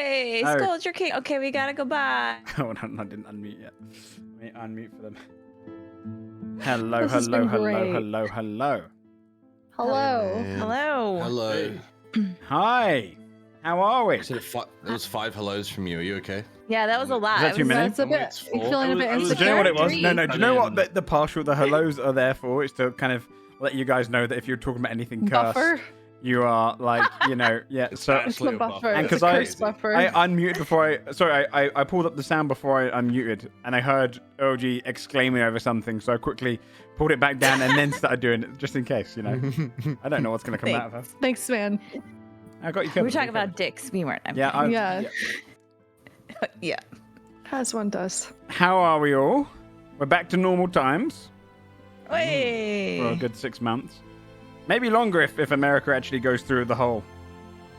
Hey, Oh. Scold your king. Okay, we gotta go by. Oh, no, I didn't unmute yet. Let me unmute for them. Hello, This has hello, been hello, great. hello, hello. Hello. Hello. Hello. Hi. How are we? So there was 5 hellos from you. Are you okay? Yeah, that was a lot. Is that too many? That's a bit. It's You full. feeling a bit I was- Do insecure? you know what it was? Three. No. Do you know what the partial, the hellos are there for? It's to kind of let you guys know that if you're talking about anything cursed, Buffer. you are like, yeah. So It's the buffer. And It's a 'cause I- curse buffer. I unmuted before I pulled up the sound before I unmuted, and I heard OG exclaiming over something, so I quickly pulled it back down and then started doing it, just in case, I don't know what's going to come out of her. Thanks, man. I got you We covered. were talking about dicks. We weren't. Yeah, Yeah. Yeah. As one does. How are we all? We're back to normal times for a Hey. good 6 months. Maybe longer if America actually goes through the whole.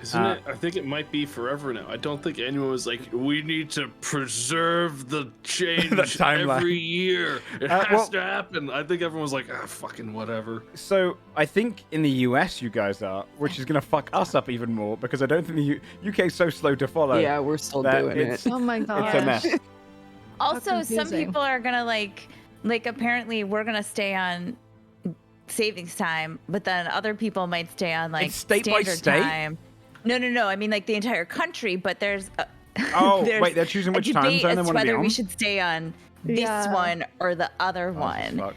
Isn't it? I think it might be forever now. I don't think anyone was like, we need to preserve the change timeline. every year. It Well- has to happen. I think everyone was like, fucking whatever. So I think in the US you guys are, which is going to fuck us up even more because I don't think the UK is so slow to follow. Yeah, we're still that doing it's- it. Oh my god. It's a mess. Also, some confusing. people are gonna like apparently we're gonna stay on savings time, but then other people might stay on like It's state by standard state? time. No. I mean like the entire country, but there's. Oh, there's wait, they're choosing a which time debate zone they as want to be whether on? we should stay on this Yeah. one or the other Oh, one. fuck.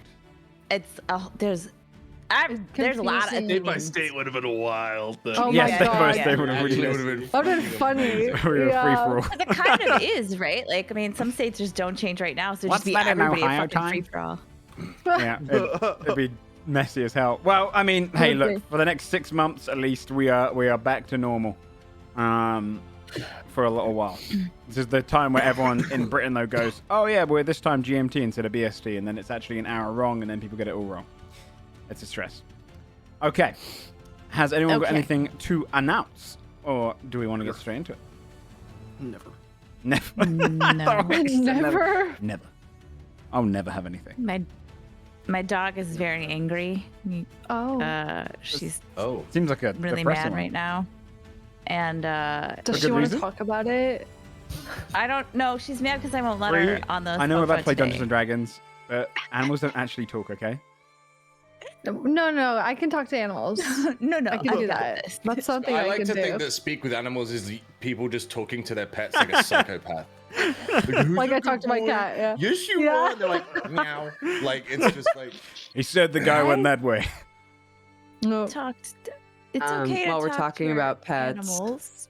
It's there's there's a lot of confusing. State by opinions. state would have been wild. Then. Oh Yes, my they god. both- they would have Actually, really would've been That would have been funny. We were Yeah. free for all. But it kind of is, right? Like, I mean, some states just don't change right now, so What's just be that in everybody Ohio a fucking time? free for all. Yeah, it'd be messy as hell. Well, I mean, hey, Would be. look, for the next 6 months at least, we are back to normal. For a little while. This is the time where everyone in Britain though goes, oh yeah, we're this time GMT instead of BST, and then it's actually an hour wrong, and then people get it all wrong. It's a stress. Okay. Has anyone got Okay. anything to announce, or do we want to get straight into it? Never. Never. No. Never. Never. I'll never have anything. My dog is very angry. Oh. She's Oh. Seems like a really depressing mad one. right now. And Does For she good want reason? to talk about it? I don't know. She's mad because I won't let Bree, her on those. I know we're about to play today. Dungeons and Dragons, but animals don't actually talk, okay? No. I can talk to animals. No, I can do got that. this. That's something I I like can to do. think that speak with animals is people just talking to their pets like a psychopath. Like I talked to my cat. Yeah. Yes, you Yeah. are. They're like, meow. Like, it's just like, He said the guy went that way. No. Talked. It's okay to While we're talk talking to about pets, animals.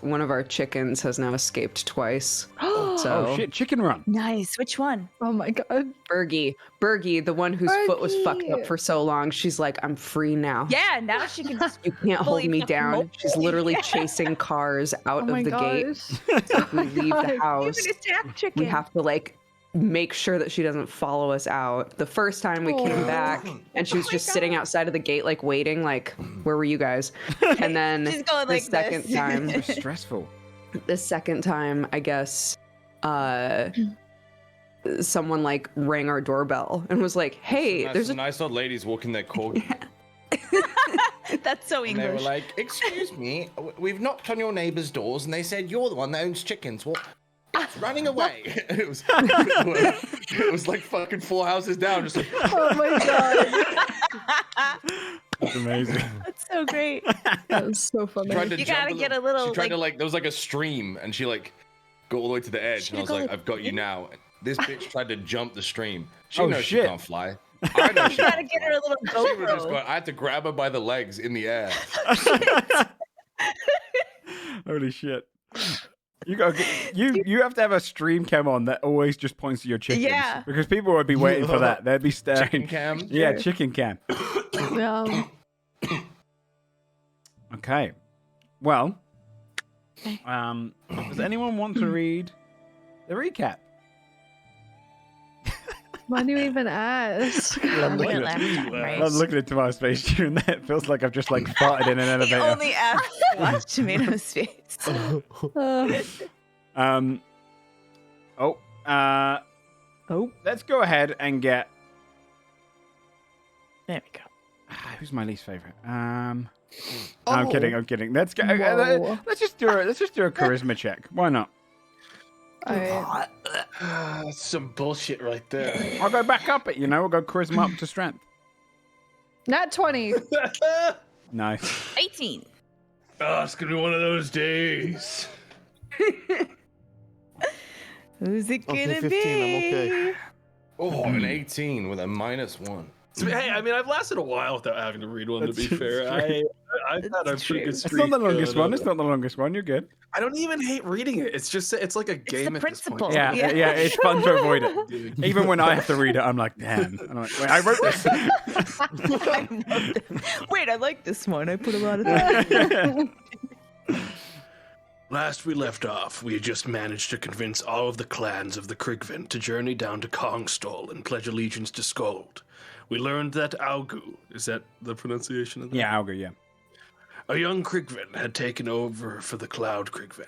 one of our chickens has now escaped twice. Oh shit, chicken run. Nice. Which one? Oh my god. Bergie, the one whose foot was fucked up Bergie. for so long, she's like, I'm free now. Yeah, now she can. You can't hold Fully me fucking down. mobile. She's literally chasing cars out Oh of my the gate. gosh. We leave the house. Even a jack chicken. We have to like make sure that she doesn't follow us out. The first time we came Aw. back and she was just sitting outside of the gate like waiting, like, where were you guys? And then She's going the like second this. time So stressful. the second time, I guess, someone like rang our doorbell and was like, "Hey, there's some a nice old ladies walking their corgi. That's so And they were English. like, excuse me, we've knocked on your neighbor's doors and they said you're the one that owns chickens. Well, it's running away. it was like fucking 4 houses down. Just like, Oh my god. That's amazing. That's so great. That was so funny. tried to You jump gotta get a little, She tried like- to like, there was like a stream and she like got all the way to the edge. And I was Should've like, gone I've got you now. This bitch tried to jump the stream. She Oh, knows shit. she can't fly. I know she You gotta can't get fly. her a little She was just GoPro. going, I had to grab her by the legs in the air. Holy shit. You got you have to have a stream cam on that always just points to your chickens. Yeah. Because people would be waiting for that. They'd be staring. Chicken cam. Yeah, chicken cam. Yeah. Okay. Well, does anyone want to read the recap? Why do you even ask? I'm looking, last time, right? I'm looking into my space during that. It feels like I've just like farted in an He elevator. only asked to watch Tomato's face. Let's go ahead and get. There we go. Who's my least favorite? I'm kidding. Let's go. Whoa. Let's just do a charisma check. Why not? Alright. That's some bullshit right there. I'll go back up it. We'll go charisma up to strength. Nat 20. Nice. 18. Oh, it's gonna be one of those days. Who's it gonna Okay, 15, be? I'm okay. Oh, an 18 with a -1. So, hey, I mean, I've lasted a while without having to read one. To be fair, I've had a That's pretty true. good It's streak. not the longest going one. It's not the longest one. You're good. I don't even hate reading it. It's like a game the at this point. principle. Yeah, Yeah. It's fun to avoid it. Even when I have to read it, I'm like, damn. I'm like, wait, I wrote this. Wait, I like this one. I put a lot of thought. Last we left off, we had just managed to convince all of the clans of the Krigvin to journey down to Kongstall and pledge allegiance to Skold. We learned that Augu, is that the pronunciation of that? Yeah, Alga, yeah. A young Krigvin had taken over for the Cloud Krigvin.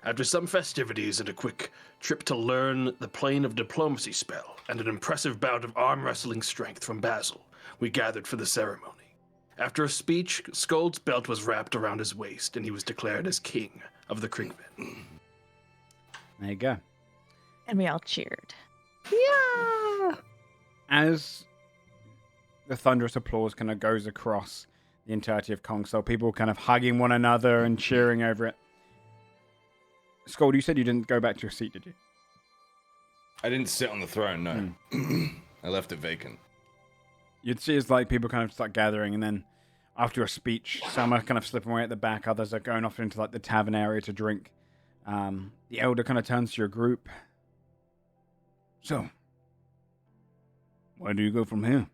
After some festivities and a quick trip to learn the Plane of Diplomacy spell and an impressive bout of arm wrestling strength from Basil, we gathered for the ceremony. After a speech, Skold's belt was wrapped around his waist and he was declared as king of the Krigvin. There you go. And we all cheered. Yeah. As the thunderous applause kind of goes across the entirety of Kongstall, people kind of hugging one another and cheering over it. Skold, you said you didn't go back to your seat, did you? I didn't sit on the throne, no. I left it vacant. You'd see as like people kind of start gathering, and then after a speech, some are kind of slipping away at the back, others are going off into like the tavern area to drink. The elder kind of turns to your group. So, where do you go from here?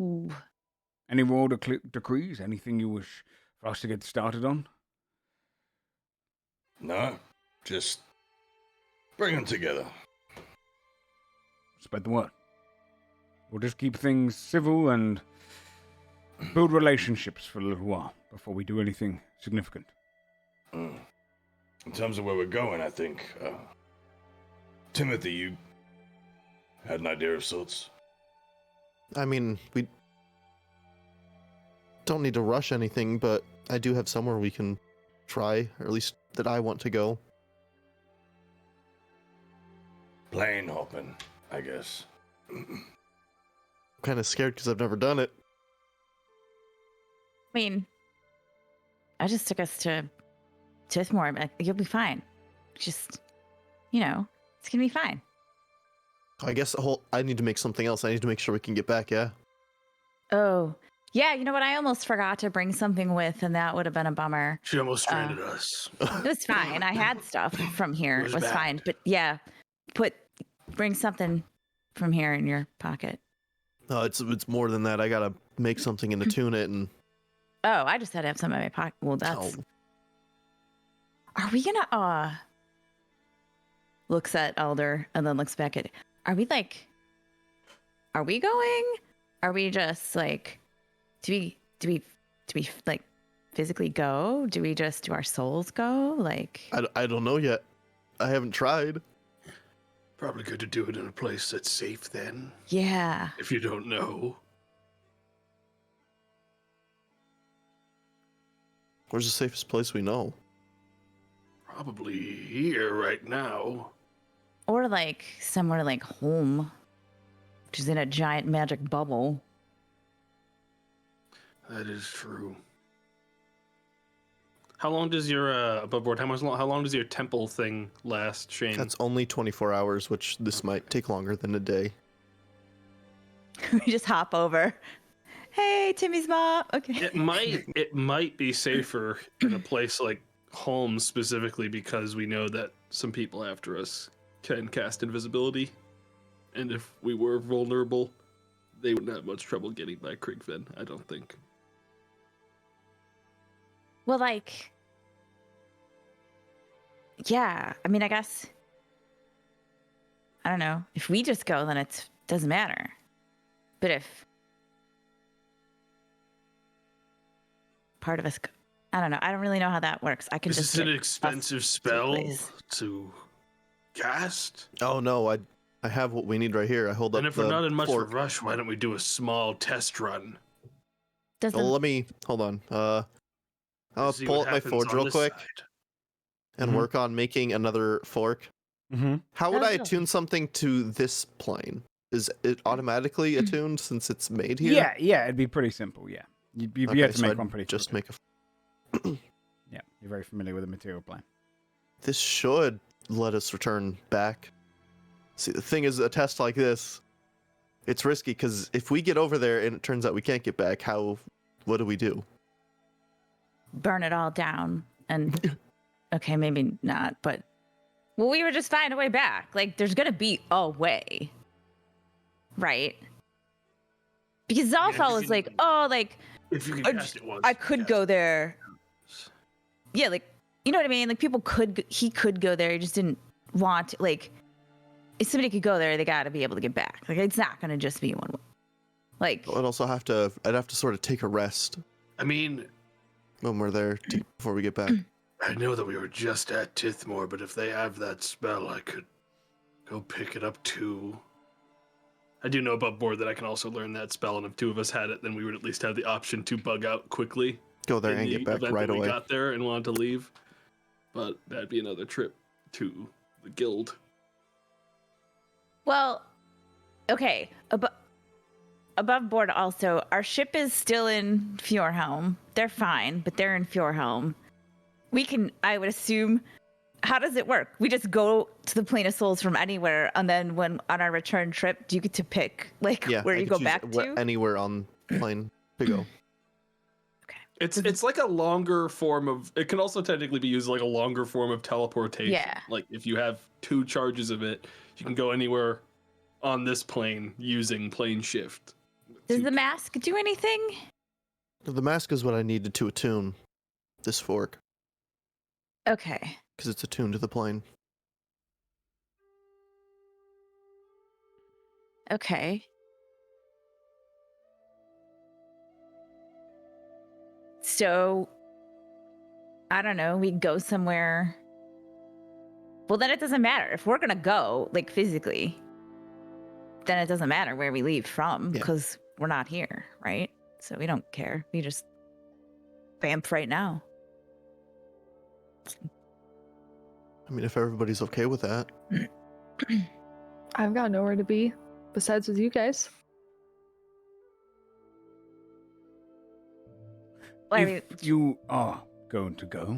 Ooh. Any royal decrees? Anything you wish for us to get started on? No, just bring them together. Spread the word. We'll just keep things civil and build relationships for a little while before we do anything significant. In terms of where we're going, I think, Timothy, you had an idea of sorts. I mean, we don't need to rush anything, but I do have somewhere we can try, or at least that I want to go. Plane hopping, I guess. I'm kind of scared because I've never done it. I mean, I just took us to Tithmore. Like, you'll be fine. Just, it's gonna be fine. I guess I need to make something else. I need to make sure we can get back, yeah? Oh, yeah. You know what? I almost forgot to bring something with, and that would have been a bummer. She almost stranded us. It was fine. I had stuff from here. It It was was bad. fine. But yeah, bring something from here in your pocket. No, it's more than that. I gotta make something and attune it, and Oh, I just had to have some in my pocket. Well, that's. Oh. Are we gonna? Looks at Elder and then looks back at. Are we going? Are we just like? Do we like physically go? Do our souls go? Like. I don't know yet. I haven't tried. Probably good to do it in a place that's safe then, Yeah. if you don't know. Where's the safest place we know? Probably here right now. Or like somewhere like home, which is in a giant magic bubble. That is true. How long does your above board? How long does your temple thing last, Shane? That's only 24 hours, which this might take longer than a day. We just hop over. Hey, Timmy's mom. Okay. It might be safer in a place like home specifically because we know that some people after us can cast invisibility, and if we were vulnerable, they wouldn't have much trouble getting by Krigvin, I don't think. Well, like, yeah. I mean, I guess. I don't know. If we just go, then it doesn't matter. But if part of us, I don't know. I don't really know how that works. I can Is just. this an get expensive us to a spell place. to cast? Oh no, I have what we need right here. I hold up And if the we're not in much of a fork. rush, why don't we do a small test run? Doesn't Well, let me hold on. I'll See pull what up my happens forge on real this quick side. and Mhm. work on making another fork. Mm-hmm. How would Oh, I cool. attune something to this plane? Is it automatically attuned since it's made here? Yeah, it'd be pretty simple. Yeah, you'd be Okay, able to so make I'd one pretty just quickly. make a. Yeah, you're very familiar with the material plane. This should let us return back. See, the thing is, a test like this, it's risky because if we get over there and it turns out we can't get back, what do we do? burn it all down and okay, maybe not, but well, we would just find a way back. Like there's gonna be a way, right? Because Zalfal was like, oh, like If you can I cast it once, I you could cast go it there. once. Yeah, like you know what I mean. Like he could go there. He just didn't want to, like. If somebody could go there, they got to be able to get back. Like it's not gonna just be one way. Like I'd also I'd have to sort of take a rest I mean, when we're there before we get back. I know that we were just at Tithmore, but if they have that spell, I could go pick it up too. I do know above board that I can also learn that spell, and if two of us had it, then we would at least have the option to bug out quickly. Go there in and the get back event right that away. We got there and wanted to leave, but that'd be another trip to the guild. well, okay. Above board also, our ship is still in Fjordhelm. They're fine, but they're in Fjordhelm. We can, I would assume, how does it work? We just go to the Plane of Souls from anywhere, and then when on our return trip, do you get to pick like Yeah, where I you could go choose back to? anywhere on plane to go. It's like a longer form of. It can also technically be used like a longer form of teleportation. Yeah. Like if you have 2 charges of it, you can go anywhere on this plane using plane shift. Does the mask do anything? The mask is what I needed to attune this fork Okay. because it's attuned to the plane. Okay. So, I don't know, we go somewhere. Well, then it doesn't matter. If we're going to go, like physically, then it doesn't matter where we leave from Yeah. because we're not here, right? So we don't care. We just vamp right now. I mean, if everybody's okay with that. I've got nowhere to be besides with you guys. Well, I mean, If you are going to go,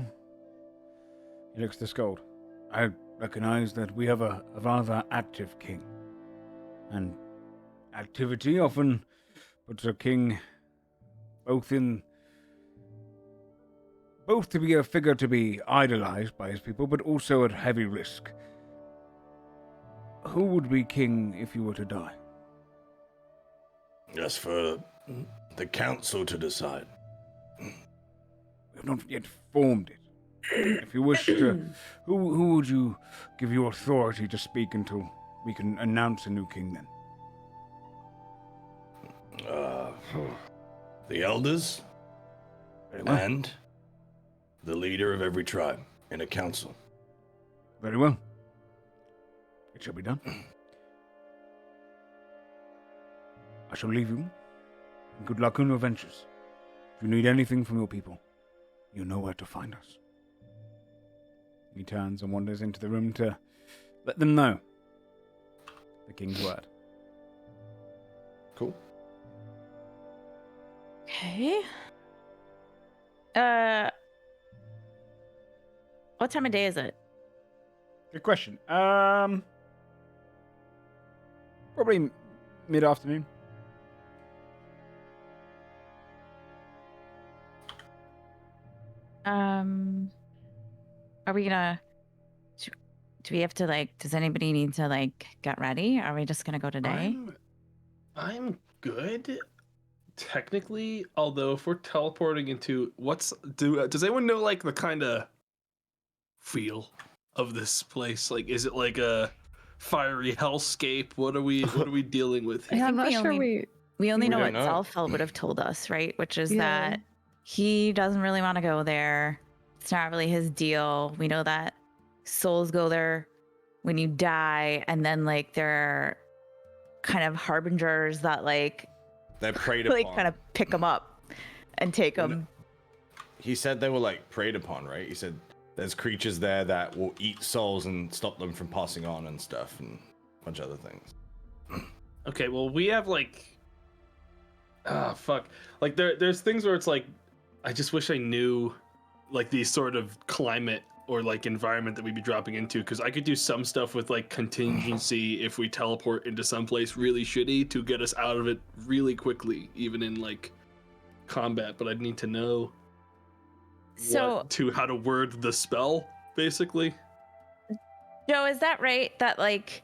he looks to Scold. I recognize that we have a rather active king, and activity often puts a king both to be a figure to be idolized by his people, but also at heavy risk. Who would be king if you were to die? That's for the council to decide. We have not yet formed it. If you wish to, who would you give your authority to speak until we can announce a new king then? The elders Very well. and the leader of every tribe in a council. Very well. It shall be done. I shall leave you. Good luck on your ventures. If you need anything from your people, you know where to find us. He turns and wanders into the room to let them know the king's word. Cool. okay. What time of day is it? Good question. Probably mid-afternoon. Are we gonna? Do we have to like? Does anybody need to like get ready? Are we just gonna go today? I'm good. Technically, although if we're teleporting into does anyone know like the kind of feel of this place? Like, is it like a fiery hellscape? What are we dealing with here? Yeah, I'm think not we sure only- We only We know don't what know. Zalfel would have told us, right? Which is Yeah. that he doesn't really want to go there. It's not really his deal. We know that souls go there when you die, and then like there are kind of harbingers that like They're preyed upon. like kind of pick them up and take them. He said they were like preyed upon, right? He said there's creatures there that will eat souls and stop them from passing on and stuff, and a bunch of other things. Okay, well, we have like, fuck. Like there's things where it's like, I just wish I knew, like the sort of climate or like environment that we'd be dropping into, because I could do some stuff with like contingency if we teleport into someplace really shitty to get us out of it really quickly, even in like combat. But I'd need to know how to word the spell, basically. Joe, is that right? That like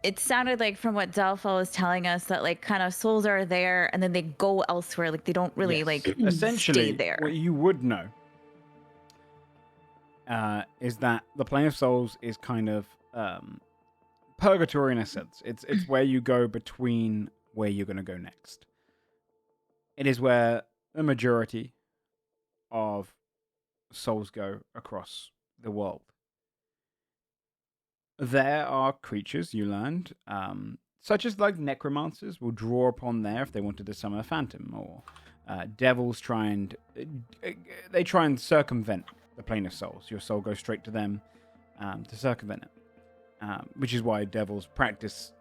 it sounded like from what Zelfal was telling us that like kind of souls are there and then they go elsewhere. Like they don't really like essentially stay there. What you would know is that the plane of souls is kind of purgatory in a sense. It's where you go between where you're going to go next. It is where the majority of souls go across the world. There are creatures, you learned, such as like necromancers will draw upon there if they wanted to summon a phantom, or devils try and circumvent the plane of souls. Your soul goes straight to them to circumvent it, which is why devils practice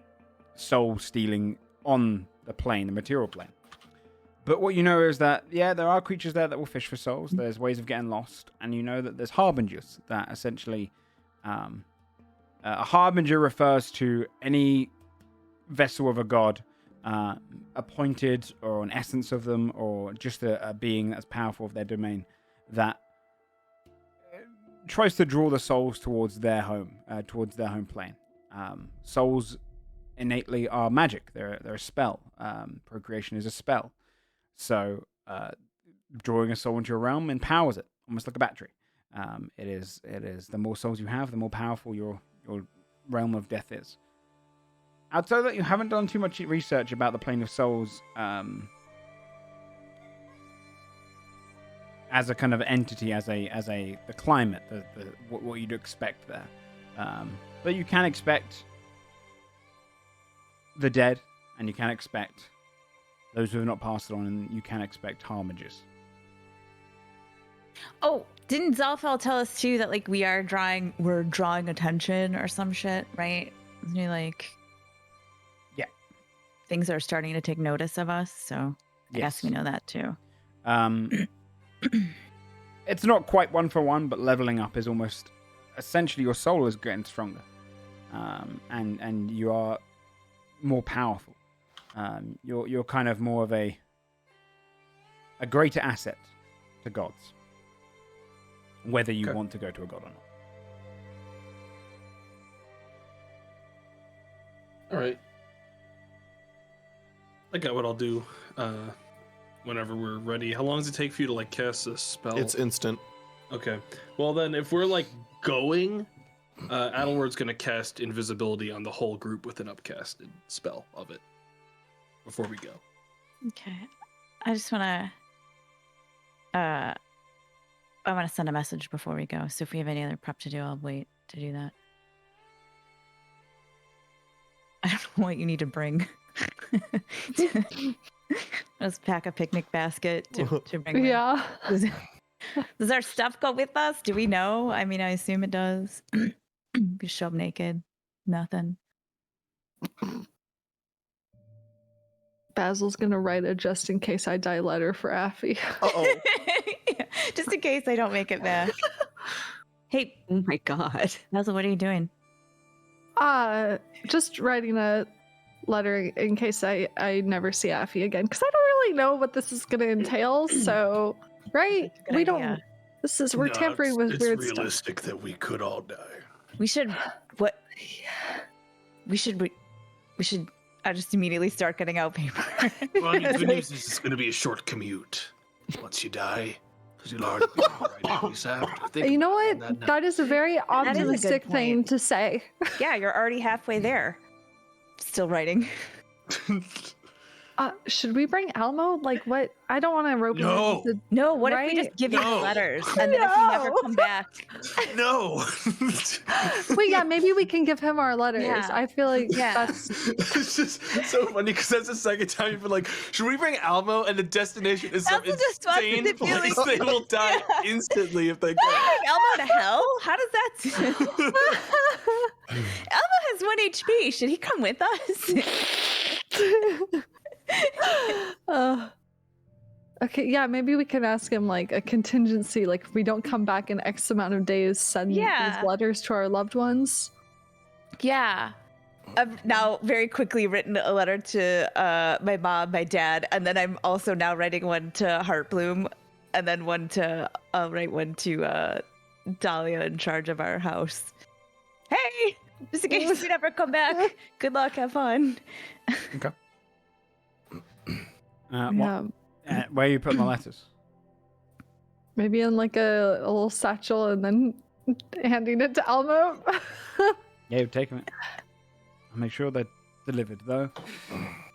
soul stealing on the plane, the material plane. But what you know is that, yeah, there are creatures there that will fish for souls. There's ways of getting lost, and you know that there's harbingers that essentially... a harbinger refers to any vessel of a god, appointed, or an essence of them, or just a being that's powerful of their domain, that tries to draw the souls towards their home plane. Souls innately are magic. They're a spell. Procreation is a spell. So drawing a soul into your realm empowers it, almost like a battery. It is the more souls you have, the more powerful your realm of death is. Outside of that, you haven't done too much research about the plane of souls as a kind of entity, as the climate, what you'd expect there. But you can expect the dead, and you can expect those who have not passed on, and you can expect harbingers. Oh, didn't Zalfal tell us too that like we're drawing attention or some shit, right? Isn't he like, yeah, things are starting to take notice of us, so I guess we know that too. It's not quite 1-for-1, but leveling up is almost essentially your soul is getting stronger, and you are more powerful. You're kind of more of a greater asset to gods, whether you want to go to a god or not. All right. I got what I'll do whenever we're ready. How long does it take for you to like cast this spell? It's instant. Okay. Well, then if we're like going, Adelward's going to cast invisibility on the whole group with an upcasted spell of it before we go. Okay. I just want to... I want to send a message before we go, so if we have any other prep to do, I'll wait to do that. I don't know what you need to bring. Let's pack a picnic basket to bring. Yeah. Does our stuff go with us? Do we know? I mean, I assume it does. We show up naked. Nothing. Basil's gonna write a just in case I die letter for Affy. Uh-oh. Just in case I don't make it back. Hey, Oh my god. Basil, what are you doing? Just writing a letter in case I never see Affy again, because I don't really know what this is gonna entail. So, right? Good We idea. don't. We're tampering with it's weird stuff. realistic that we could all die. We should. What? We should. I just immediately start getting out paper. Well, I mean, the good news is it's going to be a short commute once you die. Because you'll already be right now. So I have to think You know about what? now. That is a very is a good optimistic thing point. to say. Yeah, you're already halfway there. Still writing. Should we bring Almo? Like, what? I don't want to rope him No. into- No, what if we Right? just give you the No. letters and then if you never No. come back? No. Wait, yeah, maybe we can give him our letters. Yeah. I feel like Yeah. that's It's just so funny because that's the second time you've been like, should we bring Almo? And the destination is some Elmo just wants insane to feel place. like- They will die Yeah. instantly if they go. Bring Elmo to hell? How does that? Elmo has 1 HP. Should he come with us? okay. Yeah, maybe we can ask him like a contingency. Like, if we don't come back in X amount of days, send Yeah. these letters to our loved ones. Yeah. I've now very quickly written a letter to my mom, my dad, and then I'm also now writing one to Heartbloom, and then I'll write one to Dahlia in charge of our house. Hey, just in case we never come back. Good luck, have fun. Okay. Yeah. Where are you putting the letters? Maybe in like a little satchel and then handing it to Almo. Yeah, take them. I'll make sure they're delivered, though.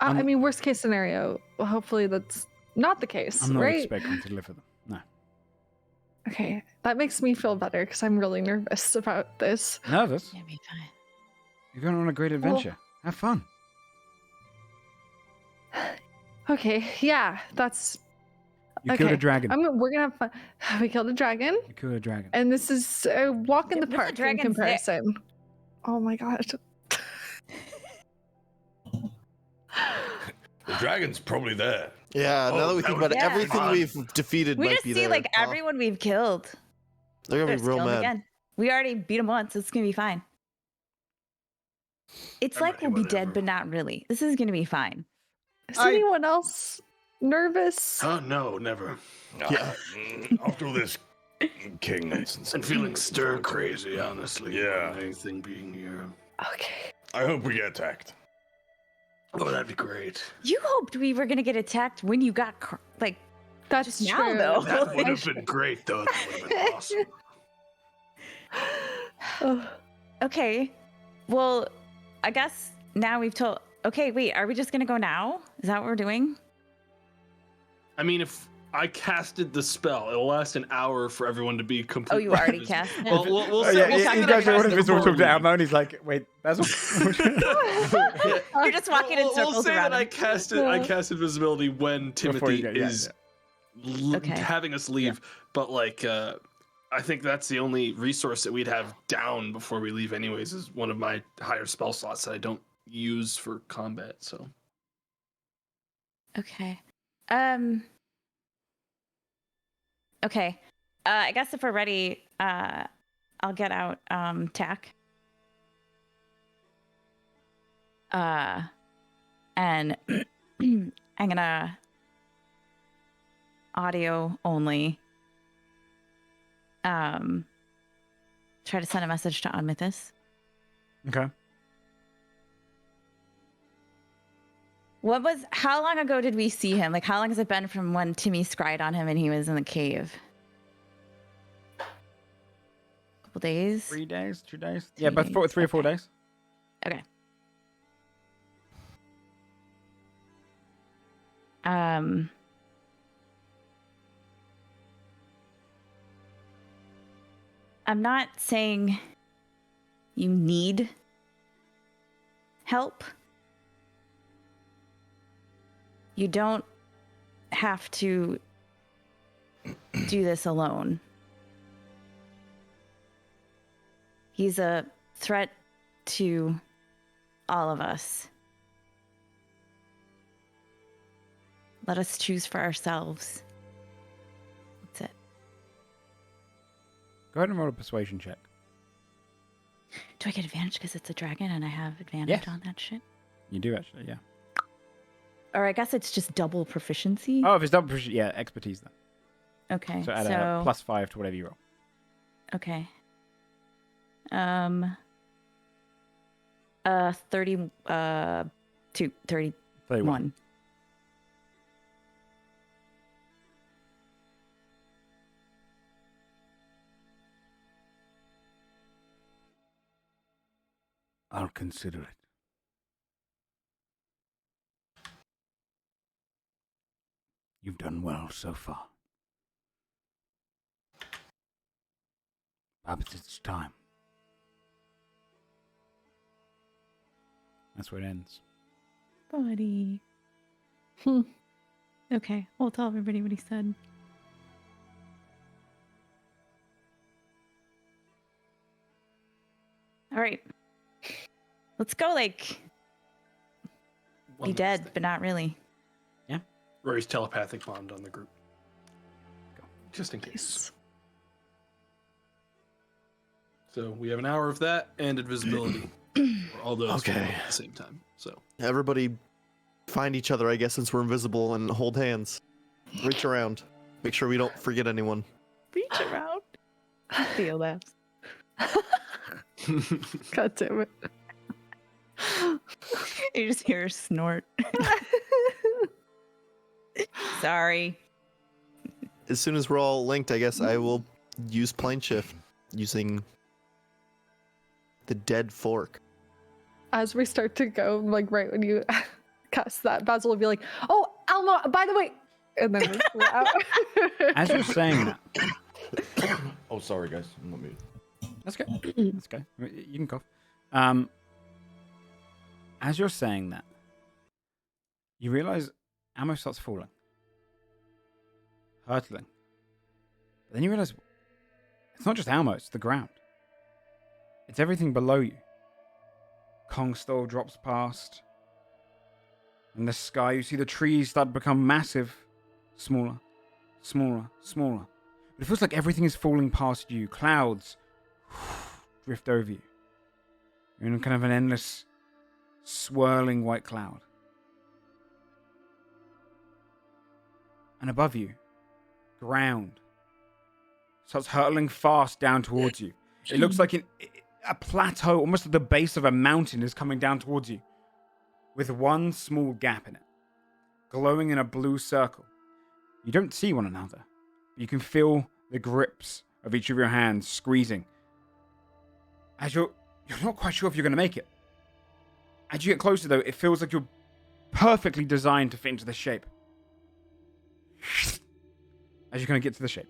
I mean, worst case scenario. Hopefully that's not the case, I'm not right? expecting to deliver them. No. Okay, that makes me feel better because I'm really nervous about this. Nervous? Yeah, be fine. You're going on a great adventure. Have fun. Okay, yeah, that's You killed a okay. dragon. We're gonna have fun. We killed a dragon, You killed a dragon. and this is a walk in the What's the park in dragon's comparison. Oh my god. The dragon's probably there. Yeah, now that we think about it, Yeah. everything we've defeated We might just be see there. like everyone we've killed. They're gonna Let's be real kill 'em mad. again. We already beat them once. It's gonna be fine. It's I'm like ready we'll be whenever. dead, but not really. This is gonna be fine. Is anyone else nervous? Oh, no, never. Yeah. After all this king nonsense. I'm feeling stir crazy, honestly. Yeah. about anything being here. Okay. I hope we get attacked. Oh, that'd be great. You hoped we were gonna get attacked when you got like. That's Just now, true. though. That would have been great, though. That would have been awesome. Ugh. Okay, well, I guess now we've told. Okay, wait. Are we just gonna go now? Is that what we're doing? I mean, if I casted the spell, it'll last an hour for everyone to be complete. Oh, you already ravenous. cast it? Well, we'll Oh, say, yeah, we'll say you that guys I are one cast of it his talking to before Almo, and he's like, wait, Basil? You're just walking in We'll circles say around. that I him. cast invisibility when Before you Timothy go, yeah, is Okay. having us leave. But like, I think that's the only resource that we'd have down before we leave. Anyways, is one of my higher spell slots that I don't use for combat. So Okay. Okay. I guess if we're ready, I'll get out tack. And I'm gonna audio only. Try to send a message to Onmythus. Okay. How long ago did we see him? Like, how long has it been from when Timmy scryed on him and he was in the cave? Couple days? 3 days? 2 days? Yeah, but 3 or 4 days. Okay. I'm not saying you need help. You don't have to do this alone. He's a threat to all of us. Let us choose for ourselves. That's it. Go ahead and roll a persuasion check. Do I get advantage because it's a dragon and I have advantage Yes. on that shit? You do, actually, yeah. Or I guess it's just double proficiency. Oh, if it's double proficiency, yeah, expertise then. Okay. So add a +5 to whatever you roll. Okay. 30, 31. 31. I'll consider it. You've done well so far. Perhaps it's time. That's where it ends. Buddy. Hmm. Okay, we'll tell everybody what he said. All right. Let's go, like, One be last dead, thing. but not really. Rory's telepathic bond on the group. Go. Just in case. So we have an hour of that and invisibility. For all those Okay. at the same time. So Everybody find each other, I guess, since we're invisible, and hold hands. Reach around. Make sure we don't forget anyone. Reach around. Theo laughs. God damn it. You just hear her snort. Sorry. As soon as we're all linked, I guess I will use plane shift using the dead fork. As we start to go, like right when you cast that, Basil will be like, "Oh, Alma, by the way," and then we're out. As you're saying that, Oh, sorry, guys. I'm not muted. let's go. Let's go. You can cough. As you're saying that, you realize ammo starts falling, hurtling. But then you realize it's not just ammo; it's the ground. It's everything below you. Kong still drops past. In the sky, you see the trees start to become massive, smaller, smaller, smaller. But it feels like everything is falling past you. Clouds drift over you. You're in kind of an endless, swirling white cloud. And above you, ground starts hurtling fast down towards you. It looks like a plateau, almost at the base of a mountain, is coming down towards you, with one small gap in it, glowing in a blue circle. You don't see one another, but you can feel the grips of each of your hands squeezing. As you're not quite sure if you're going to make it. As you get closer, though, it feels like you're perfectly designed to fit into this shape. As you kind of get to the shape,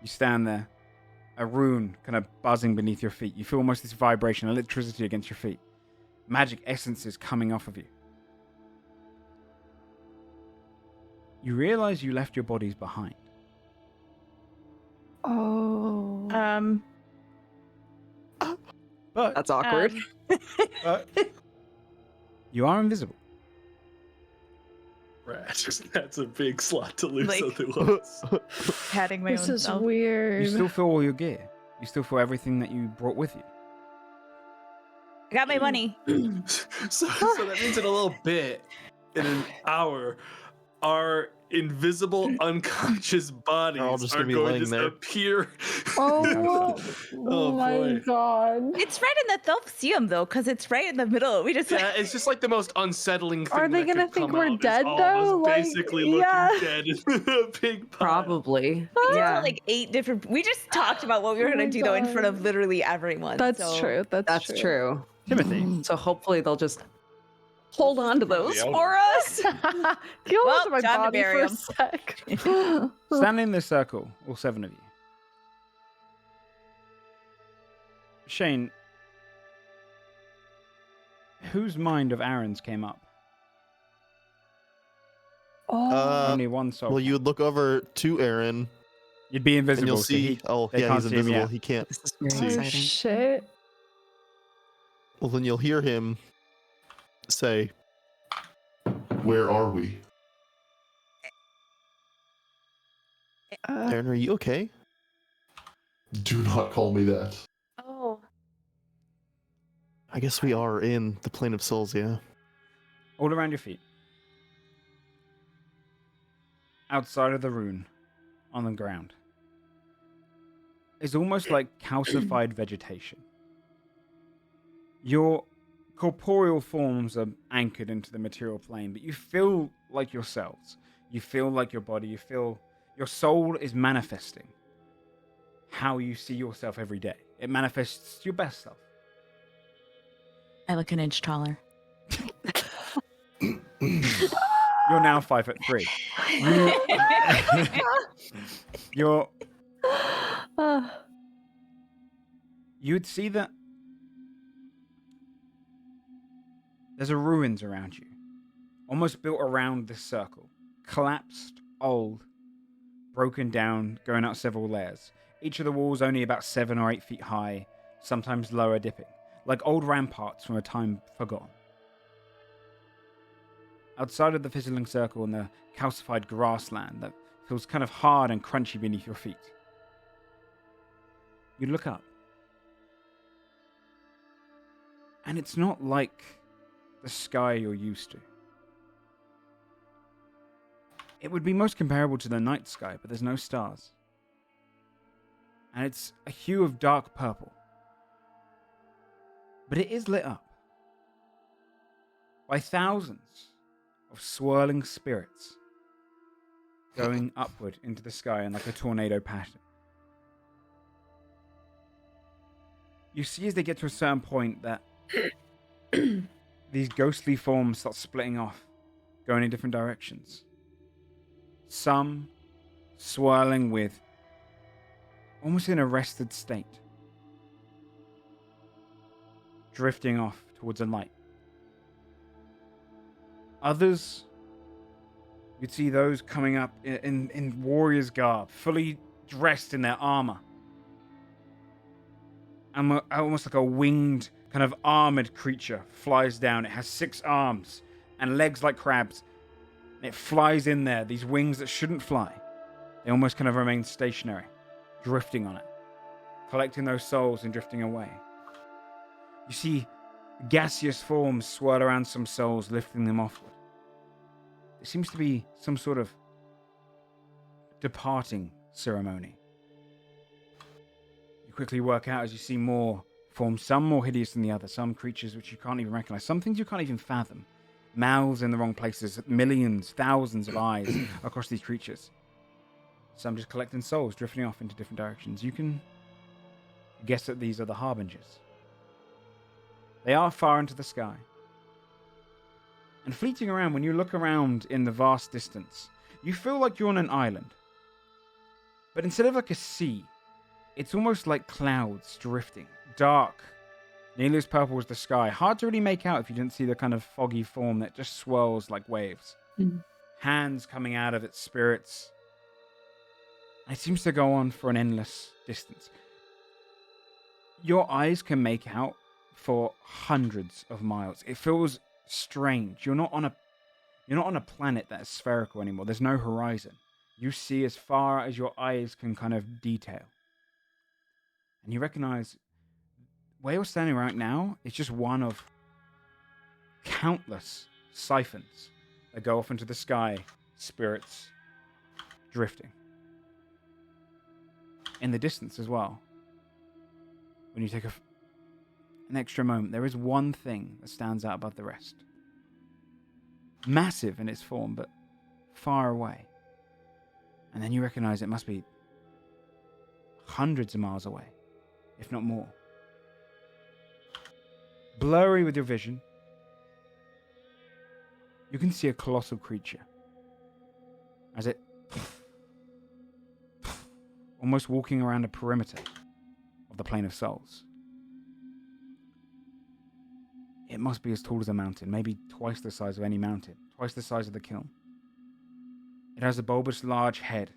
you stand there, a rune kind of buzzing beneath your feet. You feel almost this vibration, electricity against your feet. Magic essences coming off of you. You realize you left your bodies behind. Oh. But That's awkward. you are invisible. Right. That's a big slot to lose Like- otherwise. Patting my This own is self. weird. You still feel all your gear. You still feel everything that you brought with you. I got my money. So that means in a little bit, in an hour, our invisible unconscious bodies all just are gonna be going laying to there. appear. Oh, Oh, my boy. god. It's right in the they'll see them though, because it's right in the middle. We just Yeah, it's just like the most unsettling thing. Are they that gonna could think come we're out, is dead, all of us though? Like, basically looking yeah. dead in a big pile. Probably. yeah. Yeah. like 8 different. We just talked about what we were Oh gonna my do though in front of God. literally everyone. That's so- true. That's true. Timothy, So hopefully they'll just hold on to those Yeah. for us. Can you Well, hold on to my time to body bury for a 'em. sec? standing in this circle, all 7 of you. Shane, whose mind of Aaron's came up? Oh, Only one soul. Well, you would look over to Aaron, You'd be and invisible. you'll so see. he- Oh, they yeah, can't he's see him, invisible. yeah. He can't. This is very See. oh exciting. shit. Well, then you'll hear him say, Where are we? Aaron, are you okay? Do not call me that. Oh. I guess we are in the plane of souls, yeah. all around your feet. Outside of the rune, on the ground, is almost like calcified vegetation. Your corporeal forms are anchored into the material plane, but you feel like yourselves. You feel like your body. You feel your soul is manifesting how you see yourself every day. It manifests your best self. I look an inch taller. You're now 5'3". You're you'd see that there's a ruins around you, almost built around this circle, collapsed, old, broken down, going out several layers. Each of the walls only about 7 or 8 feet high, sometimes lower dipping, like old ramparts from a time forgotten. Outside of the fizzling circle and the calcified grassland that feels kind of hard and crunchy beneath your feet, you look up. And it's not like the sky you're used to. It would be most comparable to the night sky, but there's no stars. And it's a hue of dark purple. But it is lit up by thousands of swirling spirits going upward into the sky in like a tornado pattern. You see as they get to a certain point that these ghostly forms start splitting off, going in different directions. Some swirling with almost an arrested state, drifting off towards a light. Others, you'd see those coming up in warrior's garb, fully dressed in their armor. And almost like a winged, kind of armored creature flies down. It has 6 arms and legs like crabs. And it flies in there, these wings that shouldn't fly. They almost kind of remain stationary, drifting on it, collecting those souls and drifting away. You see gaseous forms swirl around some souls, lifting them offward. It seems to be some sort of departing ceremony. You quickly work out as you see more forms, some more hideous than the other, some creatures which you can't even recognize, some things you can't even fathom. Mouths in the wrong places, millions, thousands of eyes across these creatures. Some just collecting souls, drifting off into different directions. You can guess that these are the harbingers. They are far into the sky. And fleeting around, when you look around in the vast distance, you feel like you're on an island. But instead of like a sea, it's almost like clouds drifting, dark, nearly as purple as the sky. Hard to really make out if you didn't see the kind of foggy form that just swirls like waves. Hands coming out of its spirits. And it seems to go on for an endless distance. Your eyes can make out for hundreds of miles. It feels strange. You're not on a planet that is spherical anymore. There's no horizon. You see as far as your eyes can kind of detail. And you recognize where you're standing right now is just one of countless siphons that go off into the sky, spirits drifting. In the distance as well, when you take an extra moment, there is one thing that stands out above the rest. Massive in its form, but far away. And then you recognize it must be hundreds of miles away, if not more. Blurry with your vision, you can see a colossal creature as it almost walking around a perimeter of the plane of souls. It must be as tall as a mountain, maybe twice the size of any mountain, twice the size of the kiln. It has a bulbous large head,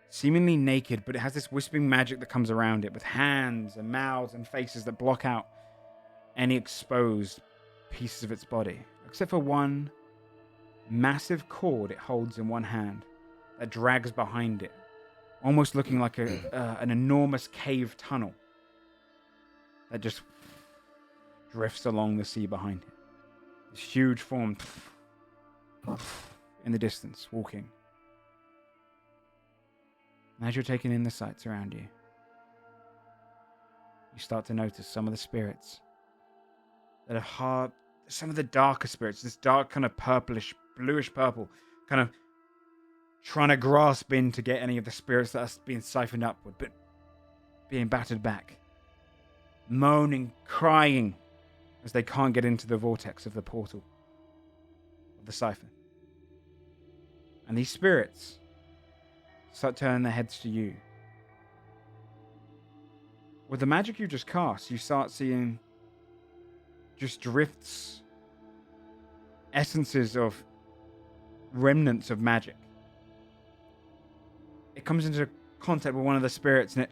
seemingly naked, but it has this wisping magic that comes around it with hands and mouths and faces that block out any exposed pieces of its body, except for one massive cord it holds in one hand that drags behind it, almost looking like an enormous cave tunnel that just drifts along the sea behind it. This huge form in the distance, walking. And as you're taking in the sights around you, you start to notice some of the spirits that are hard, some of the darker spirits, this dark kind of purplish, bluish purple, kind of trying to grasp in to get any of the spirits that are being siphoned upward, but being battered back. Moaning, crying, as they can't get into the vortex of the portal of the siphon. And these spirits start turning their heads to you. With the magic you just cast, you start seeing just drifts, essences of remnants of magic. It comes into contact with one of the spirits and it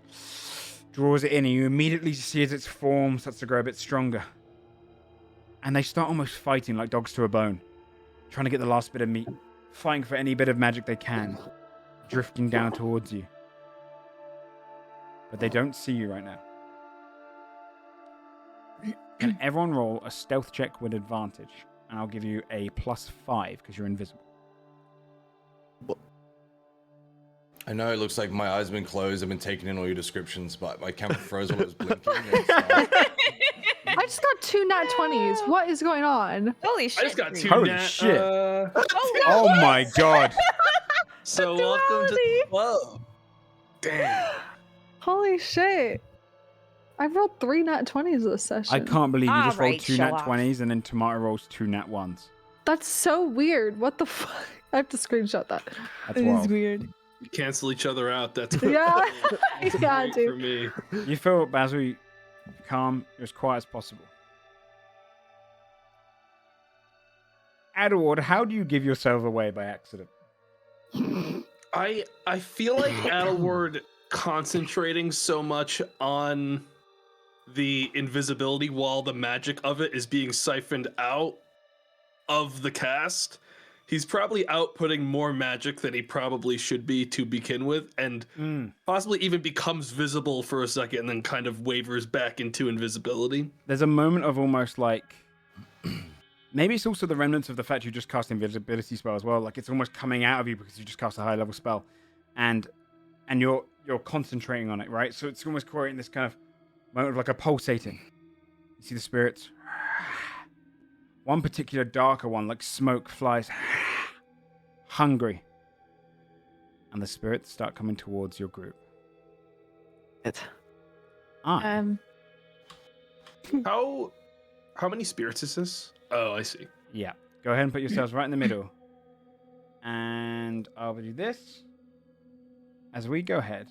draws it in, and you immediately see as its form starts to grow a bit stronger. And they start almost fighting like dogs to a bone, trying to get the last bit of meat, fighting for any bit of magic they can, drifting down towards you. But they don't see you right now. Can everyone roll a stealth check with advantage? And I'll give you a +5 because you're invisible. I know it looks like my eyes have been closed. I've been taking in all your descriptions, but my camera froze while it was blinking. I just got 2 nat 20s. What is going on? Holy shit. I just got 2 Holy nat, shit. Oh my god. So welcome to the club. Damn. Holy shit. I've rolled 3 nat 20s this session. I can't believe you just rolled Alright, 2 show nat off. 20s and then Tomato rolls 2 nat 1s. That's so weird. What the fuck? I have to screenshot that. That's wild. weird. We cancel each other out. That's Yeah. that's Yeah, great dude. for me. You feel, Basil, calm, you're as quiet as possible. Adward, how do you give yourself away by accident? I feel like Adelward concentrating so much on the invisibility while the magic of it is being siphoned out of the cast. He's probably outputting more magic than he probably should be to begin with, and possibly even becomes visible for a second and then kind of wavers back into invisibility. There's a moment of almost like... Maybe it's also the remnants of the fact you just cast invisibility spell as well. Like it's almost coming out of you because you just cast a high level spell, and you're concentrating on it, right? So it's almost creating this kind of moment of like a pulsating. You see the spirits. One particular darker one, like smoke, flies hungry, and the spirits start coming towards your group. Ah. How many spirits is this? Oh, I see. Yeah. Go ahead and put yourselves right in the middle. And I'll do this as we go ahead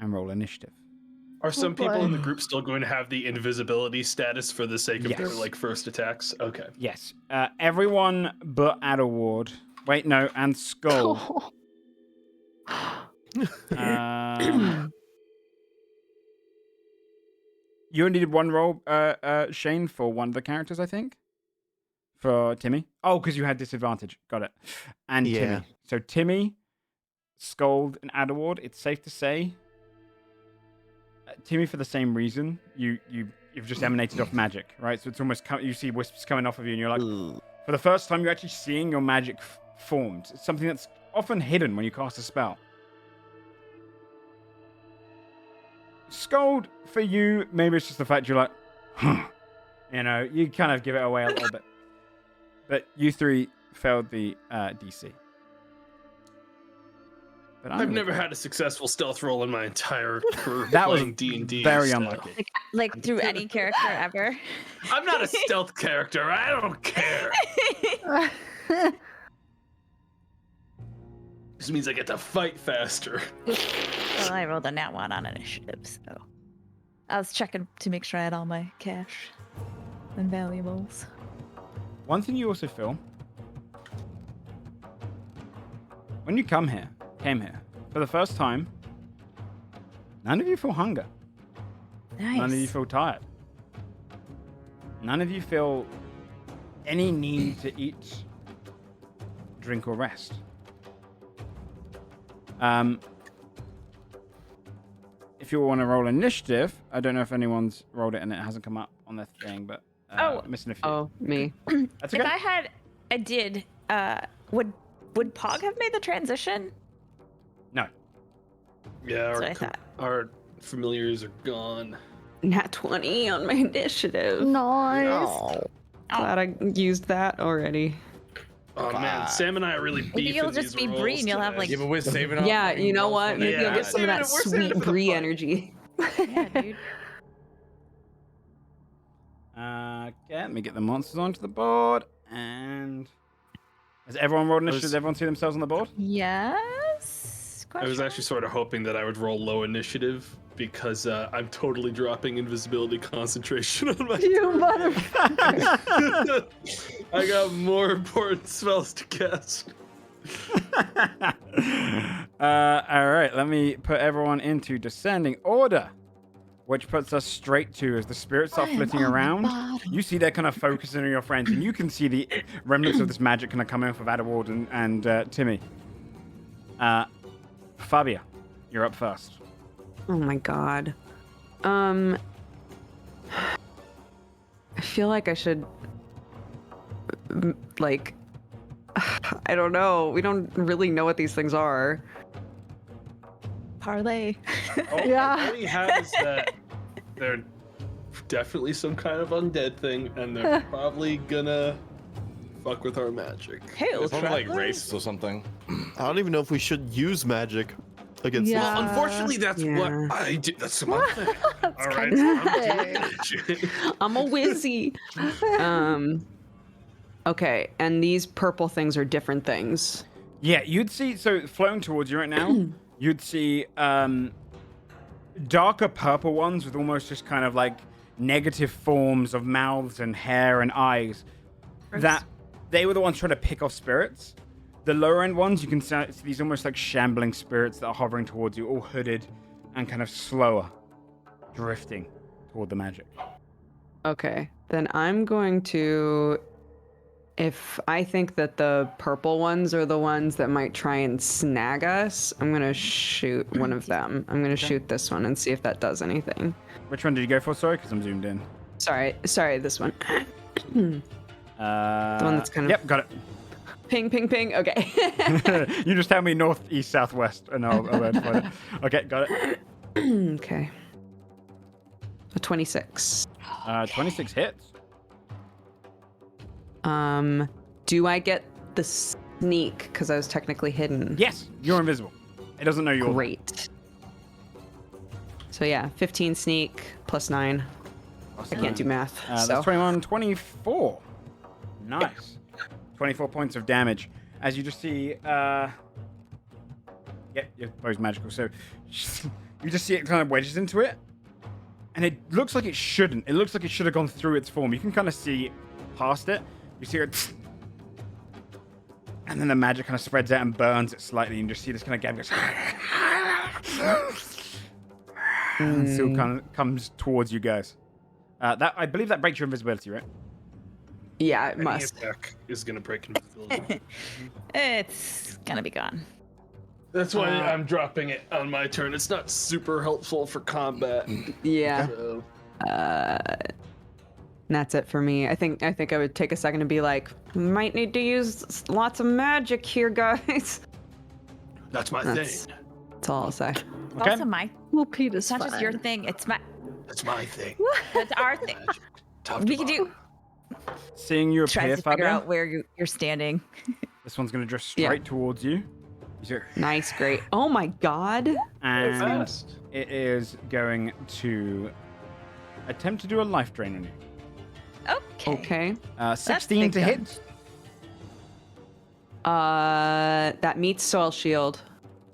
and roll initiative. Are some boy. people in the group still going to have the invisibility status for the sake of their Yes. like first attacks? Okay. Yes. Everyone but Adaward. Wait, no, and Skull. You only did one roll, Shane, for one of the characters, I think. For Timmy. Oh, because you had disadvantage. Got it. And Yeah. Timmy. So Timmy, Scold, and Adaward. It's safe to say, Timmy, for the same reason, you've just emanated off magic, right? So it's almost you see wisps coming off of you, and you're like, for the first time, you're actually seeing your magic formed. It's something that's often hidden when you cast a spell. Scold, for you, maybe it's just the fact you're like, you know, you kind of give it away a little bit. But you three failed the DC. But I've never had a successful stealth roll in my entire career That was playing D&D. very so- unlucky. Like through any character ever. I'm not a stealth character. I don't care. This means I get to fight faster. Well, I rolled a nat 1 on initiative, so I was checking to make sure I had all my cash and valuables. One thing you also feel, when you came here, for the first time, none of you feel hunger. Nice. None of you feel tired. None of you feel any need to eat, drink, or rest. If you want to roll initiative, I don't know if anyone's rolled it and it hasn't come up on their thing, but missing a few. Oh, me. That's okay. If I did, would Pog have made the transition? No. Yeah, That's what I thought. our familiars are gone. Nat 20 on my initiative. Nice. Glad I used that already. Oh man, Sam and I are really beefing Maybe you'll these just be rolls Bree and you'll have, today. like- Yeah, but we're saving our Yeah, fucking you know rolls what? for Maybe later. you'll get some of that We're saving it sweet for the Brie fight. energy. Yeah, dude. Okay, let me get the monsters onto the board, and Has everyone rolled initiative? Does everyone see themselves on the board? Yes. I was actually sort of hoping that I would roll low initiative because I'm totally dropping invisibility concentration on my. You motherfucker. I got more important spells to cast. All right, let me put everyone into descending order, which puts us straight to as the spirits start flitting around. You see they're kind of focusing on your friends, and you can see the remnants of this magic kind of coming off of Adeward and Timmy. Fabia, you're up first. Oh my god. I feel like I should like I don't know. We don't really know what these things are. Parlay. Yeah. All he has is that they're definitely some kind of undead thing, and they're probably gonna fuck with our magic. Hail It's probably like travelers. race or something. I don't even know if we should use magic against Yeah. this. Well, unfortunately, that's what Yeah. I do. That's my thing. All right, kinda I'm sick. doing magic. I'm a wizzy. Okay, and these purple things are different things. Yeah, you'd see, so floating towards you right now, you'd see darker purple ones with almost just kind of like negative forms of mouths and hair and eyes. That they were the ones trying to pick off spirits. The lower end ones, you can see these almost like shambling spirits that are hovering towards you, all hooded and kind of slower, drifting toward the magic. Okay, then I'm going to. If I think that the purple ones are the ones that might try and snag us, I'm going to shoot one of them. I'm going to shoot this one and see if that does anything. Which one did you go for? Sorry, because I'm zoomed in. Sorry, this one. The one that's kind of. Yep, got it. Ping, ping, ping. Okay. You just tell me north, east, southwest, and I'll identify it. Okay, got it. Okay. A 26. 26 hits. Do I get the sneak? Because I was technically hidden. Yes, you're invisible. It doesn't know you're Great. So yeah, 15 sneak plus 9. I can't do math. So That's 21, 24. Nice. 24 points of damage. As you just see, yeah, your bow's magical. So you just see it kind of wedges into it. And it looks like it shouldn't. It looks like it should have gone through its form. You can kind of see past it. You see it. And then the magic kind of spreads out and burns it slightly. And you just see this kind of gap goes. And still kind of comes towards you guys. That I believe that breaks your invisibility, right? yeah, it Any must. attack is gonna break invisibility. It's gonna be gone. That's why I'm dropping it on my turn. It's not super helpful for combat. Yeah. So. That's it for me. I think I would take a second to be like, might need to use lots of magic here, guys. That's my That's- thing. That's all I'll say. Okay. Also, Well, Pete is it's not just your fine. thing. It's my. That's my thing. That's our thing. Magic. Top We to can do. bottom. Seeing you Tries appear, to figure Fabio, out where you're standing. this one's going to drift Yeah. straight towards you. You see it, Nice, great. Oh my god. and Fast. it is going to attempt to do a life drain on you. Okay. Okay. 16 big to gun. hit. That meets soil shield.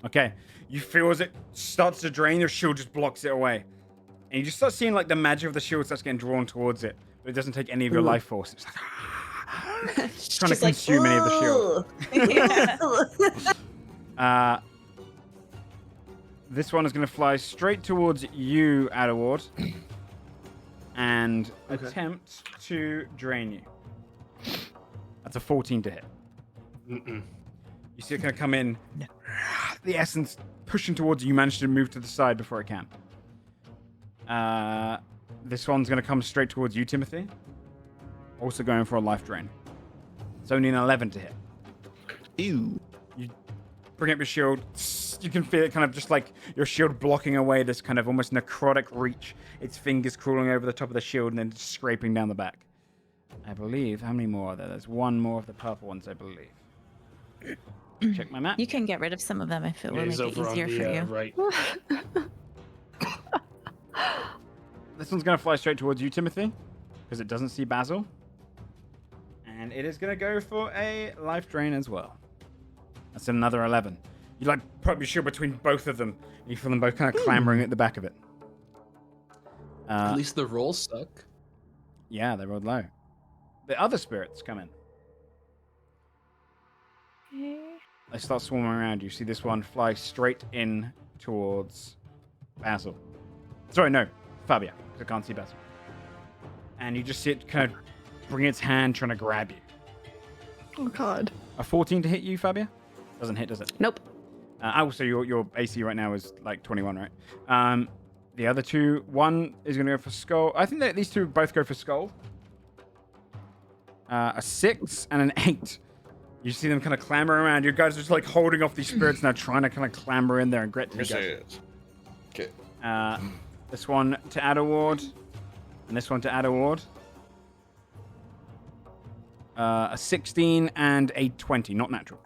Okay. You feel as it starts to drain, your shield just blocks it away. And you just start seeing like the magic of the shield starts getting drawn towards it. But it doesn't take any of your life force. It's like it's trying to consume any of the shield. This one is going to fly straight towards you, Adeward, and attempt to drain you. That's a 14 to hit. Mm-mm. You see it kind of come in. The essence pushing towards you. You manage to move to the side before it can. This one's going to come straight towards you, Timothy. Also going for a life drain. It's only an 11 to hit. Ew. You bring up your shield. You can feel it kind of just like your shield blocking away this kind of almost necrotic reach. Its fingers crawling over the top of the shield and then just scraping down the back. I believe. How many more are there? There's one more of the purple ones, I believe. Check my map. You can get rid of some of them if it will He's make it over easier on for the you. right. This one's going to fly straight towards you, Timothy, because it doesn't see Basil. And And it is going to go for a life drain as well. That's another 11. You like put your shield between both of them. And you feel them both kind of clambering at the back of it. At least the rolls suck. Yeah, they rolled low. The other spirits come in. They start swarming around you. See this one fly straight in towards Basil. Sorry, no, Fabia, because I can't see Basil. And you just see it kind of bring its hand trying to grab you. Oh god. A 14 to hit you, Fabia? Doesn't hit, does it? Nope. Also, your AC right now is like 21, right? The other two, one is going to go for Skull. I think that these two both go for Skull. A 6 and an 8. You see them kind of clamber around. You guys are just like holding off these spirits now, trying to kind of clamber in there and get to you guys. Okay. This one to Adderward, and this one to Adderward. A 16 and a 20, not natural.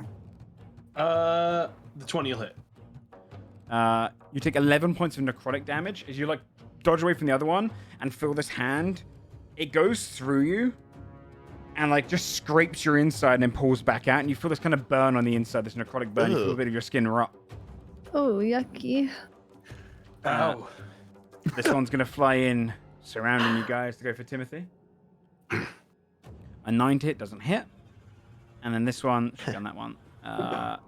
The 20 will hit. You take 11 points of necrotic damage as you like dodge away from the other one and feel this hand. It goes through you and like just scrapes your inside and then pulls back out, and you feel this kind of burn on the inside, this necrotic burn. You feel a bit of your skin rot. Oh, yucky. Ow. This one's gonna fly in, surrounding you guys to go for Timothy. A 9 to hit doesn't hit, and then this one, she's done that one,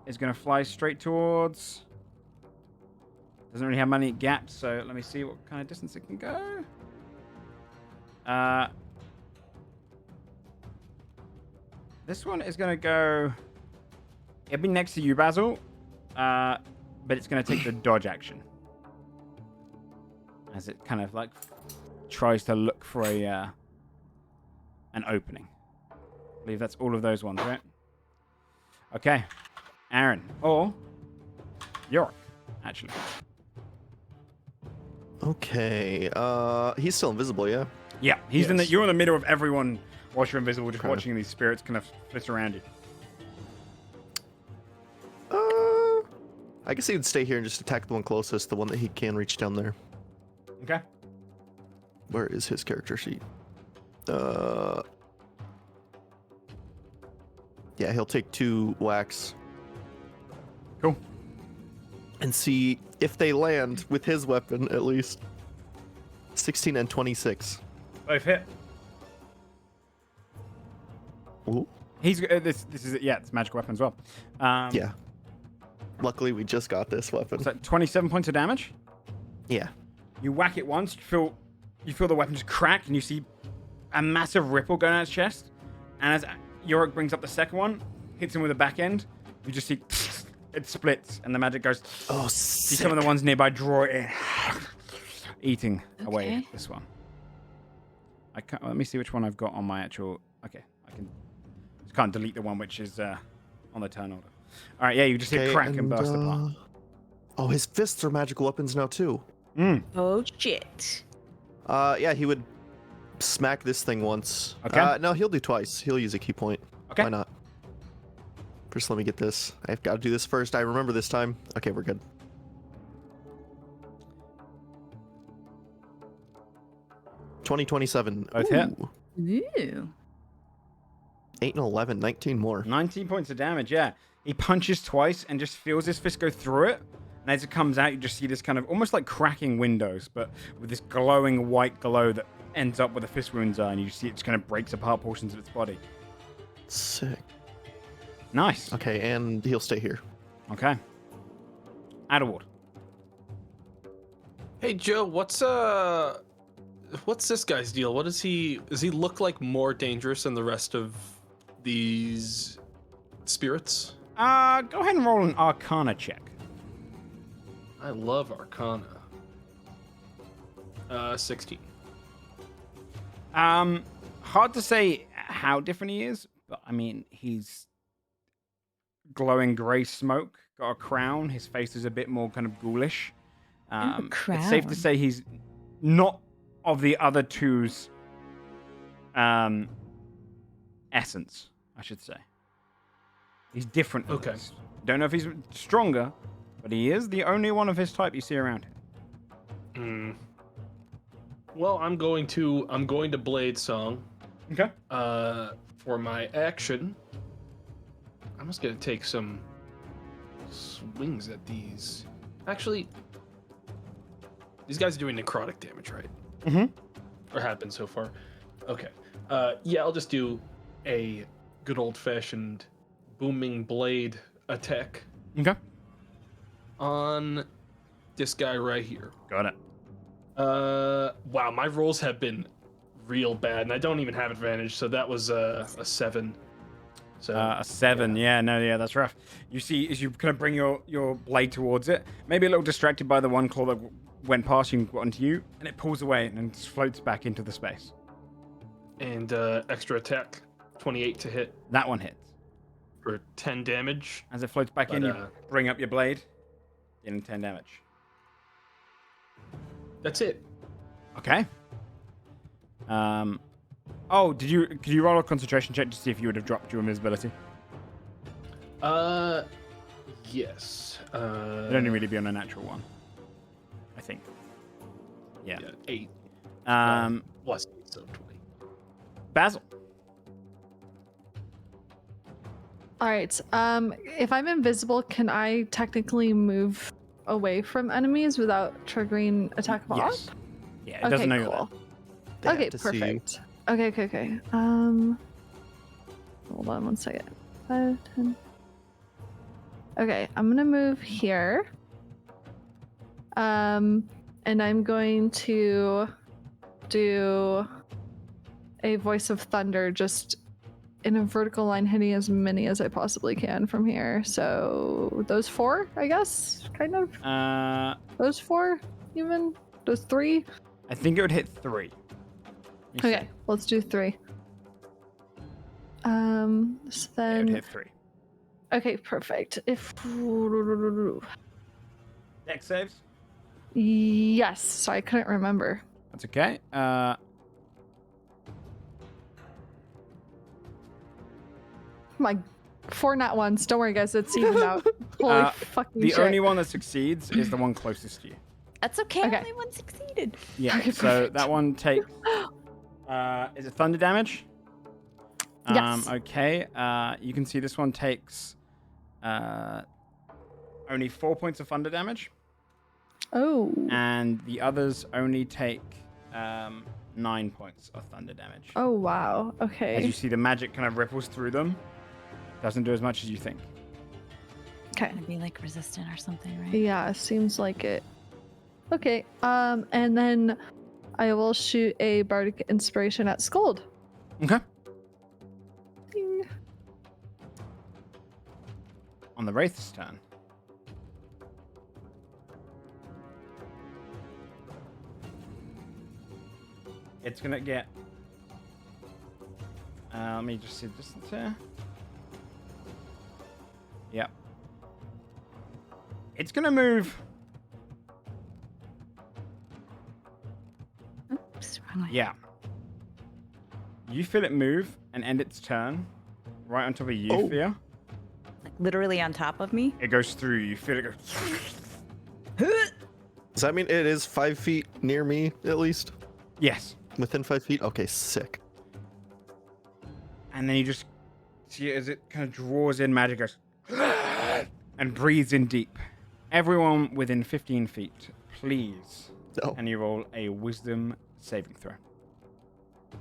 is gonna fly straight towards. Doesn't really have many gaps, so let me see what kind of distance it can go. This one is going to go... It'll be next to you, Basil. But it's going to take the dodge action. As it kind of like tries to look for an opening. I believe that's all of those ones, right? Okay. Aaron. Or Yorick, actually. Okay. He's still invisible, yeah? Yeah, he's in the, Yes. you're in the middle of everyone whilst you're invisible, just watching these spirits kind of flit around you. I guess he would stay here and just attack the one closest, the one that he can reach down there. Okay. Where is his character sheet? Yeah, he'll take 2 whacks Cool. and see if they land with his weapon, at least. 16 and 26. Both hit. Ooh. He's this is yeah, it's a magic weapon as well. Yeah. Luckily, we just got this weapon. So 27 points of damage. Yeah. You whack it once, you feel the weapon just crack, and you see a massive ripple going out his chest. And as Yorick brings up the second one, hits him with the back end, you just see it splits, and the magic goes. Oh, See sick. some of the ones nearby draw it in, eating away Okay. this one. I can't. Let me see which one I've got on my actual. Okay, I can't delete the one which is on the turn order. All right, yeah, you just hear Okay, crack and burst apart. Oh, his fists are magical weapons now, too. Oh shit. Yeah, he would smack this thing once. Okay. No, he'll do twice. He'll use a key point. Okay. Why not? First, let me get this. I've got to do this first. I remember this time. Okay, we're good. $20.27. Both hit. Ooh. 8 and 11. 19 more. 19 points of damage. Yeah, he punches twice and just feels his fist go through it. And as it comes out, you just see this kind of almost like cracking windows, but with this glowing white glow that ends up where the fist wounds are, and you see it just kind of breaks apart portions of its body. Sick. Nice. Okay, and he'll stay here. Okay. Adderward. Hey Joe, what's this guy's deal? What does he look like more dangerous than the rest of these spirits? Go ahead and roll an Arcana check. I love Arcana. 16. Hard to say how different he is, but I mean, he's glowing grey smoke, got a crown, his face is a bit more kind of ghoulish. It's safe to crown. say he's not of the other two's essence, I should say. He's different. At Okay. least. Don't know if he's stronger, but he is the only one of his type you see around him. Well, I'm going to Blade Song. Okay. for my action, I'm just gonna take some swings at these. Actually, these guys are doing necrotic damage, right? Mm-hmm. Or have been so far. Okay. Yeah, I'll just do a good old-fashioned booming blade attack Okay. on this guy right here. Got it. Wow, my rolls have been real bad, and I don't even have advantage, so that was a 7. So A 7. Yeah, no, yeah, that's rough. You see, as you kind of bring your blade towards it, maybe a little distracted by the one claw that went past you and got onto you, and it pulls away and then floats back into the space. And extra attack, 28 to hit That one hits. for 10 damage. As it floats back in, But, you bring up your blade, dealing 10 damage. That's it. Okay. Oh, could you roll a concentration check to see if you would have dropped your invisibility? Yes. It'd only really be on a natural one, I think. Yeah. 8 plus 8, so 20. Basil. All right. If I'm invisible, can I technically move away from enemies without triggering attack of Yes. op? Yeah, it doesn't know you're cool. there. They have Okay, to see you. perfect. Okay. Hold on one second. 5, 10. Okay, I'm gonna move here. And I'm going to do a voice of thunder just in a vertical line, hitting as many as I possibly can from here. So those 4, I guess, kind of. Those 4, even those 3. I think it would hit 3. Okay, let's do 3. So It then. would hit 3. Okay, perfect. If Dex saves. yes, so I couldn't remember. That's okay. My 4 nat ones. Don't worry, guys. It's evened out. Holy fucking The shit. only one that succeeds is the one closest to you. That's okay. Okay. Only one succeeded. Yeah. Okay, So perfect. that one takes. Is it thunder damage? Yes. Okay. You can see this one takes only 4 points of thunder damage, Oh. and the others only take 9 points of thunder damage. Oh wow. As Okay. you see, the magic kind of ripples through them. Doesn't do as much as you think. Okay. Gonna be like resistant or something, right? Yeah, seems like it. Okay. And then I will shoot a bardic inspiration at Scold. Okay. Ding. On the Wraith's turn. It's gonna get. Let me just see the distance here. Yep. It's gonna move. Oops, wrong way. Yeah. You feel it move and end its turn right on top of you, Oh. Thea. Like literally on top of me. It goes through. You feel it go. Does that mean it is 5 feet near me, at least? Yes. Within 5 feet? Okay, sick. And then you just see it as it kind of draws in magic, goes and breathes in deep. Everyone within 15 feet, please. No. And you roll a wisdom saving throw. I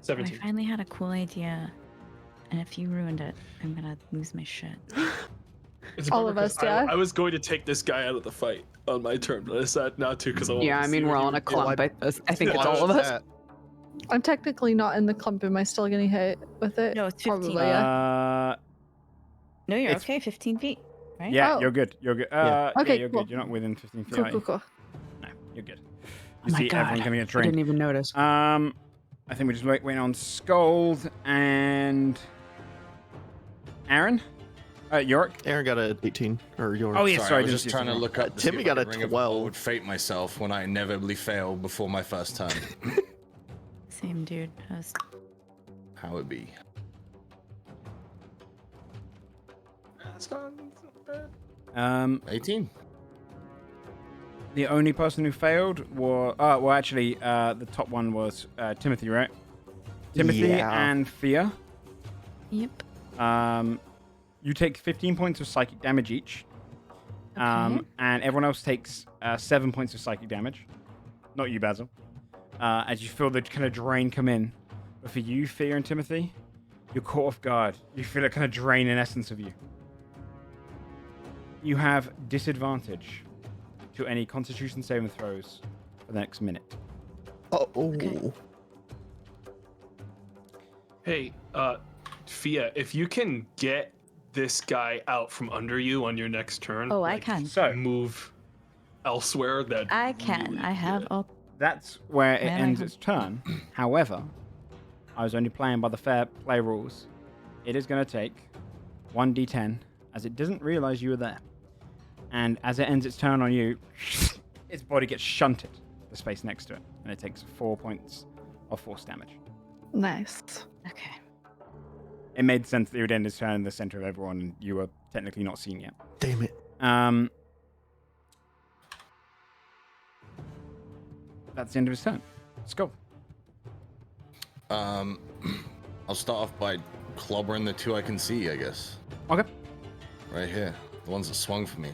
17. finally had a cool idea, and if you ruined it, I'm gonna lose my shit. It's a All bummer of us, 'cause yeah. I was going to take this guy out of the fight on my turn, but I decided not to because I wanted Yeah, to I see mean, what we're he all in a would do. clump. I think it's Why all of is us. that? I'm technically not in the clump. Am I still getting hit with it? No, it's 15. Probably, yeah. No, you're It's- okay. 15 feet, right? Yeah, Oh. you're good. You're good. Yeah. Okay, you're cool. good. You're not within 15 feet. Cool, are cool, you? cool. No, you're good. Oh You my see god. everyone coming a I drink. didn't even notice. I think we're just waiting on Scold and Aaron. Yorick. Aaron got a 18, or your. Oh, yeah, sorry. I I was didn't just see trying to someone. look up. to Timmy see if got I a could ring of 12. would fate myself when I inevitably fail before my first turn. Same dude. I was... How it be? That's not bad. 18. The only person who failed was, well, actually, the top one was Timothy, right? Timothy Yeah. and Fia, Yep. you take 15 points of psychic damage each. Okay. And everyone else takes 7 points of psychic damage. Not you, Basil. As you feel the kind of drain come in. But for you, Fia and Timothy, you're caught off guard. You feel it kind of drain in essence of you. You have disadvantage to any Constitution saving throws for the next minute. Oh. Okay. Hey, Fia, if you can get this guy out from under you on your next turn. Oh, I can. So, Move elsewhere. That I can. I have all. that's where it Man, I ends have- its turn. However, I was only playing by the fair play rules. It is going to take 1d10, as it doesn't realize you were there. And as it ends its turn on you, its body gets shunted to the space next to it, and it takes 4 points of force damage. Nice. Okay. It made sense that it would end its turn in the center of everyone, and you were technically not seen yet. Damn it. That's the end of his turn. Let's go. I'll start off by clobbering the two I can see, I guess. Okay. Right here. The ones that swung for me.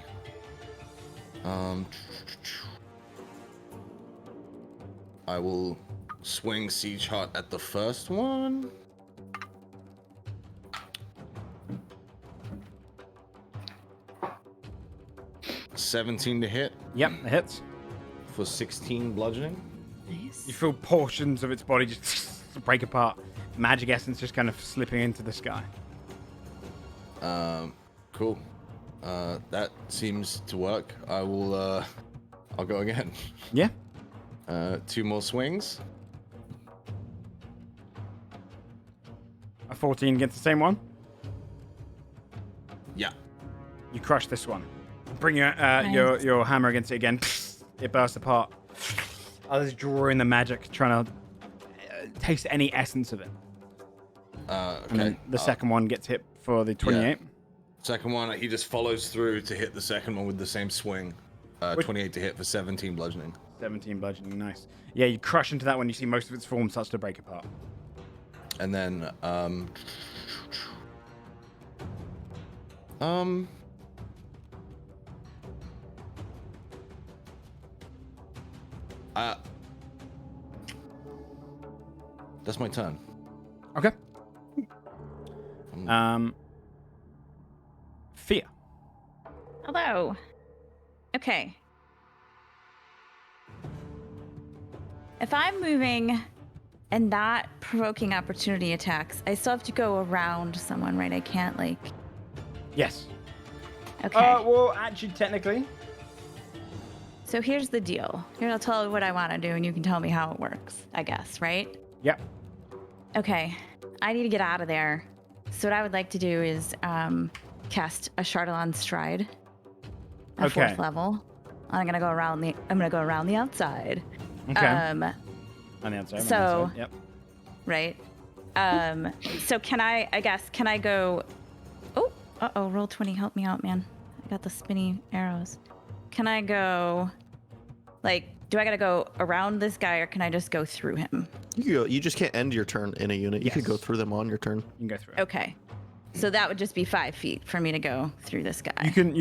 I will swing Siege Heart at the first one. $17 to hit Yep, it hits. for 16 bludgeoning. Nice. You feel portions of its body just break apart. Magic essence just kind of slipping into the sky. Cool. That seems to work. I'll go again. Yeah. 2 more swings. A 14 against the same one. Yeah. You crush this one. Bring your hammer against it again. It bursts apart. Others drawing the magic, trying to taste any essence of it. Okay. And then the second one gets hit for the 28. Second one, he just follows through to hit the second one with the same swing. 28 to hit for 17 bludgeoning. 17 bludgeoning, nice. Yeah, you crush into that one. You see most of its form starts to break apart. And then, that's my turn. Okay. Fear. Hello. Okay. If I'm moving and not provoking opportunity attacks, I still have to go around someone, right? I can't, like... Yes. Okay. Well, actually, technically. So here's the deal. Here, I'll tell you what I want to do, and you can tell me how it works, I guess, right? Yep. Okay. I need to get out of there. So what I would like to do is cast a Chardalon Stride. At Okay. 4th level. I'm gonna go around the outside. Okay. On the outside. so- on the outside. Yep. Right. So can I go... Oh, roll 20. Help me out, man. I got the spinny arrows. Can I go... Like, do I gotta go around this guy, or can I just go through him? You could go, you just can't end your turn in a unit. You could go Yes. through them on your turn. You can go through it. Okay. So that would just be 5 feet for me to go through this guy. You can.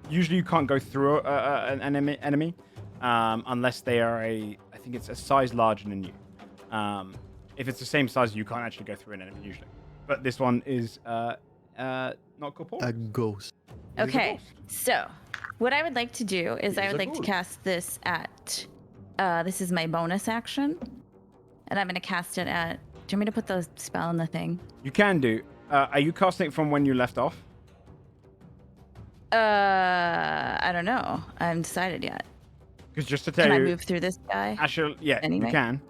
Usually, you can't go through an enemy unless they are I think it's a size larger than you. If it's the same size, you can't actually go through an enemy usually. But this one is not corporeal. A ghost. It is a Okay. ghost. So what I would like to do is I He's would a like to ghost. cast this at... this is my bonus action. And I'm going to cast it at... Do you want me to put the spell in the thing? You can do. Are you casting it from when you left off? I don't know. I haven't decided yet. Because just to tell Can I you, move through this guy? Asher, yeah, anyway? you can.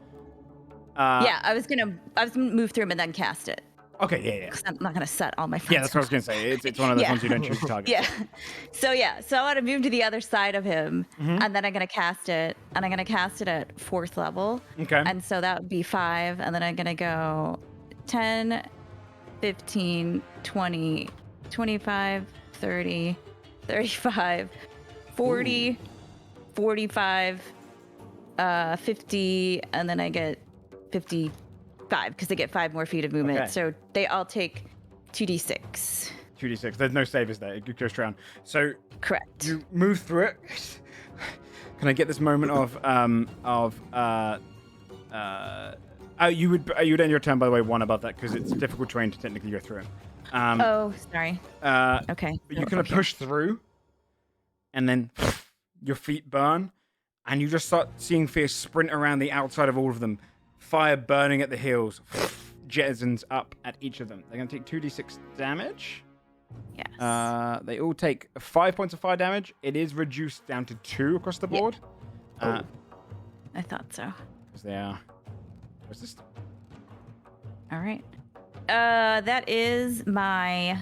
Yeah, I was gonna move through him and then cast it. Okay, yeah. Because I'm not gonna set all my friends. Yeah, that's what I was going to say. It's one of those Yeah. ones you don't choose to target. Yeah. So I want to move to the other side of him, Mm-hmm. and then I'm gonna cast it, and I'm gonna cast it at 4th level. Okay. And so that would be 5, and then I'm gonna go 10, 15, 20, 25, 30, 35, 40, 45, 50, and then I get 50 5 because they get 5 more feet of movement. Okay. So they all take 2d6. 2d6. There's no savers there. It goes down. So Correct. you move through it. Can I get this moment you would end your turn, by the way, 1 above that because it's difficult terrain to technically go through it. Oh, sorry. Okay. But you kind of push through, and then your feet burn, and you just start seeing fear sprint around the outside of all of them, fire burning at the heels, jettisons up at each of them. They're going to take 2d6 damage. Yes. They all take 5 points of fire damage. It is reduced down to 2 across the board. I thought so. Because they are resistant. All right. That is my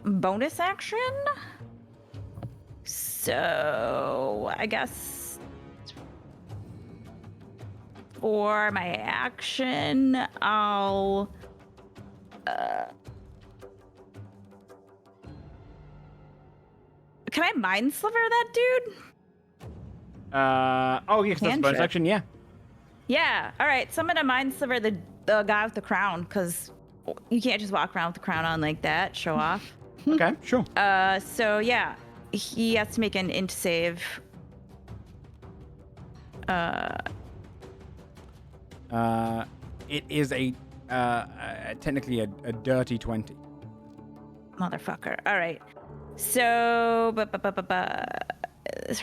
bonus action. So I guess for my action, I'll can I mind sliver that dude? Oh, yes, that's a bonus Cantrip. action, yeah. Yeah. All right. So I'm gonna mind sliver the guy with the crown because you can't just walk around with the crown on like that. Show off. Okay, sure. So yeah, he has to make an int save. It is technically a dirty 20. Motherfucker. All right. So,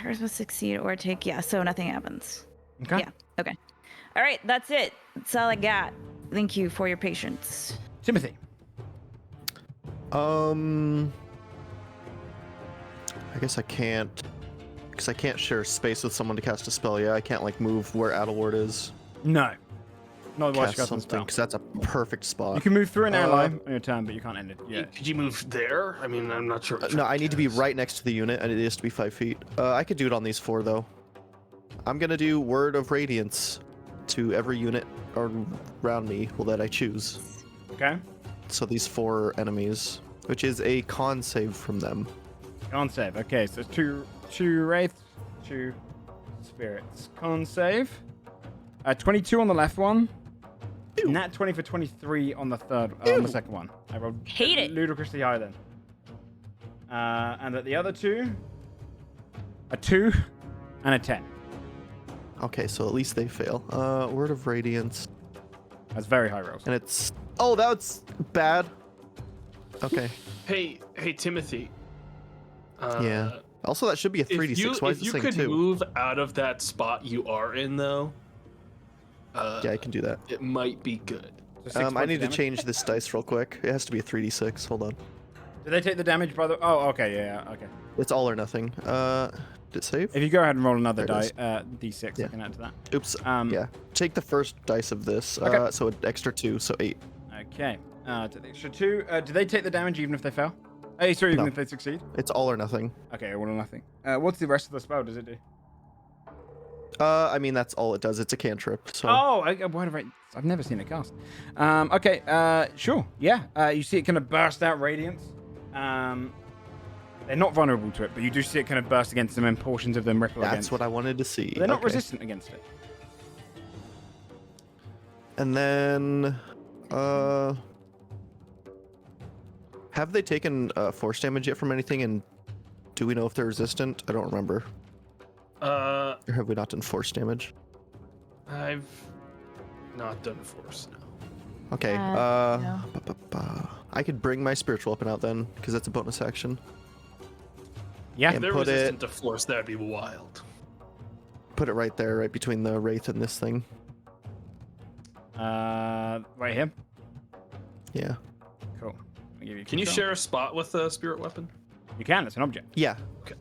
hers will succeed or take. Yeah. So nothing happens. Okay. Yeah. Okay. All right. That's it. That's all I got. Thank you for your patience. Timothy. I guess I can't, because I can't share space with someone to cast a spell. Yeah, I can't like move where Adelward is. No. Not while she Cast casts the something, spell. because that's a perfect spot. You can move through an ally on your turn, but you can't end it. Yeah. Could you move there? I mean, I'm not sure. what No, I need to be is. right next to the unit, and it has to be 5 feet. I could do it on these 4 though. I'm gonna do Word of Radiance to every unit around me, well, that I choose. Okay. So these 4 enemies, which is a con save from them. Con save. Okay, so two wraiths, 2 spirits. Con save. 22 on the left one. Nat 20 for 23 on the on the second one. I rolled Hate it. ludicrously high then. And at the other 2, a 2 and a 10. Okay, so at least they fail. Word of Radiance, That's very high rolls. and it's that's bad. Okay, Hey, Timothy. yeah. Also, that should be a 3d6. Why is If this you thing could 2? move out of that spot you are in, though, Yeah, I can do that. it might be good. So 6 I points need of to damage. change this dice real quick. It has to be a 3d6. Hold on. Do they take the damage by the? Oh, okay, yeah, okay. It's all or nothing. Did it save? If you go ahead and roll another There die, it d6, Yeah. I can add to that. Oops. Yeah. Take the first dice of this. Okay. So an extra 2, so 8. Okay. To the extra 2. Do they take the damage even if they fail? Hey, sorry, even No. if they succeed? It's all or nothing. Okay, all or nothing. What's the rest of the spell? Does it do? I mean, that's all it does. It's a cantrip. So Oh, what have I've never seen it cast. Okay, sure. Yeah. You see it kind of burst out radiance. They're not vulnerable to it, but you do see it kind of burst against them and portions of them ripple that's against. what I wanted to see. But they're not Okay. resistant against it. And then, have they taken force damage yet from anything? And do we know if they're resistant? I don't remember. Or have we not done force damage? I've not done force. No. Okay. No. I could bring my spiritual weapon out then, because that's a bonus action. Yeah. If And they're put resistant it to force, that'd be wild. put it right there, right between the wraith and this thing. Right here. Yeah. Cool. I'll give you Can you control. share a spot with a spirit weapon? You can. It's an object. Yeah. Okay.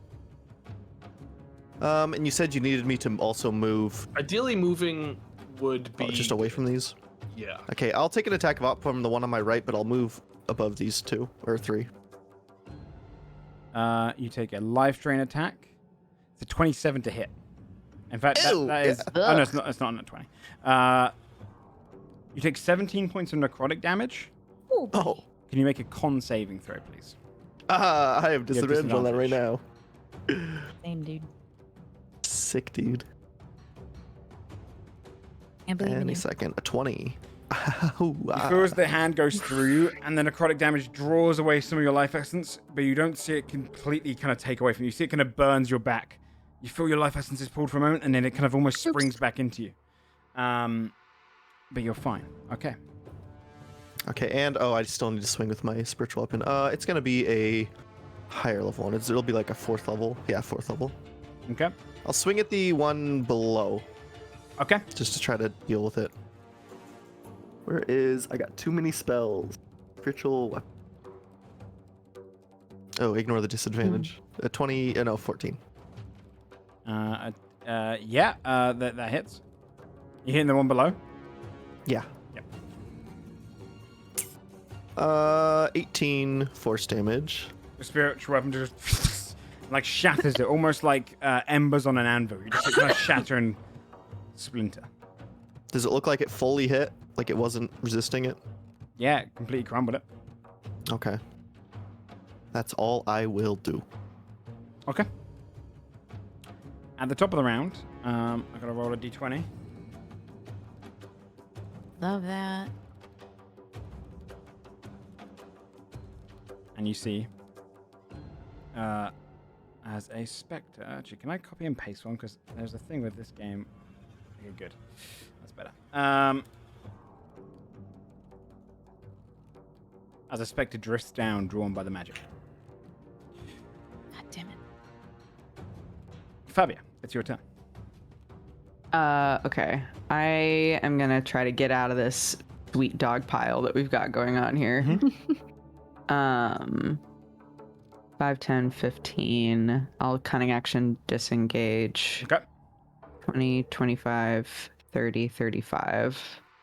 And you said you needed me to also move Ideally, moving would be just away from these. Yeah. Okay, I'll take an attack of op from the one on my right, but I'll move above these 2 or 3. You take a life drain attack. It's a 27 to hit. In fact, Ew, that is. yeah. Oh no, it's not. It's not a 20. You take 17 points of necrotic damage. Oh. Can you make a con saving throw, please? I have disadvantage on that right now. Same dude. Sick, dude. Can't believe in Any you. second. A 20. Ooh, You feel as the hand goes through you, and the necrotic damage draws away some of your life essence, but you don't see it completely kind of take away from you. You see it kind of burns your back. You feel your life essence is pulled for a moment, and then it kind of almost springs back into you. But you're fine. Okay. Okay, and I still need to swing with my spiritual weapon. It's gonna be a higher level one. It'll be like a 4th level. Yeah, 4th level. Okay. I'll swing at the one below. Okay. Just to try to deal with it. I got too many spells. Spiritual weapon. Oh, ignore the disadvantage. 14. Yeah, that hits. You hitting the one below? Yeah. Yep. 18 force damage. The spiritual weapon just like shatters it, almost like embers on an anvil. You just kind of shatter and splinter. Does it look like it fully hit? Like it wasn't resisting it? Yeah, it completely crumbled it. Okay. That's all I will do. Okay. At the top of the round, I gotta roll a d20. Love that. And you see, as a specter, actually, can I copy and paste one? Because there's a thing with this game. Okay, good. That's better. As a specter drifts down, drawn by the magic. God damn it. Fabia, it's your turn. Okay. I am gonna try to get out of this sweet dog pile that we've got going on here. 5, 10, 15. I'll cunning action disengage. Okay. 20, 25, 30, 35.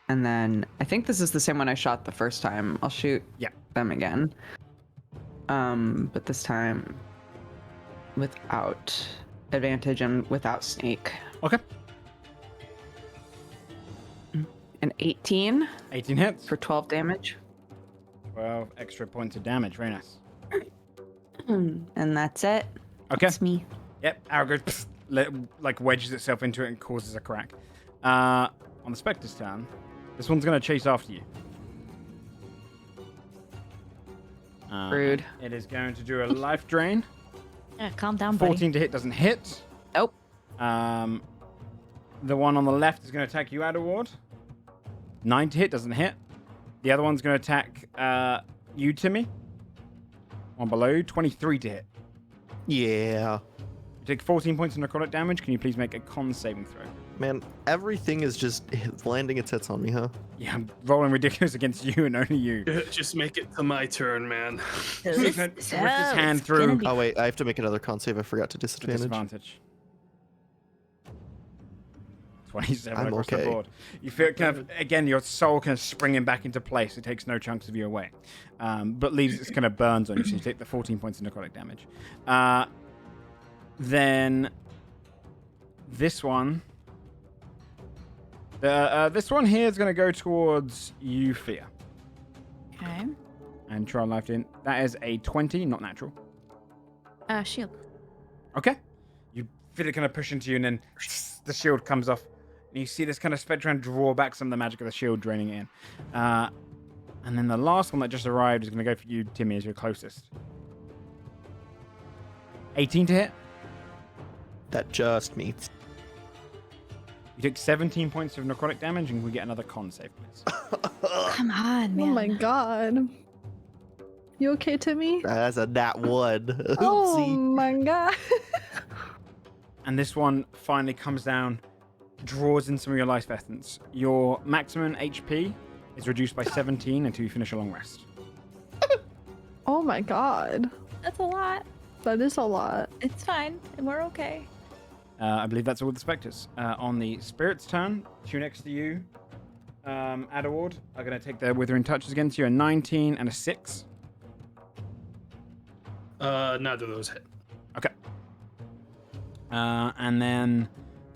And then I think this is the same one I shot the first time. I'll shoot them again. But this time without advantage and without sneak. Okay. An 18. 18 hits. For 12 damage. 12 extra points of damage. Very nice. And that's it. Okay. That's me. Yep. Arrow goes, like wedges itself into it and causes a crack. On the Spectre's turn, this one's going to chase after you. Rude. It is going to do a life drain. Yeah, calm down, buddy. 14 to hit doesn't hit. Nope. The one on the left is going to attack you, Adaward. 9 to hit doesn't hit. The other one's going to attack you, Timmy. One below you, 23 to hit. Yeah. You take 14 points of necrotic damage. Can you please make a con saving throw? Man, everything is just landing its hits on me, huh? Yeah, I'm rolling ridiculous against you and only you. Just make it to my turn, man. With his hand through. Oh, wait, I have to make another con save. I forgot to disadvantage. 27 I'm across okay. the board. You feel kind of, again, your soul kind of springing back into place. It takes no chunks of you away. But leaves its kind of burns on you, so you take the 14 points of necrotic damage. Then this one. This one here is going to go towards you, Fear. Okay. And try life in. That is a 20, not natural. Shield. Okay. You feel it kind of push into you, and then the shield comes off. And you see this kind of spectre trying to draw back some of the magic of the shield, draining it in. And then the last one that just arrived is going to go for you, Timmy, as your closest. 18 to hit. That just meets. You take 17 points of necrotic damage, and we get another con save, please. Come on, man. Oh my god. You okay, Timmy? That's a nat 1. Oh Oopsie. my god. And this one finally comes down, draws in some of your life essence. Your maximum HP is reduced by 17 until you finish a long rest. Oh my god. That's a lot. That is a lot. It's fine. And we're okay. I believe that's all the specters. On the spirit's turn, two next to you, Adaward, are going to take their withering touches against you. A 19 and a 6. Neither of those hit. Okay. And then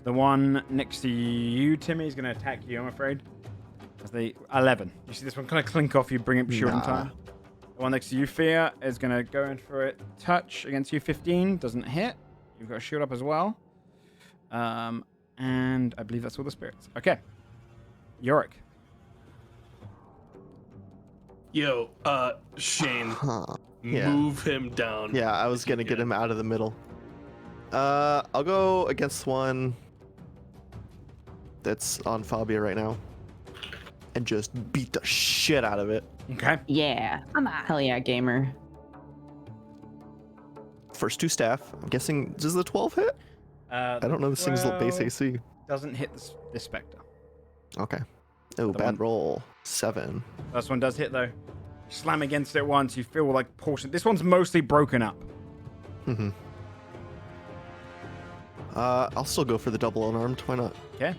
the one next to you, Timmy, is going to attack you, I'm afraid. As the 11. You see this one kind of clink off you, bring it shield in time. The one next to you, Fear, is going to go in for a touch against you. 15 doesn't hit. You've got a shield up as well. And I believe that's all the spirits. Okay. Yorick. Yo, Shane, Yeah. move him down. Yeah, I was gonna get him out of the middle. I'll go against one that's on Fabia right now, and just beat the shit out of it. Okay. Yeah. Come on. Hell yeah, gamer. First 2 staff. I'm guessing, does the 12 hit? I don't know this thing's base AC. Doesn't hit the specter. Okay. Oh, Other bad one. roll. 7. First one does hit though. Slam against it once. You feel like portion. This one's mostly broken up. Mm-hmm. I'll still go for the double unarmed. Why not? Okay.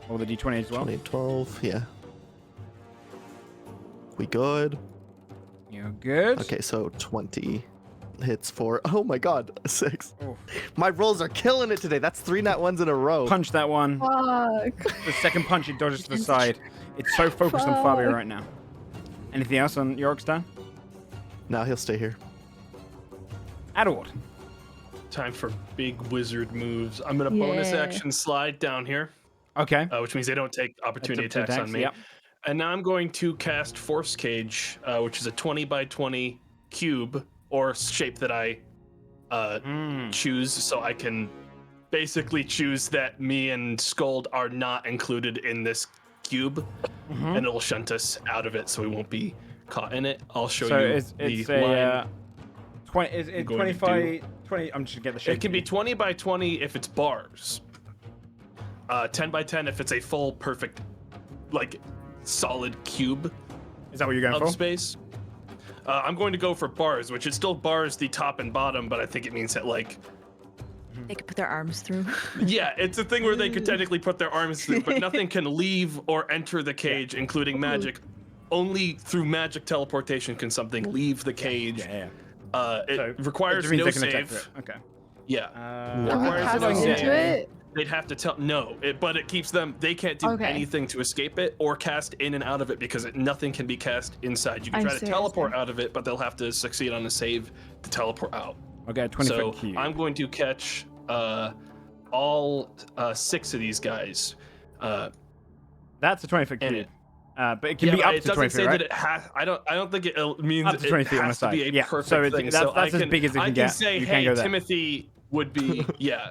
Roll the d20 as well. 20, 12. Yeah. We good? You're good. Okay, so 20 hits for. Oh my god, 6. Oof. My rolls are killing it today. That's 3 nat 1s in a row. Punch that one. Fuck. The second punch, it dodges to the side. It's so focused on Fabio right now. Anything else on Yorick's turn? Now he'll stay here. Adward. Time for big wizard moves. I'm gonna bonus Yeah. action slide down here, Okay. which means they don't take opportunity It's up to attacks on me. Yep. And now I'm going to cast Force Cage, which is a 20 by 20 cube or shape that I choose, so I can basically choose that me and Scold are not included in this cube, and it'll shunt us out of it, so we won't be caught in it. I'll show So you it's the a line. 20. Is it going to 25? 20. I'm just gonna get the shape. It can be 20 by 20 if it's bars. 10 by 10 if it's a full, perfect, like, solid cube Is that what you're going of for? space. I'm going to go for bars, which it still bars the top and bottom, but I think it means that, like, They could put their arms through. yeah, it's a thing where they could technically put their arms through, but nothing can leave or enter the cage, including magic. Only through magic teleportation can something leave the cage. Yeah. It So, requires it means no they can attack save. through it. Okay. Yeah. Can we requires pass no into save. it? They'd have to tell but it keeps them. They can't do Okay. anything to escape it or cast in and out of it because nothing can be cast inside. You can I try to see, I teleport see. out of it, but they'll have to succeed on a save to teleport out. Okay. 20 So foot cube. I'm going to catch all 6 of these guys. That's a 20 foot And cube. But it can be up it to doesn't 20 say feet, right? that it has. I don't think it means Up to 20 it feet on has the to be side. a Yeah, perfect so thing. that's I as big as it I can get. say, You can't hey, go there. Timothy would be Yeah.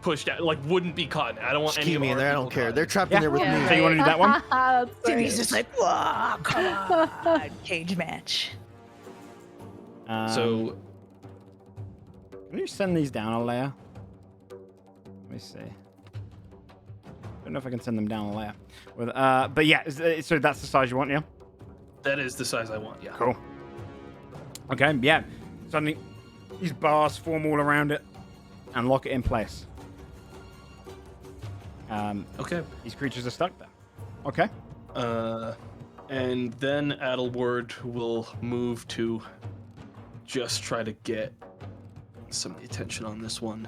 pushed out, like wouldn't be caught. I don't want Just any keep of me in our there. I people don't care. caught. They're trapped Yeah. in there with Yeah. me. So you want to do that one? That's Timmy's great. just like, whoa, come on. Cage match. So Can you send these down a layer? Let me see. Don't know if I can send them down a layer. But yeah, so that's the size you want, yeah? that is the size I want. Yeah. Cool. Okay, yeah. Suddenly, these bars form all around it and lock it in place. Okay. These creatures are stuck there. Okay. And then Adelward will move to just try to get some attention on this one.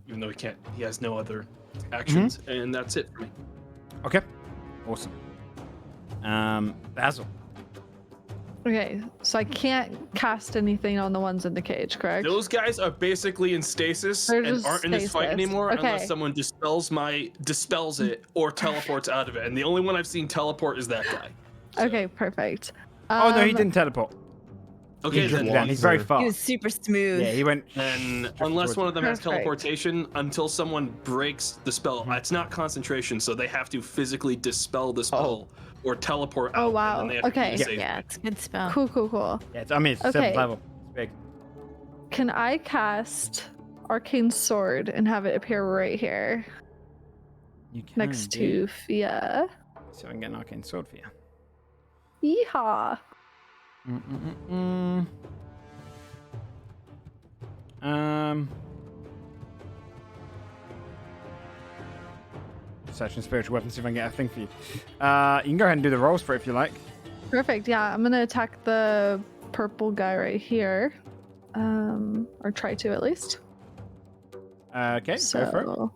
Even though he has no other actions, and that's it for me. Okay. Awesome. Basil. Okay, so I can't cast anything on the ones in the cage, correct? Those guys are basically in stasis They're and just aren't in this fight stasis. anymore Okay. unless someone dispels it or teleports out of it. And the only one I've seen teleport is that guy. Okay, perfect. Oh, no, he didn't teleport. Okay, He then. just ran. He's very He fast. was super smooth. Yeah, he went. And unless one of them has Perfect. teleportation, until someone breaks the spell, it's not concentration, so they have to physically dispel the spell or teleport out. Oh, and wow. then they have to Okay. do a save. Yeah, it's a good spell. Cool. Yeah, I mean, it's Okay. 7th level. It's big. Can I cast Arcane Sword and have it appear right here You can next indeed. to Fia? So I can get an arcane sword for you. Yeehaw. Searching spiritual weapons, see if I can get a thing for you. You can go ahead and do the rolls for it if you like. Perfect. Yeah, I'm gonna attack the purple guy right here. Or try to at least. Okay, go for it. So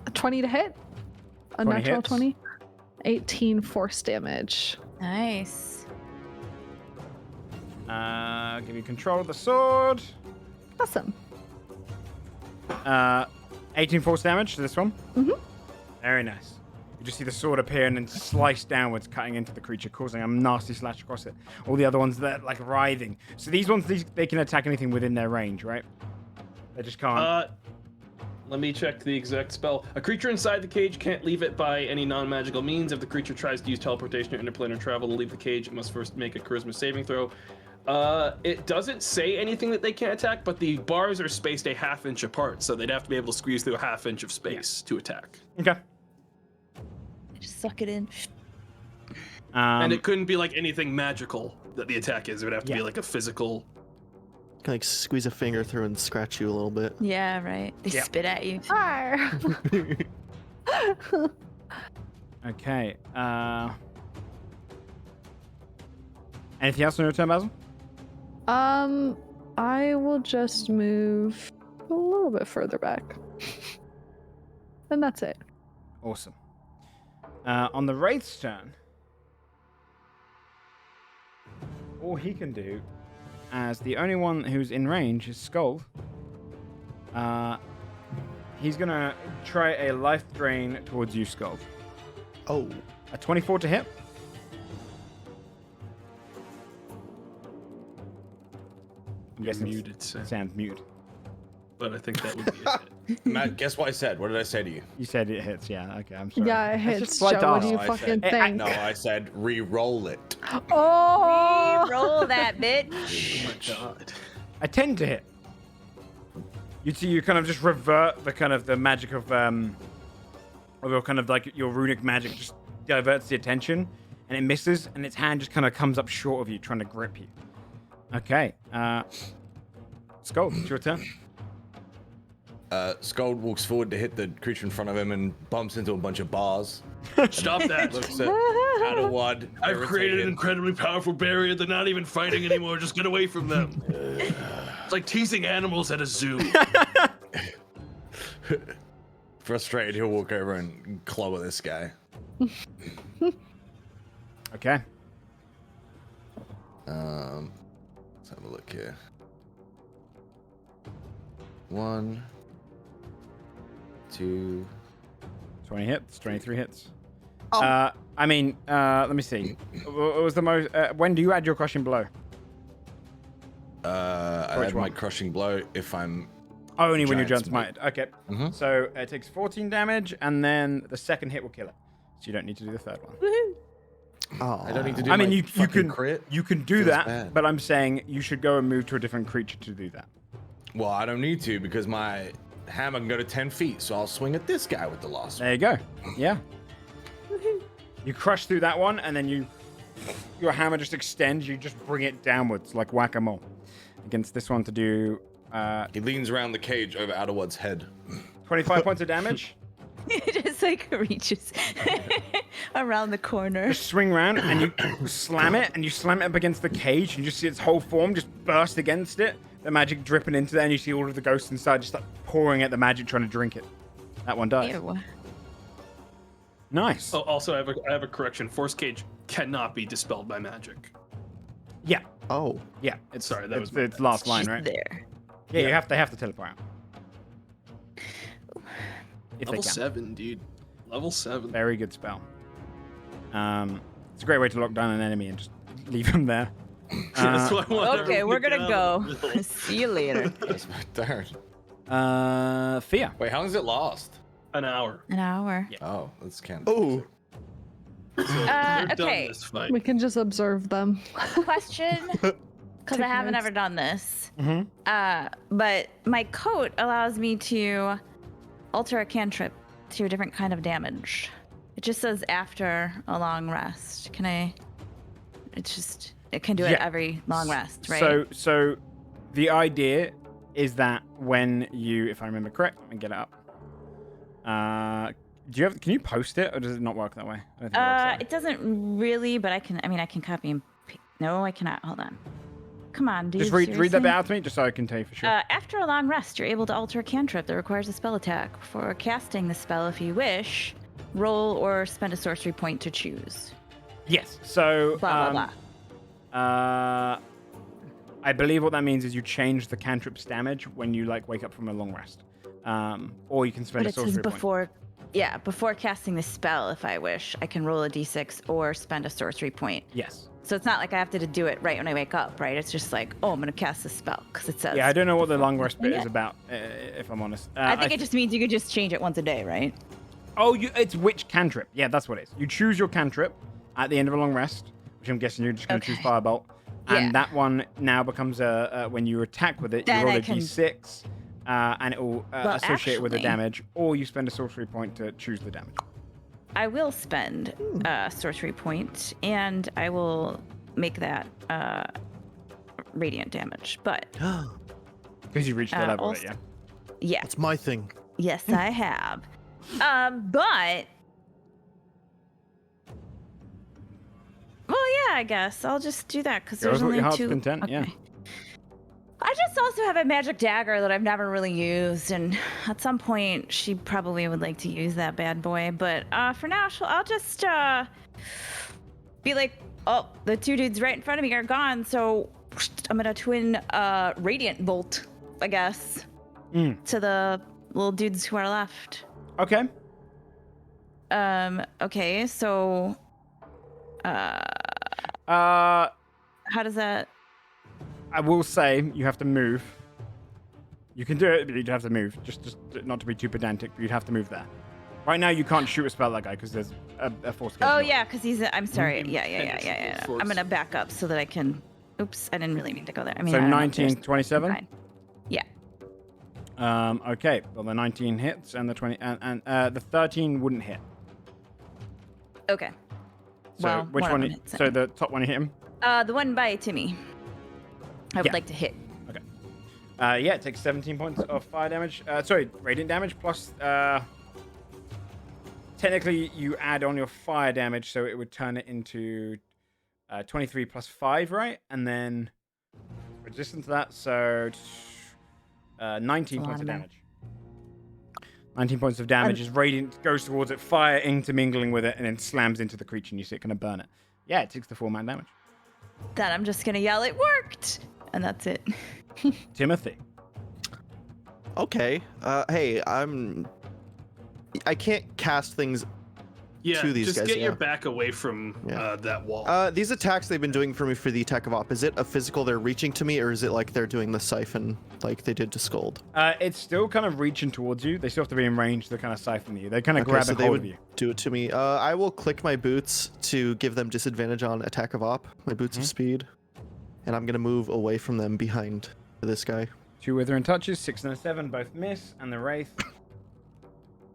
a 20 to hit. A 20 natural hits. 20. 18 force damage. Nice. Give you control of the sword. Awesome. 18 force damage to this one. Mhm. Very nice. You just see the sword appear and then slice downwards, cutting into the creature, causing a nasty slash across it. All the other ones, they're like writhing. So these ones, they can attack anything within their range, right? They just can't. Let me check the exact spell. A creature inside the cage can't leave it by any non-magical means. If the creature tries to use teleportation or interplanar travel to leave the cage, it must first make a charisma saving throw. It doesn't say anything that they can't attack, but the bars are spaced a ½ inch apart, so they'd have to be able to squeeze through a ½ inch of space to attack. Okay. Just suck it in. And it couldn't be like anything magical that the attack is. It would have to be like a physical. Can like squeeze a finger through and scratch you a little bit. Yeah, right. They spit at you. Arr. Okay. Anything else on your turn, Basil? I will just move a little bit further back. And that's it. Awesome. On the Wraith's turn, all he can do, as the only one who's in range is Skull, he's going to try a life drain towards you, Skull. Oh. A 24 to hit. I'm guessing Muted, so. sound muted. But I think that would be it. Matt, guess what I said? What did I say to you? You said it hits, yeah. Okay, I'm sorry. Yeah, it It's hits. just slight Joe, what do dance. you I fucking said- think? No, I said re-roll it. Oh! Roll that bitch. Oh my god. A 10 to hit. You kind of just revert the kind of the magic of your kind of like your runic magic just diverts the attention, and it misses, and its hand just kind of comes up short of you, trying to grip you. Okay. Skull, it's your turn. Scold walks forward to hit the creature in front of him and bumps into a bunch of bars. Stop that. Looks at Adawad. I've created an irritated. incredibly powerful barrier. They're not even fighting anymore. Just get away from them. It's like teasing animals at a zoo. Frustrated, he'll walk over and clobber this guy. Okay. Let's have a look here. 1, 2. 20 hits, 23 hits. Oh. Let me see. What was the most? When do you add your crushing blow? I Which had my one? crushing blow if I'm. Only when you Giant giant smite. Okay. Mhm. So it takes 14 damage, and then the second hit will kill it. So you don't need to do the third one. Oh. I don't need to do. I mean, my you fucking can crit. you can do Feels that, bad. but I'm saying you should go and move to a different creature to do that. Well, I don't need to because my hammer can go to 10 feet, so I'll swing at this guy with the last one. There you go. Yeah. You crush through that one, and then your hammer just extends. You just bring it downwards like whack-a-mole against this one to do He leans around the cage over Adawad's head. 25 points of damage. It just like reaches around the corner. Just swing around and you slam it, and you slam it up against the cage, and you just see its whole form just burst against it. The magic dripping into there, and you see all of the ghosts inside just like pouring at the magic, trying to drink it. That one dies. Ew. Nice. Oh, also, I have a correction. Force cage cannot be dispelled by magic. Yeah, Oh. yeah. It's Sorry, that it's, was my it's last line, Just right? there. Yeah, they have to teleport out. If Level they can. 7, dude. Level 7. Very good spell. It's a great way to lock down an enemy and just leave him there. That's why I want Okay, everyone we're to get gonna out go. of the middle. See you later. That's my turn. Fear. Wait, how long does it last? An hour. An hour. Oh, that's can't. Oh. So they're done Okay. this fight. We can just observe them. Question, because I Take haven't notes. ever done this. Mm-hmm. But my coat allows me to alter a cantrip to a different kind of damage. It just says after a long rest. Can I? It can do it Yeah. every long rest, right? So the idea is that when you, if I remember correct, let me get it up. Can you post it, or does it not work that way? I don't think it works that way. It doesn't really, but I can copy and no, I cannot. Hold on. Come on, dude. Just read that seriously? bit out to me, just so I can tell you for sure. After a long rest, you're able to alter a cantrip that requires a spell attack. For casting the spell, if you wish, roll or spend a sorcery point to choose. Yes. So Blah blah blah. I believe what that means is you change the cantrip's damage when you like wake up from a long rest, or you can spend But a it says sorcery point. before Yeah, before casting the spell, if I wish, I can roll a d6 or spend a sorcery point. Yes. So it's not like I have to do it right when I wake up, right? It's just like, oh, I'm going to cast this spell because it says. Yeah, I don't know what the long rest bit Yeah. is about, if I'm honest. I think it just means you could just change it once a day, right? Oh, it's which cantrip. Yeah, that's what it is. You choose your cantrip at the end of a long rest, which I'm guessing you're just going to choose Firebolt. And Yeah. that one now becomes when you attack with it, Then you roll I a can- d6, and it will associate it with the actually- damage, or you spend a sorcery point to choose the damage. I will spend a sorcery point, and I will make that radiant damage. But Because you reached the level, also- yeah. yeah, That's my thing. yes, I have. But well, yeah, I guess I'll just do that because Goes there's with only your heart's two. content, yeah. I just also have a magic dagger that I've never really used, and at some point she probably would like to use that bad boy. But for now, I'll just be like, oh, the two dudes right in front of me are gone, so I'm gonna twin radiant bolt, I guess, to the little dudes who are left. Okay. Okay, so Uh, how does that? I will say you have to move. You can do it, but you'd have to move. Just not to be too pedantic, but you'd have to move there. Right now, you can't shoot a spell at that guy because there's a force. Oh yeah, because he's. I'm sorry. Mhm. Yeah. Force. I'm gonna back up so that I can. Oops, I didn't really mean to go there. I mean, So I don't know if 19, there's- 27? Fine. Yeah. Okay. Well, the 19 hits, and the 20 and the 13 wouldn't hit. Okay. So Well, which one of one? them hits So it. the top one hit him. The one by Timmy. I would Yeah. like to hit. Okay. Yeah, it takes 17 points of fire damage. Sorry, radiant damage plus. Technically, you add on your fire damage, so it would turn it into 23 plus 5, right? And then resistance to that, so 19 That's a lot points of of damage. 19 points of damage as radiant goes towards it, fire intermingling with it, and then slams into the creature, and you see it kind of burn it. Yeah, it takes the 4-man damage. Then I'm just gonna yell, "It worked!" And that's it. Timothy. Okay. Hey, I can't cast things. Yeah, To these just guys, get your yeah. back away from Yeah. that wall. These attacks they've been doing for me for the attack of op, is it a physical they're reaching to me, or is it like they're doing the siphon like they did to Scold? It's still kind of reaching towards you. They still have to be in range to kind of siphon you. They kind of grab so a they hold would of you. do it to me. I will click my boots to give them disadvantage on attack of op, my boots of speed. And I'm going to move away from them behind this guy. 2 withering touches, 6 and a 7, both miss, and the wraith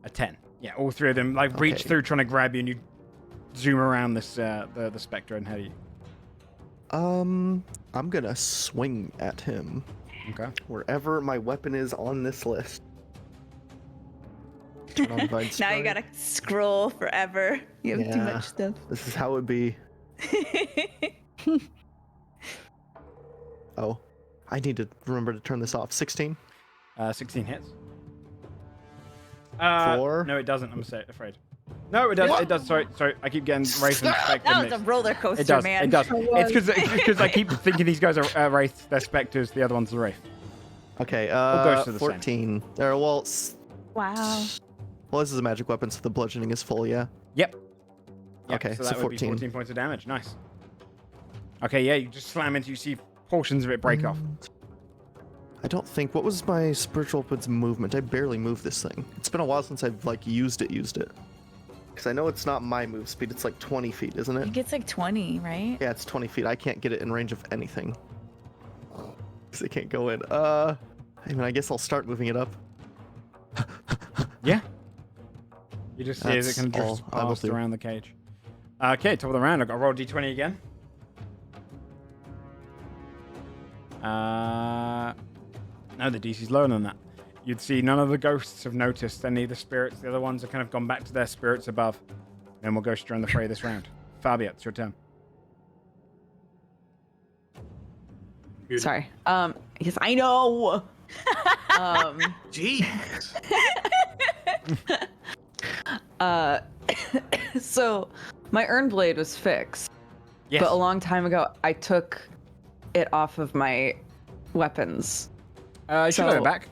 a 10. Yeah, all 3 of them like reach Okay. through trying to grab you, and you zoom around this the spectre and head you. I'm going to swing at him Okay. wherever my weapon is on this list. Turn on Divine Now you Strike. gotta scroll forever. You have too Yeah. much stuff. This is how it would be. Oh, I need to remember to turn this off. 16? 16 hits. 4? No, it doesn't. I'm afraid. No, it does. What? It does. Sorry. I keep getting wraith and spectre That was a mixed. roller coaster, It does. man. It does. It It's because I keep thinking these guys are wraiths. They're specters. The other one's the wraith. Okay, goes to the same. 14. Well, Wow. well, this is a magic weapon, so the bludgeoning is full, yeah? Yep. Okay, so so that would be 14. 14 points of damage. Nice. Okay, yeah, you just slam into. You see portions of it break off. I don't think. What was my spiritual weapon's movement? I barely moved this thing. It's been a while since I've like used it. Because I know it's not my move speed. It's like 20 feet, isn't I it? think it's like 20, right? Yeah, it's 20 feet. I can't get it in range of anything. Because it can't go in. I mean, I guess I'll start moving it up. Yeah. You just see as it That's kind of drifts all I will past do. around the cage. Okay, top of the round. I've got to roll d20 again. No, the DC's lower than that. You'd see none of the ghosts have noticed any of the spirits. The other ones have kind of gone back to their spirits above. And we'll ghost during the fray this round. Fabia, it's your turn. Sorry. Yes, I know. Jeez. So my urn blade was fixed, Yes. but a long time ago I took it off of my weapons. You should so- have it back.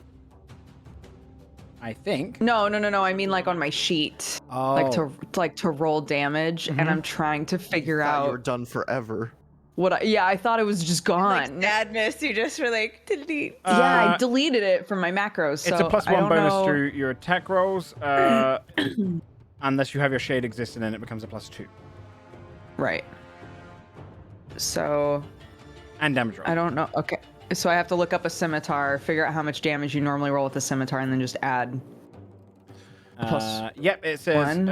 I think. No. I mean like on my sheet, like to roll damage, and I'm trying to figure Thought out you were done forever. what. I thought it was just gone. Sadness, you just were like, delete. I deleted it from my macros. It's so a plus I one don't bonus know. through your attack rolls, unless you have your shade exist, and then it becomes a +2. Right. So And damage roll. I don't know. Okay. So I have to look up a scimitar, figure out how much damage you normally roll with a scimitar, and then just add. plus Yep, it says one.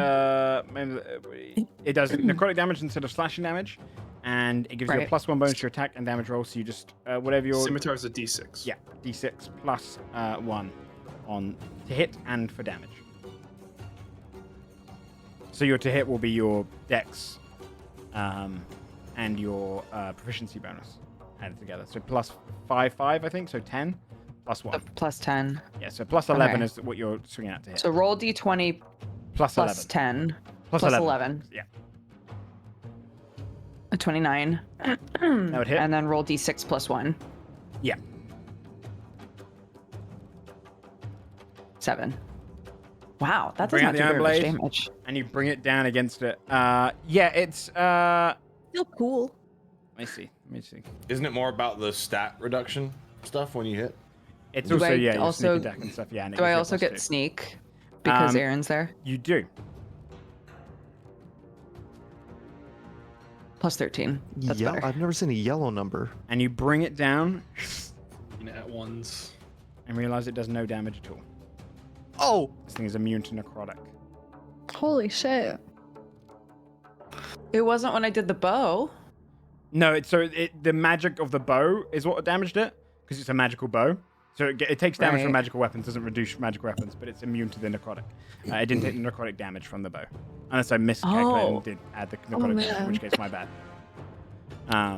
It does necrotic damage instead of slashing damage, and it gives you a Right. +1 bonus to your attack and damage roll. So you just whatever your Scimitar's a d6. yeah d6 plus 1 on to hit and for damage. So your to hit will be your dex, and your proficiency bonus added together. So +5, I think. So 10 plus 1. Plus 10. Yeah. So +11 Okay. is what you're swinging at to hit. So roll d20 plus plus 11. 10 Plus plus 11. 11. Yeah. A 29. That would hit. And then roll d6 plus 1. Yeah. 7. Wow, that does Bring out not the do very much Iron Blade. damage. And you bring it down against it. Yeah, it's Still cool. Let me see. Isn't it more about the stat reduction stuff when you hit? It's Do also I your also- sneak attack and stuff. Yeah. And it Do I gives you a also get +2. sneak because Um, Aaron's there? You do. Plus 13. That's Yeah, better. I've never seen a yellow number. And you bring it down At ones. and realize it does no damage at all. Oh, This thing is immune to necrotic. Holy shit. It wasn't when I did the bow. No, the magic of the bow is what damaged it because it's a magical bow. So it takes damage from Right. magical weapons, doesn't reduce magical weapons, but it's immune to the necrotic. It didn't take the necrotic damage from the bow, unless I miscalculated Oh. and did add the necrotic damage, in man. which case my bad.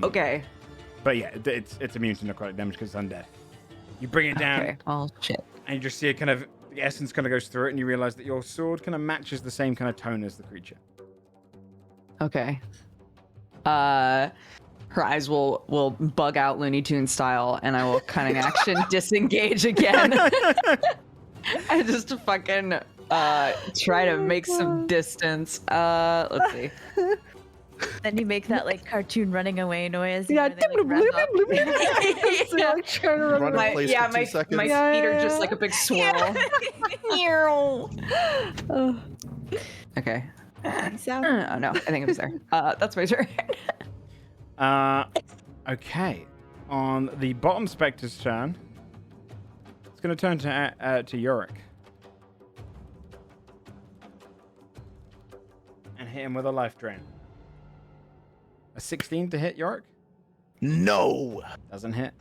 Okay. But yeah, it's immune to necrotic damage because it's undead. You bring it down, Okay. Oh, shit. and you just see it kind of the essence kind of goes through it, and you realize that your sword kind of matches the same kind of tone as the creature. Okay. Her eyes will bug out Looney Tunes style, and I will cunning action disengage again. I just fucking try to make some distance. Let's see. Then you make that like cartoon running away noise. Yeah. and they, like, rev up. So, like, trying to run Run in away. place yeah, for 2 my seconds. feet are just like a big swirl. Oh. Okay. Sound. Oh no, I think it was there. That's my turn. Okay. On the bottom specter's turn, it's going to turn to Yorick. And hit him with a life drain. A 16 to hit Yorick? no. Doesn't hit.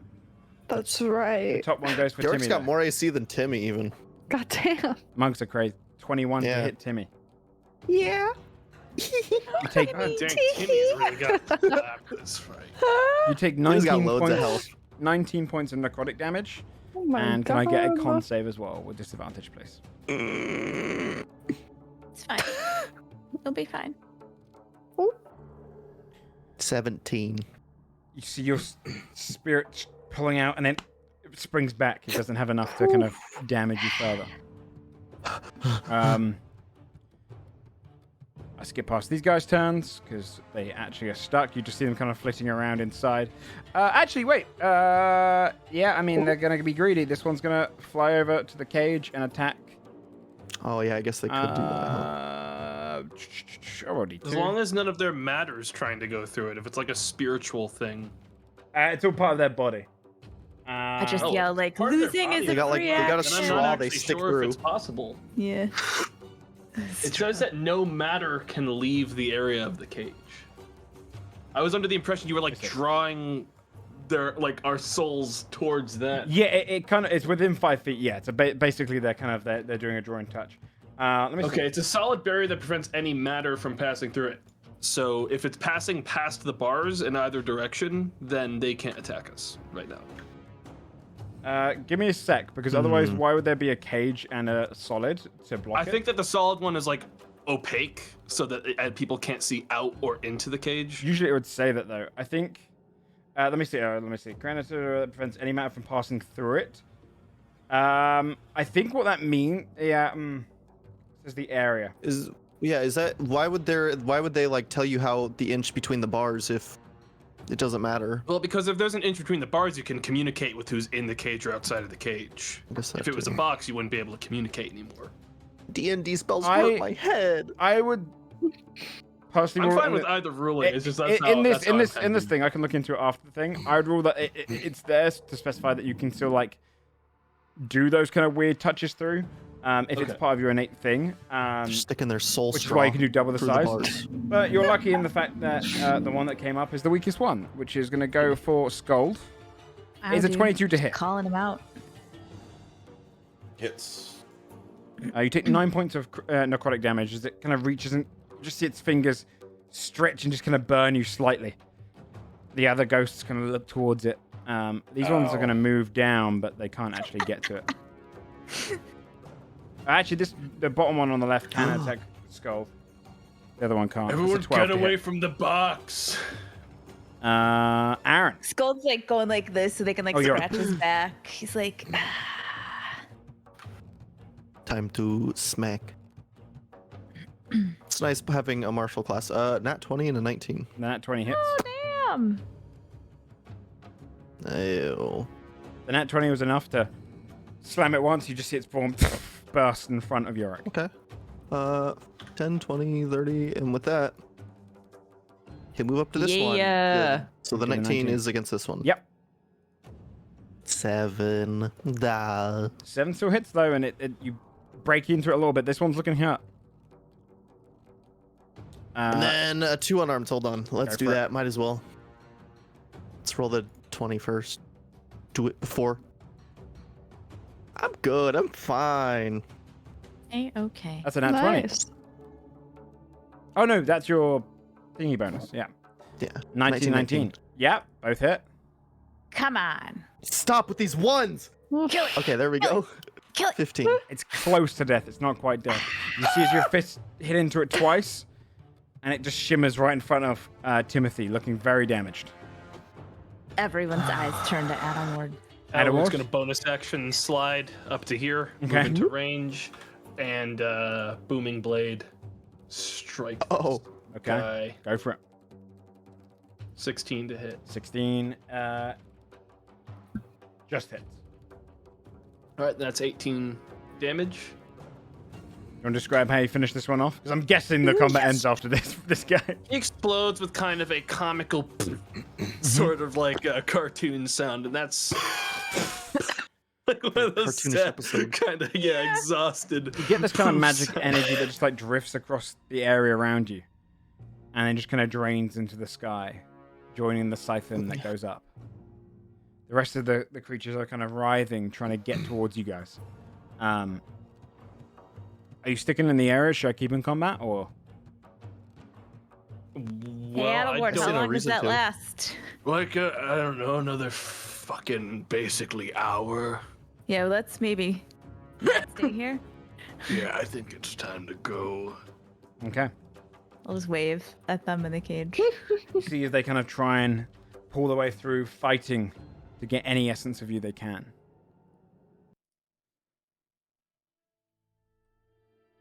That's The right. top one goes for Yorick's Timmy. got though. more AC than Timmy, even. God damn. Monks are crazy. 21 to Yeah. hit Timmy. Yeah. You take God dang, Timmy's really got to after this fight. you take He's 19 got loads of points. health. 19 points of necrotic damage. Oh my And God. can I get a con save as well with disadvantage, please? It's fine. It'll be fine. 17. You see your spirit pulling out, and then it springs back. It doesn't have enough to kind of damage you further. I skip past these guys' turns because they actually are stuck. You just see them kind of flitting around inside. Actually, wait. Yeah, I mean, they're going to be greedy. This one's going to fly over to the cage and attack. Oh, yeah, I guess they could do that. Huh? Already As two. long as none of their matter's trying to go through it. If it's like a spiritual thing. It's all part of their body. I just Oh, yell like part of their losing body. is They a got, like, free they got a action. Then I'm straw not they actually stick sure through. if it's possible. Yeah. It says that no matter can leave the area of the cage. I was under the impression you were like drawing our souls towards that. Yeah, it kind of it's within 5 feet. Yeah, it's basically they're doing a drawing touch. Let me see. Okay, it's a solid barrier that prevents any matter from passing through it. So if it's passing past the bars in either direction, then they can't attack us right now. Give me a sec, because otherwise, why would there be a cage and a solid to block I it? think that the solid one is like opaque, so that people can't see out or into the cage. Usually it would say that, though. I think... let me see. Granite prevents any matter from passing through it. I think what that means, is the area. Is that why would they like tell you how the inch between the bars if it doesn't matter? Well, because if there's an inch between the bars, you can communicate with who's in the cage or outside of the cage. I guess that If it was a too. box, you wouldn't be able to communicate anymore. D&D spells hurt my head. I would personally. I'm rule fine with it- either ruling. It's just that's in how, this that's how in I'm this in this thinking. thing. I can look into it after the thing. I'd rule that it's there to specify that you can still like do those kind of weird touches through. If it's Okay. part of your innate thing. Just sticking their soul Which is straw why you can do double the through size. bars. But you're lucky in the fact that the one that came up is the weakest one, which is going to go for Scold. Is a 22 to hit. Calling him out. Hits. You take 9 points of necrotic damage as it kind of reaches and just see its fingers stretch and just kind of burn you slightly. The other ghosts kind of look towards it. These ones are going to move down, but they can't actually get to it. Actually, the bottom one on the left can attack Skull. The other one can't. It's a Everyone 12 get to away hit. from the box. Aaron. Skull's like going like this so they can like Oh, you're scratch his back. He's like, Time to smack. It's nice having a martial class. Nat 20 and a 19. That 20 hits. damn. Ew. The nat 20 was enough to slam it once. You just see its form burst in front of Yorick. Okay. 10, 20, 30, and with that, he'll move up to this one. Yeah. Good. So the Okay, the 19 19. is against this one. Yep. 7. Da. 7 still hits, though, and you break into it a little bit. This one's looking hurt. And then 2 unarmed. Hold on. Let's Go do for it. that. Might as well. Let's roll the 20 first. Do it before. I'm good. I'm fine. Okay. That's a nat 20. Nice. Oh, no, that's your thingy bonus. Yeah. Yeah. 19, 19. Yeah, both hit. Come on. Stop with these ones. Kill it. Okay, there we go. Kill it. 15. It's close to death. It's not quite dead. You see as your fist hit into it twice, and it just shimmers right in front of Timothy, looking very damaged. Everyone's eyes turn to Onward. Animals? Adam's going to bonus action slide up to here, Okay. move into range, and booming blade strike. Oh. Okay, Guy. go for it. 16 to hit. 16 just hits. All right, that's 18 damage. You want to describe how you finish this one off? Because I'm guessing the combat ends after this guy. He explodes with kind of a comical, sort of like a cartoon sound, and that's like one of those Cartoonish episode. kind of exhausted. You get this kind of magic energy that just like drifts across the area around you, and then just kind of drains into the sky, joining the siphon that goes up. The rest of the creatures are kind of writhing, trying to get towards you guys. Are you sticking in the area? Should I keep in combat or? Well, Hey, I Onward, how don't, no long does reason that to. last? like I don't know, another fucking basically hour. Yeah, let's maybe stay here. Yeah, I think it's time to go. Okay. I'll just wave at them in the cage. You see as they kind of try and pull their way through, fighting to get any essence of you they can.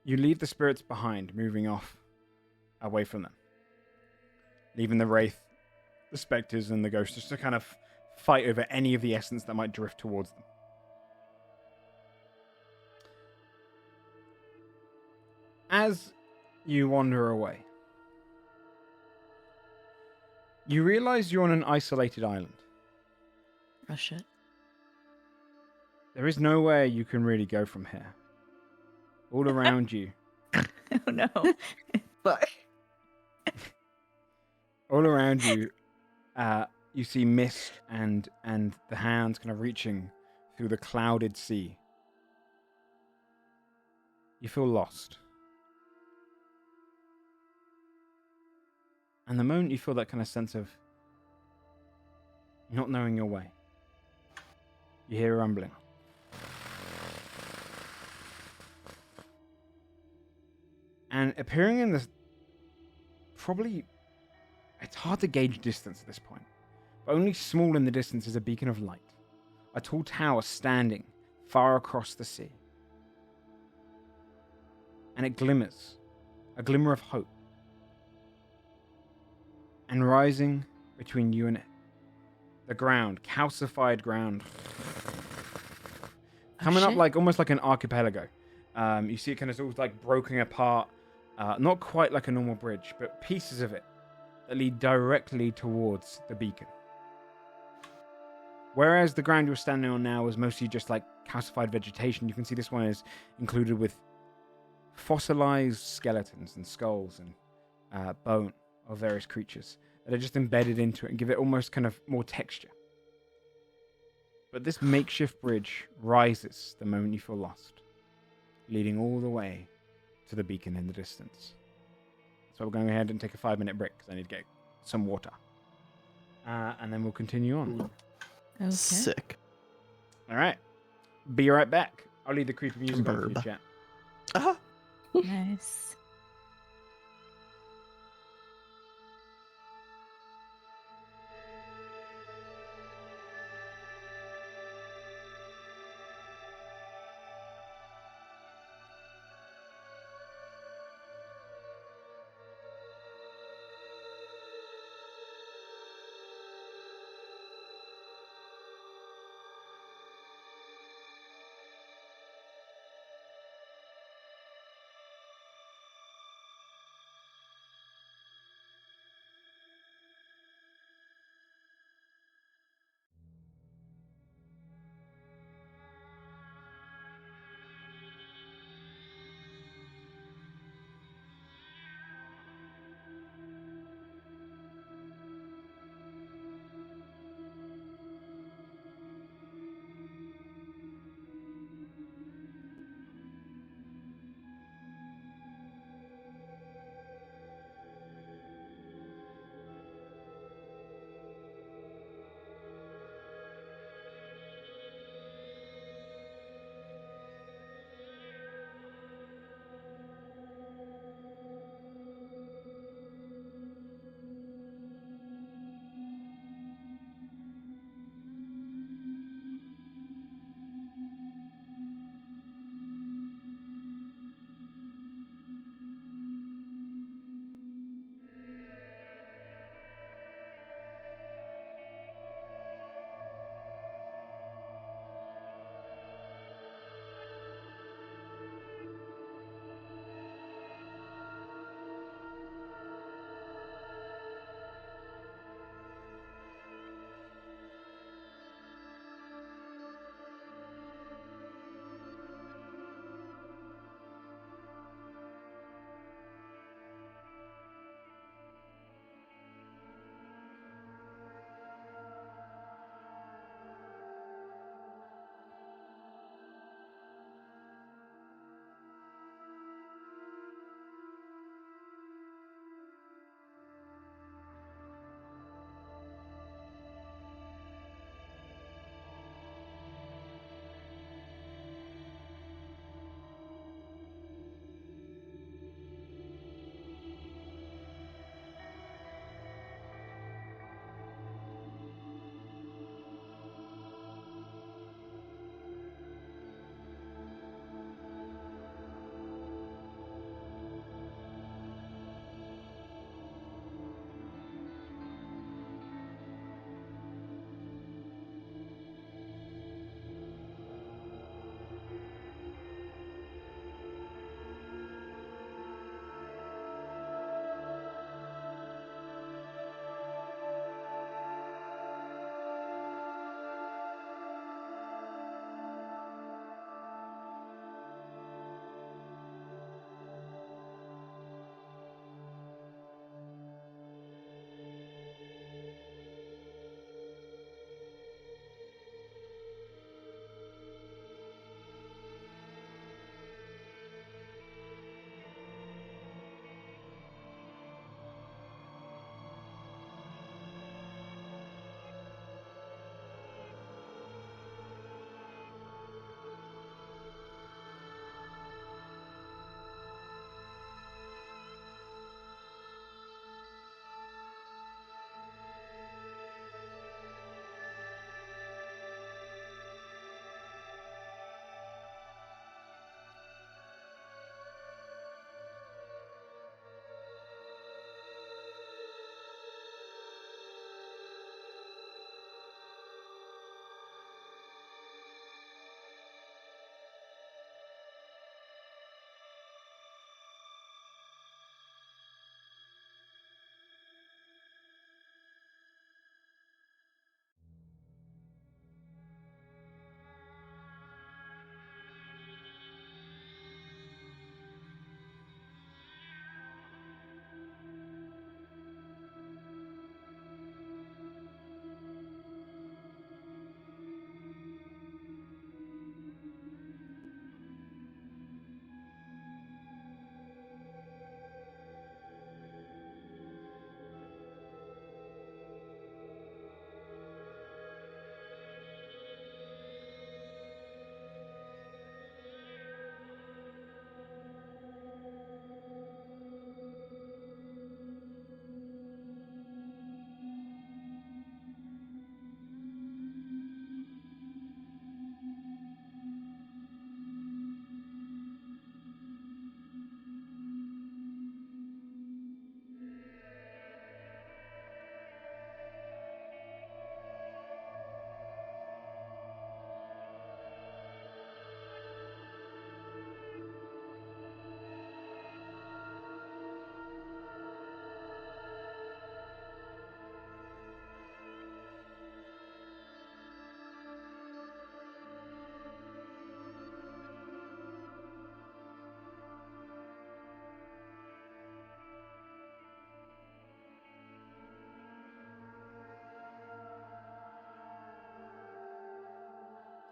You leave the spirits behind, moving off, away from them. Leaving the wraith, the specters, and the ghosts just to kind of fight over any of the essence that might drift towards them. As you wander away, you realize you're on an isolated island. Oh shit. There is nowhere you can really go from here. All around you, Oh no. Fuck. all around you, you see mist and the hands kind of reaching through the clouded sea. You feel lost. And the moment you feel that kind of sense of not knowing your way, you hear a rumbling. And appearing in this, probably, it's hard to gauge distance at this point, but only small in the distance is a beacon of light. A tall tower standing, far across the sea. And it glimmers, a glimmer of hope. And rising between you and it, the ground, calcified ground, coming up shit. like almost like an archipelago. You see it kind of all like broken apart, not quite like a normal bridge, but pieces of it that lead directly towards the beacon. Whereas the ground you're standing on now is mostly just like calcified vegetation, you can see this one is included with fossilized skeletons and skulls and bone of various creatures that are just embedded into it and give it almost kind of more texture. But this makeshift bridge rises the moment you feel lost, leading all the way to the beacon in the distance. So we're going ahead and take a 5-minute break because I need to get some water. And then we'll continue on. Okay. Sick. All right. Be right back. I'll leave the creepy music on for you, Burb. chat. Uh-huh. Nice.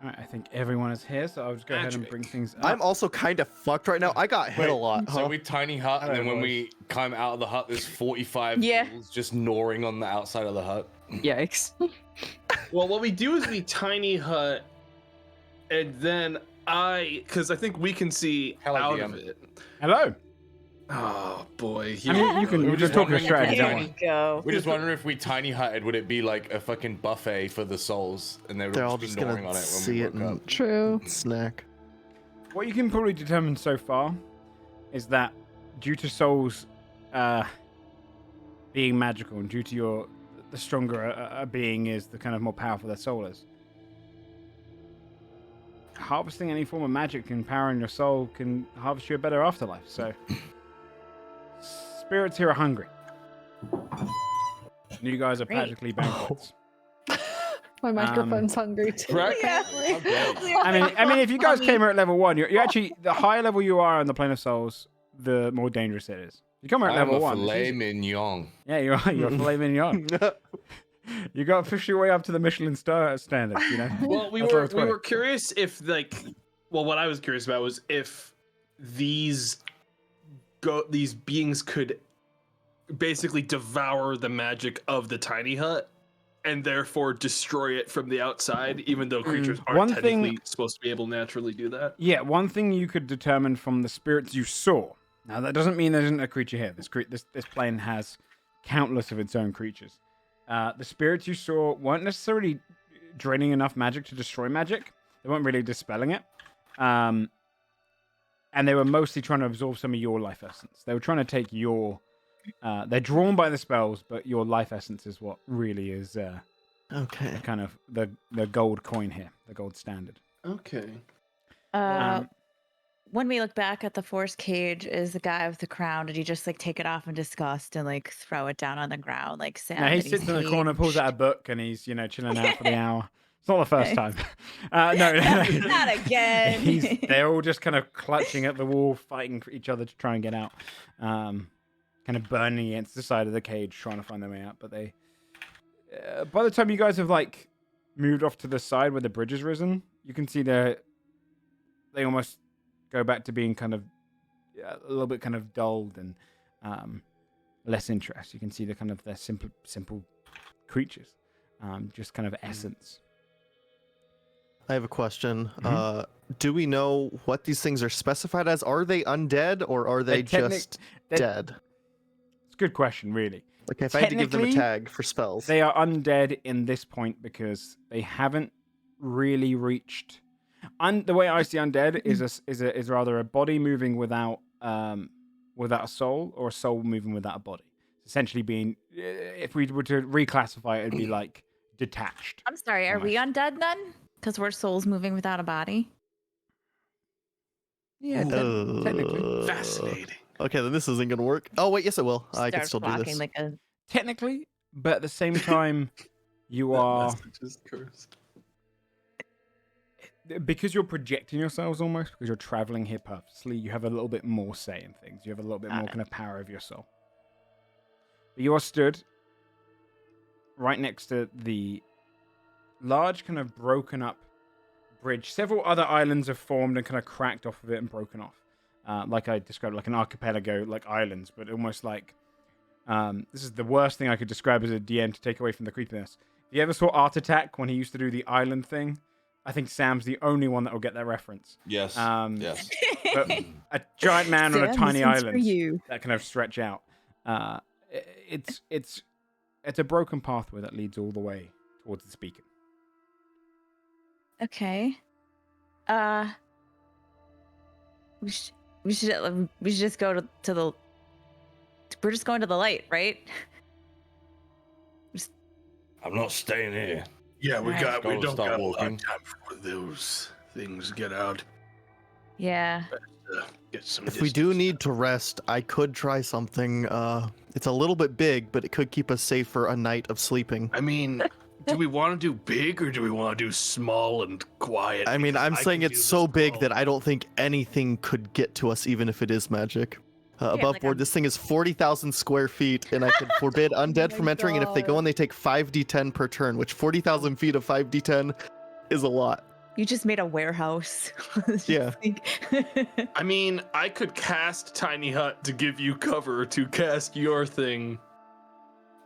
All right, I think everyone is here, so I'll just go ahead and bring things up. I'm also kind of fucked right now. I got hit a lot. So we tiny hut, and then when boys. we climb out of the hut, there's 45 Yeah. ghouls just gnawing on the outside of the hut. Yikes. Well, what we do is we tiny hut, and then because I think we can see Hello, out DM. of it. Hello. Oh boy, I mean, you can We're just just talk your wondering if strategy. we Don't tiny- worry. Go. We're just wondering if we tiny hutted, would it be like a fucking buffet for the souls, and they would They're all just just be gnawing gonna on it when see we it woke and up. True. snack. What you can probably determine so far is that due to souls being magical and due to the stronger a being is, the kind of more powerful their soul is. Harvesting any form of magic and powering your soul can harvest you a better afterlife. So, spirits here are hungry. And you guys are Great. practically banquets. My microphone's hungry too. Correct? Yeah. How dare you. I mean, if you guys came here at level 1, you're actually, the higher level you are on the plane of souls, the more dangerous it is. You come here at I'm level a 1. filet mignon. Yeah, you are. You're a filet mignon. You got to push your way up to the Michelin star standards, you know? Well, we That's were what it's we like. were curious if what I was curious about was if these beings could basically devour the magic of the tiny hut and therefore destroy it from the outside, even though creatures aren't One technically thing- supposed to be able to naturally do that. Yeah, one thing you could determine from the spirits you saw. Now, that doesn't mean there isn't a creature here. This plane has countless of its own creatures. The spirits you saw weren't necessarily draining enough magic to destroy magic. They weren't really dispelling it. And they were mostly trying to absorb some of your life essence. They were trying to take your... they're drawn by the spells, but your life essence is what really is Okay. kind of the gold coin here, the gold standard. Okay. When we look back at the force cage, is the guy with the crown? Did he just like take it off in disgust and like throw it down on the ground, like sad? Now, he that sits he's in the corner, pulls aged? out a book, and he's, chilling out for the hour. It's not the first time. No. Not again. They're all just kind of clutching at the wall, fighting for each other to try and get out. Kind of burning against the side of the cage, trying to find their way out. But they... by the time you guys have, moved off to the side where the bridge has risen, you can see they almost go back to being kind of a little bit kind of dulled and less interest. You can see their simple creatures, just kind of essence. I have a question. Do we know what these things are specified as? Are they undead or are they just dead? It's a good question, really. Like if I had to give them a Technically, tag for spells. They are undead in this point because they haven't really reached. The way I see undead is rather a body moving without a soul, or a soul moving without a body. Essentially, being, if we were to reclassify it, it'd be like detached. I'm sorry, are we undead then? Because we're souls moving without a body. Yeah, technically. Fascinating. Okay, then this isn't gonna work. Oh wait, yes it will. I can Starts still do walking this. like a. Technically, but at the same time, you are, Message is cursed. because you're projecting yourselves almost, because you're traveling here purposely, you have a little bit more say in things. You have a little bit more kind of power of your soul. But you are stood right next to the large kind of broken up bridge. Several other islands have formed and kind of cracked off of it and broken off. Like I described, like an archipelago, like islands, but almost like... this is the worst thing I could describe as a DM to take away from the creepiness. If you ever saw Art Attack when he used to do the island thing? I think Sam's the only one that will get that reference. Yes. Yes. But a giant man on a Sam, tiny this one's for island you. that kind of stretch out. It's a broken pathway that leads all the way towards the beacon. Okay. We should just go to the. We're just going to the light, right? I'm not staying here. Yeah, we Alright. don't Start got a lot walking. of time for those things get out. Yeah. Get some. If we do distance. need to rest, I could try something. It's a little bit big, but it could keep us safe for a night of sleeping. I mean, do we want to do big or do we want to do small and quiet? I mean, Because I'm I saying can it's do so the big small. that I don't think anything could get to us, even if it is magic. Above like board, a- this thing is 40,000 square feet, and I could forbid undead from entering, and if they go in, they take 5d10 per turn, which 40,000 feet of 5d10 is a lot. You just made a warehouse. It's just Yeah. like- I mean, I could cast Tiny Hut to give you cover to cast your thing,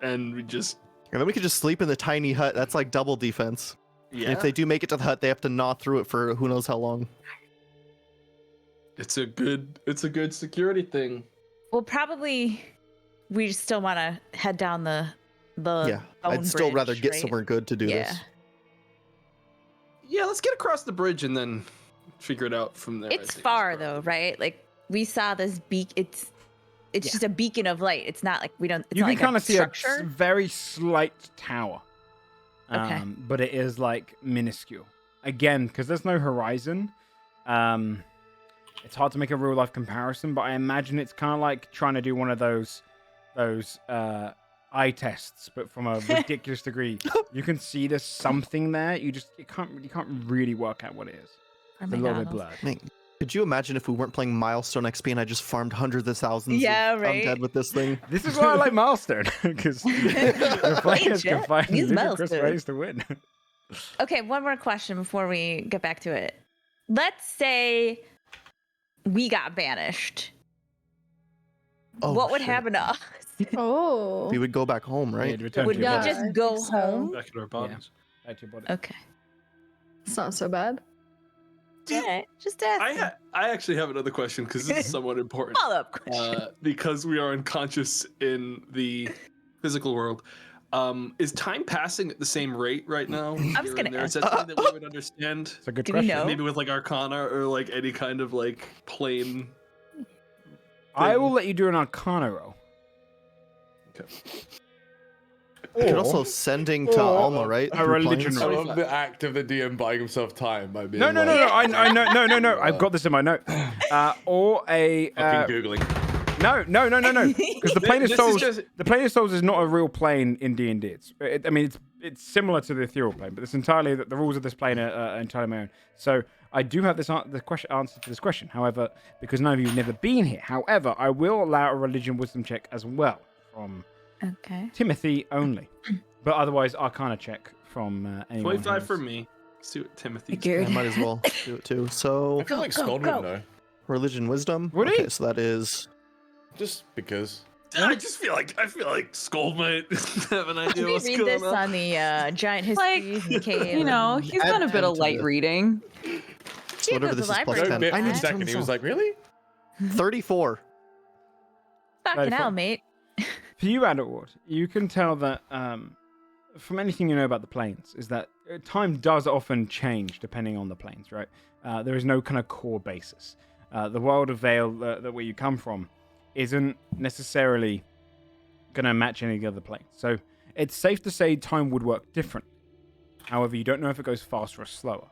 and we just And then we could just sleep in the tiny hut. That's like double defense. yeah. And if they do make it to the hut, they have to gnaw through it for who knows how long. It's a good security thing. well, probably we still want to head down the Yeah, I'd bone still rather bridge, get right? somewhere good to do Yeah. this. Yeah, let's get across the bridge and then figure it out from there. I It's think, far is though, probably- right? Like we saw this it's Yeah. just a beacon of light. It's not like we don't. It's You not can like kind a of see structure. a very slight tower. Okay. But it is like minuscule. Again, because there's no horizon. It's hard to make a real life comparison, but I imagine it's kind of like trying to do one of those eye tests, but from a ridiculous degree. You can see there's something there. You can't really work out what it is. Oh It's my a little God. bit blurred. Man, could you imagine if we weren't playing Milestone XP and I just farmed hundreds of thousands Yeah, of right. undead with this thing? This is why I like Milestone, because the players can Jet, find use ludicrous Milestone. ways to win. Okay, one more question before we get back to it. Let's say we got banished. Oh, what would shit. happen to us? Oh. We would go back home, Yeah, right? it'd return Would to we your Yeah. body. just I go think so. home? Back in our bodies. Back to your body. Okay. It's not so bad. Alright, just ask. I actually have another question because this is somewhat important. Follow up question. Because we are unconscious in the physical world. Is time passing at the same rate right now? I was here gonna and there? Is ask- that something that we would understand? It's a good Do we question. know? Maybe with like Arcana or like any kind of like plane. I will let you do an Arcana roll. We could also sending to or Alma, right? a Through religion planes? I roll. love the act of the DM buying himself time by being No. I know. No. I've got this in my note. Or a Fucking googling. no. Because the plane of This is souls, just- the plane of souls is not a real plane in D&D. It's similar to the ethereal plane, but it's entirely the rules of this plane are entirely my own. So I do have this answer to this question. However, because none of you have never been here, however, I will allow a religion wisdom check as well from Okay. Timothy only, but otherwise Arcana check from anyone. 25 who's- for me. See what Timothy's Good. I might as well do it too. So I feel like Go, Scald go. would know. religion wisdom. Would he? Okay, so that is Just because. I feel like Scold might have an idea Did we what's read going this on. on the giant Like, history cave? You know, he's done a bit of to light the- reading. so whatever goes this to is the plus library. No 10. bit I for need a to turn second. this He was off. like, really? Fucking Very hell, fun. mate. For you, Adderward, you can tell that from anything you know about the planes, is that time does often change depending on the planes, right? There is no kind of core basis. The world of Vale, that where you come from, isn't necessarily going to match any of the other planes. So it's safe to say time would work different. However, you don't know if it goes faster or slower.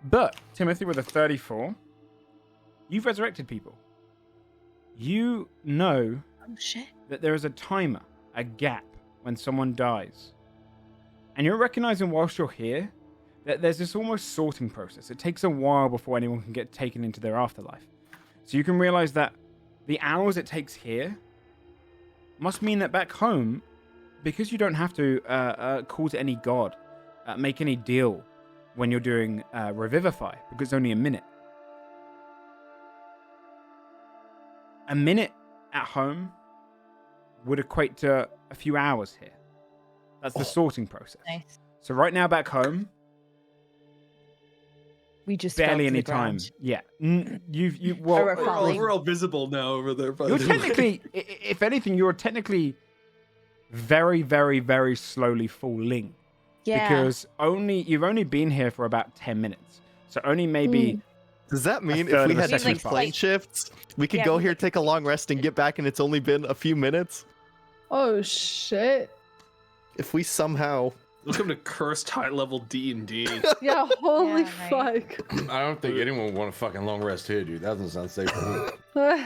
But, Timothy, with a 34, you've resurrected people. You know Oh shit. that there is a timer, a gap, when someone dies. And you're recognizing whilst you're here that there's this almost sorting process. It takes a while before anyone can get taken into their afterlife. So you can realize that the hours it takes here must mean that back home, because you don't have to call to any god, make any deal when you're doing Revivify, because it's only a minute. A minute at home would equate to a few hours here. That's the sorting process. Nice. So right now back home, We just fell barely to any the time. ground. Yeah. You Or well, we're falling. We're all visible now over there. By you're the way. technically, if anything, you're technically very, very, very slowly falling. Yeah. Because you've only been here for about 10 minutes. So only maybe Does that mean third if we of a had second two has passed. plane shifts, we could Yeah, go we here, could- take a long rest, and get back, and it's only been a few minutes? Oh shit. If we somehow Welcome to cursed high level D&D. Yeah, holy Yeah, right. fuck. I don't think anyone would want a fucking long rest here, dude. That doesn't sound safe for me. I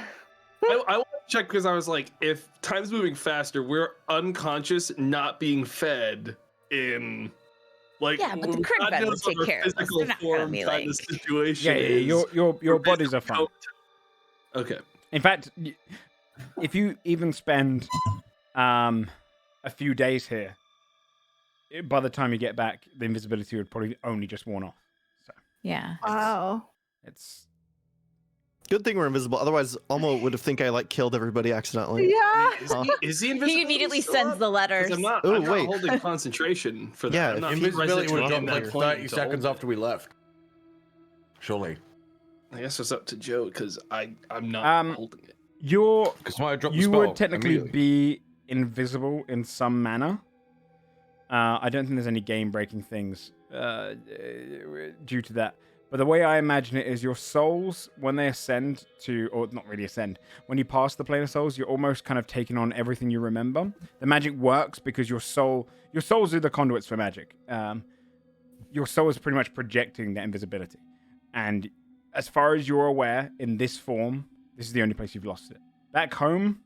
want to check because I was like, if time's moving faster, we're unconscious, not being fed in like Yeah, but the God Krigven knows would take what our care of us. physical They're not gonna form be kind of like- situation. yeah, is. your We're bodies are basically fine. Okay. In fact, if you even spend a few days here, by the time you get back, the invisibility would probably only just worn off. So Yeah. Wow. it's Good thing we're invisible. Otherwise, Almo would have think I like killed everybody accidentally. Yeah. Is the invisibility He immediately still sends up? the 'Cause letters. I'm not, Oh, I'm not wait. holding concentration for that. Yeah, I'm not Invisibility would have residing dropped that like point 30 to seconds hold after we left. Surely. I guess it's up to Joe because I'm not holding it. you're Because I dropped the you spell would technically immediately. be invisible in some manner. I don't think there's any game-breaking things due to that. But the way I imagine it is your souls, when they ascend to, or not really ascend, when you pass the plane of souls, you're almost kind of taking on everything you remember. The magic works because your souls are the conduits for magic. Your soul is pretty much projecting that invisibility. And as far as you're aware, in this form, this is the only place you've lost it. Back home,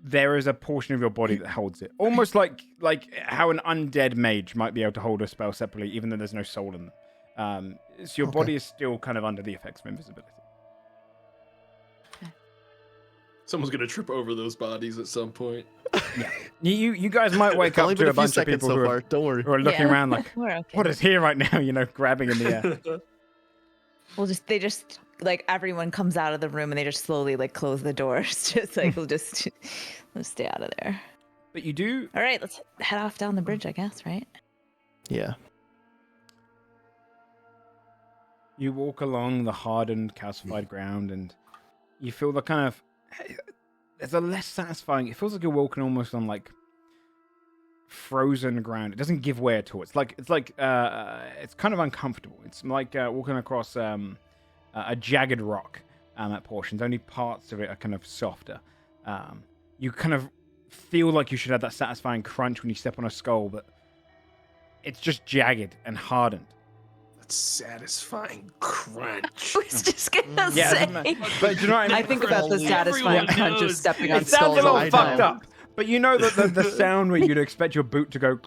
there is a portion of your body that holds it. Almost like how an undead mage might be able to hold a spell separately, even though there's no soul in them. So your body is still kind of under the effects of invisibility. Someone's gonna trip over those bodies at some point. Yeah. You guys might wake Only up been to a a few bunch of seconds people so who far. are, Don't worry. who are looking Yeah. around like, We're okay. what is here right now? grabbing in the air. They just like everyone comes out of the room and they just slowly like close the doors. Just like let's stay out of there. But you do. All right, let's head off down the bridge, I guess, right? Yeah. You walk along the hardened, calcified ground, and you feel the kind of. There's a less satisfying. It feels like you're walking almost on like frozen ground. It doesn't give way at all. It's kind of uncomfortable. It's like walking across a jagged rock at portions. Only parts of it are kind of softer. You kind of feel like you should have that satisfying crunch when you step on a skull, but it's just jagged and hardened. That satisfying crunch. I was just gonna Yeah, say. but you know what I mean? I think about the satisfying Everyone crunch of knows. stepping on It sounds skulls a all little the fucked time. up, but you know that the sound where you'd expect your boot to go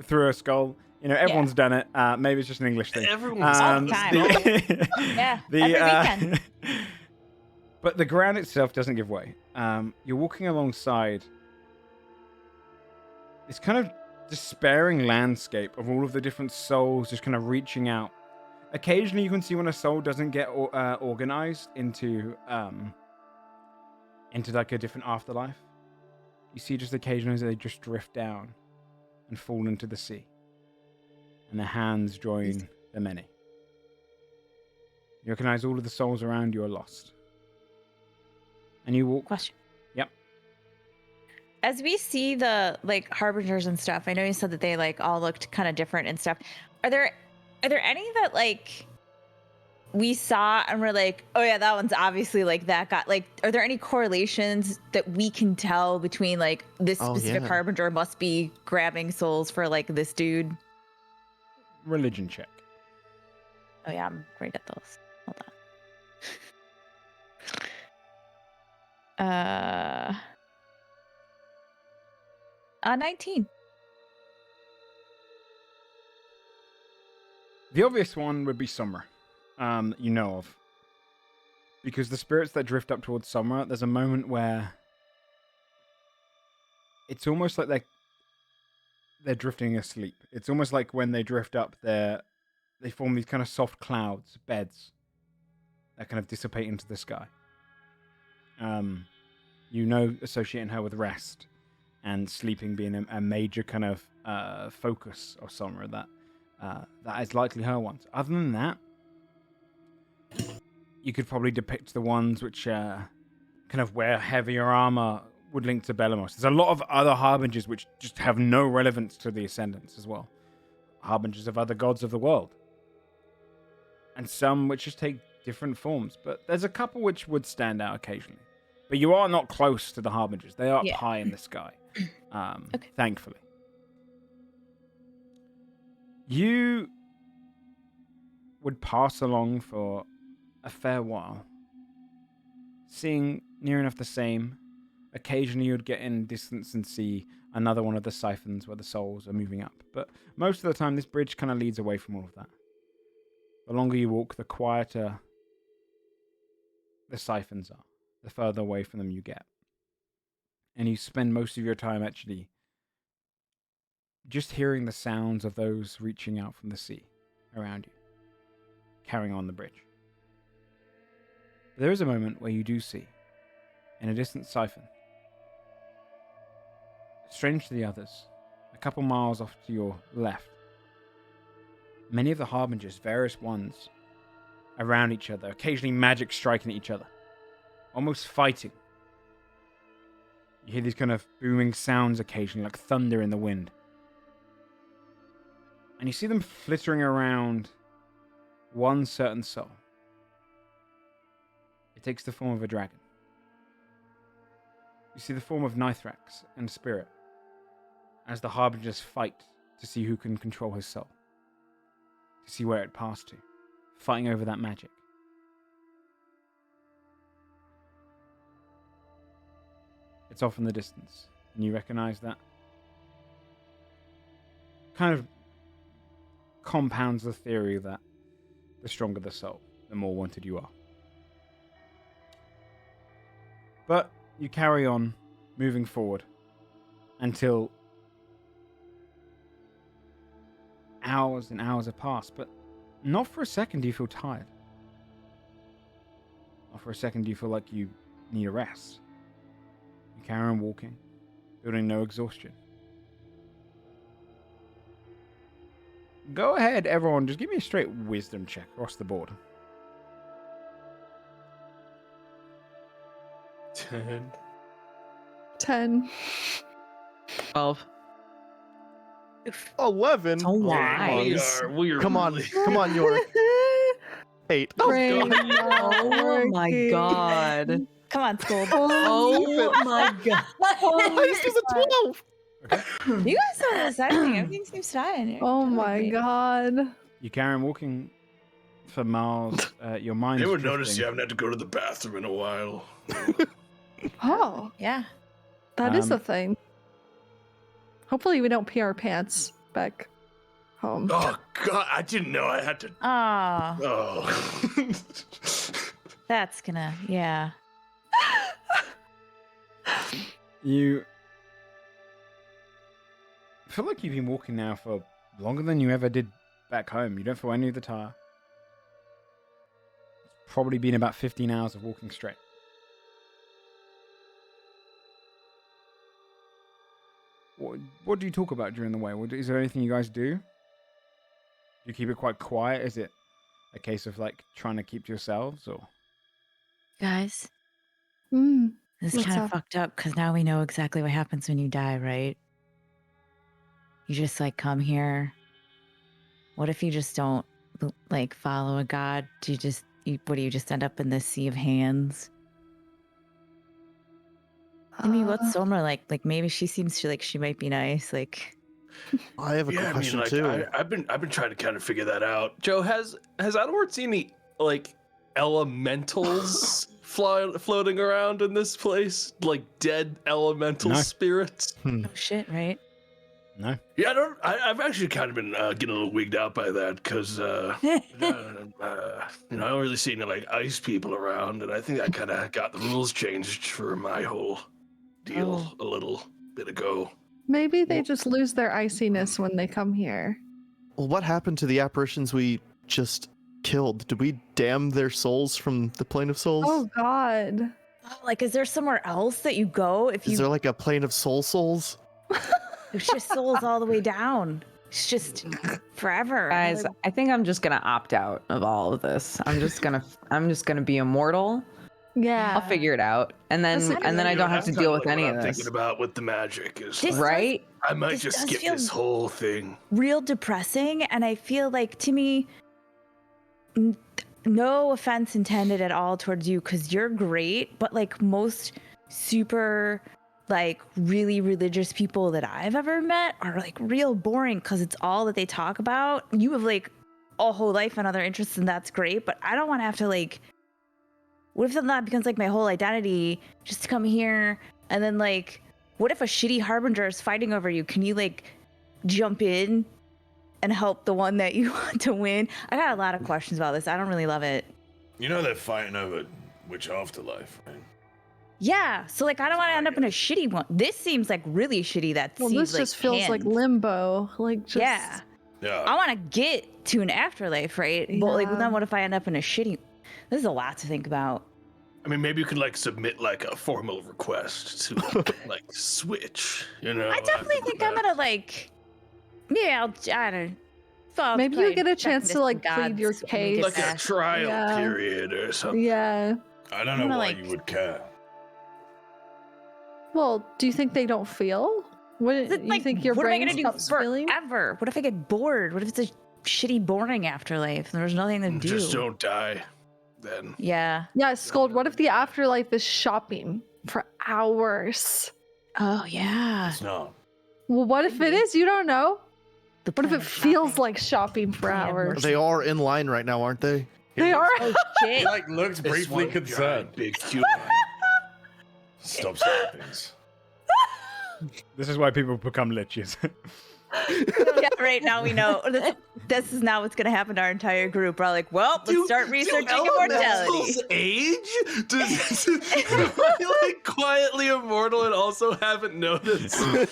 through a skull. You know, everyone's done it. Maybe it's just an English thing. Everyone's All the time. Yeah, every weekend. But the ground itself doesn't give way. You're walking alongside this kind of despairing landscape of all of the different souls just kind of reaching out. Occasionally, you can see when a soul doesn't get organized into like a different afterlife. You see just occasionally as they just drift down and fall into the sea. And their hands join the many. You recognize all of the souls around you are lost. And you walk. Question. Yep. As we see the like harbingers and stuff, I know you said that they like all looked kind of different and stuff. Are there any that like we saw and we're like, oh yeah, that one's obviously like that guy? Like, are there any correlations that we can tell between like this specific yeah. harbinger must be grabbing souls for like this dude? Religion check. Oh yeah, I'm great at those. Hold on. 19. The obvious one would be summer, you know of. Because the spirits that drift up towards summer, there's a moment where it's almost like they're drifting asleep. It's almost like when they drift up, they form these kind of soft clouds, beds, that kind of dissipate into the sky. You know, associating her with rest and sleeping being a major kind of focus of summer, that is likely her ones. Other than that, you could probably depict the ones which kind of wear heavier armor would link to Belamos. There's a lot of other harbingers which just have no relevance to the Ascendants as well. Harbingers of other gods of the world. And some which just take different forms. But there's a couple which would stand out occasionally. But you are not close to the harbingers. They are up high in the sky. Okay. Thankfully. You would pass along for a fair while, seeing near enough the same. Occasionally you'd get in distance and see another one of the siphons where the souls are moving up. But most of the time this bridge kind of leads away from all of that. The longer you walk, the quieter the siphons are. The further away from them you get. And you spend most of your time actually just hearing the sounds of those reaching out from the sea around you, carrying on the bridge. But there is a moment where you do see, in a distant siphon, strange to the others, a couple miles off to your left, many of the harbingers, various ones, around each other, occasionally magic striking at each other, almost fighting. You hear these kind of booming sounds occasionally, like thunder in the wind. And you see them flittering around one certain soul. It takes the form of a dragon. You see the form of Nithrax and Spirit as the harbingers fight to see who can control his soul, to see where it passed to, fighting over that magic. It's off in the distance, and you recognize that. Kind of compounds the theory that the stronger the soul, the more wanted you are. But you carry on moving forward until hours and hours have passed, but not for a second do you feel tired. Not for a second do you feel like you need a rest. You carry on walking, building no exhaustion. Go ahead, everyone, just give me a straight wisdom check across the board. 10. 10. 12. 11. Oh, We wise. are Come on, really- come on, York. 8. Brain. Oh my god. Come on, Scold. Oh my god. I used to the 12. You guys don't decide anything. Everything seems fine. You're Oh totally my great. god. You carry on walking for miles. Your mind They is would notice drifting. you haven't had to go to the bathroom in a while. Oh, Yeah. that is Um, a thing. Hopefully we don't pee our pants back home. Oh god, I didn't know I had to. Oh, Oh. that's gonna, yeah. You feel like you've been walking now for longer than you ever did back home. You don't feel any of the tire. It's probably been about 15 hours of walking straight. What do you talk about during the way? Is there anything you guys do? Do you keep it quite quiet? Is it a case of like trying to keep to yourselves, or? Guys, Mm. this is What's kind of up? fucked up because now we know exactly what happens when you die, right? You just like come here. What if you just don't like follow a god? Do you just, what do you just end up in this sea of hands? I mean, what's Somra like? Like maybe she seems like she might be nice. Like, I have a Yeah, I mean, question like, too. I've been trying to kind of figure that out. Joe, has Onward seen any like elementals floating around in this place, like dead elemental No. spirits? oh shit, right? No. Yeah, I've actually kind of been getting a little wigged out by that because I don't really see any like ice people around, and I think I kind of got the rules changed for my whole deal a little bit ago. Maybe they just lose their iciness when they come here. Well, what happened to the apparitions we just killed? Did we damn their souls from the plane of souls? Oh god. Like, is there somewhere else that you go if you? Is there like a plane of souls? It's just souls all the way down. It's just forever. Guys, Like, I think I'm just gonna opt out of all of this. I'm just gonna be immortal. Yeah. I'll figure it out. And then That's I don't have to deal with any what of I'm this. thinking about with the magic is This- like, Right? I might this just does skip feel- this whole thing. real depressing, and I feel like, to me, no offense intended at all towards you, because you're great, but like most super like really religious people that I've ever met are like real boring because it's all that they talk about. You have like a whole life and other interests, and that's great, but I don't want to have to like, what if that becomes like my whole identity just to come here, and then like, what if a shitty harbinger is fighting over you? Can you like jump in and help the one that you want to win? I got a lot of questions about this. I don't really love it. You know they're fighting over which afterlife, right? Yeah, so like I don't want to end up in a shitty one. This seems like really shitty. That Well, seems this just feels like hands. limbo. Like just Yeah, Yeah. I want to get to an afterlife, right? But like, Yeah. then what if I end up in a shitty? This is a lot to think about. I mean, maybe you could like submit like a formal request to like switch. You know. I definitely after think the I'm fact. gonna like. Yeah, I don't. So I'll Maybe you probably get a check chance to, this like, with plead your gods when we get case. like a back. trial Yeah. period or something. yeah. I don't I'm know gonna, why like- you would care. Well, do you think they don't feel? What Is it, you like, think your what am I brain gonna do stops feeling? forever? What if I get bored? What if it's a shitty, boring afterlife and there's nothing to do? Just don't die, then. Yeah. Yeah, Scold, what if the afterlife is shopping for hours? Oh yeah. It's not. Well, what if it is? You don't know. The What if plan it of feels shopping. like shopping for Yeah, hours? They are in line right now, aren't they? They are. Oh He shit. like looks This briefly one concerned. giant Big Q. Stop saying things. This is why people become liches. Yeah, right now we know. This is now what's gonna happen to our entire group. We're all like, well, let's start researching immortality. Age? Does am I like quietly immortal and also haven't noticed? Oh,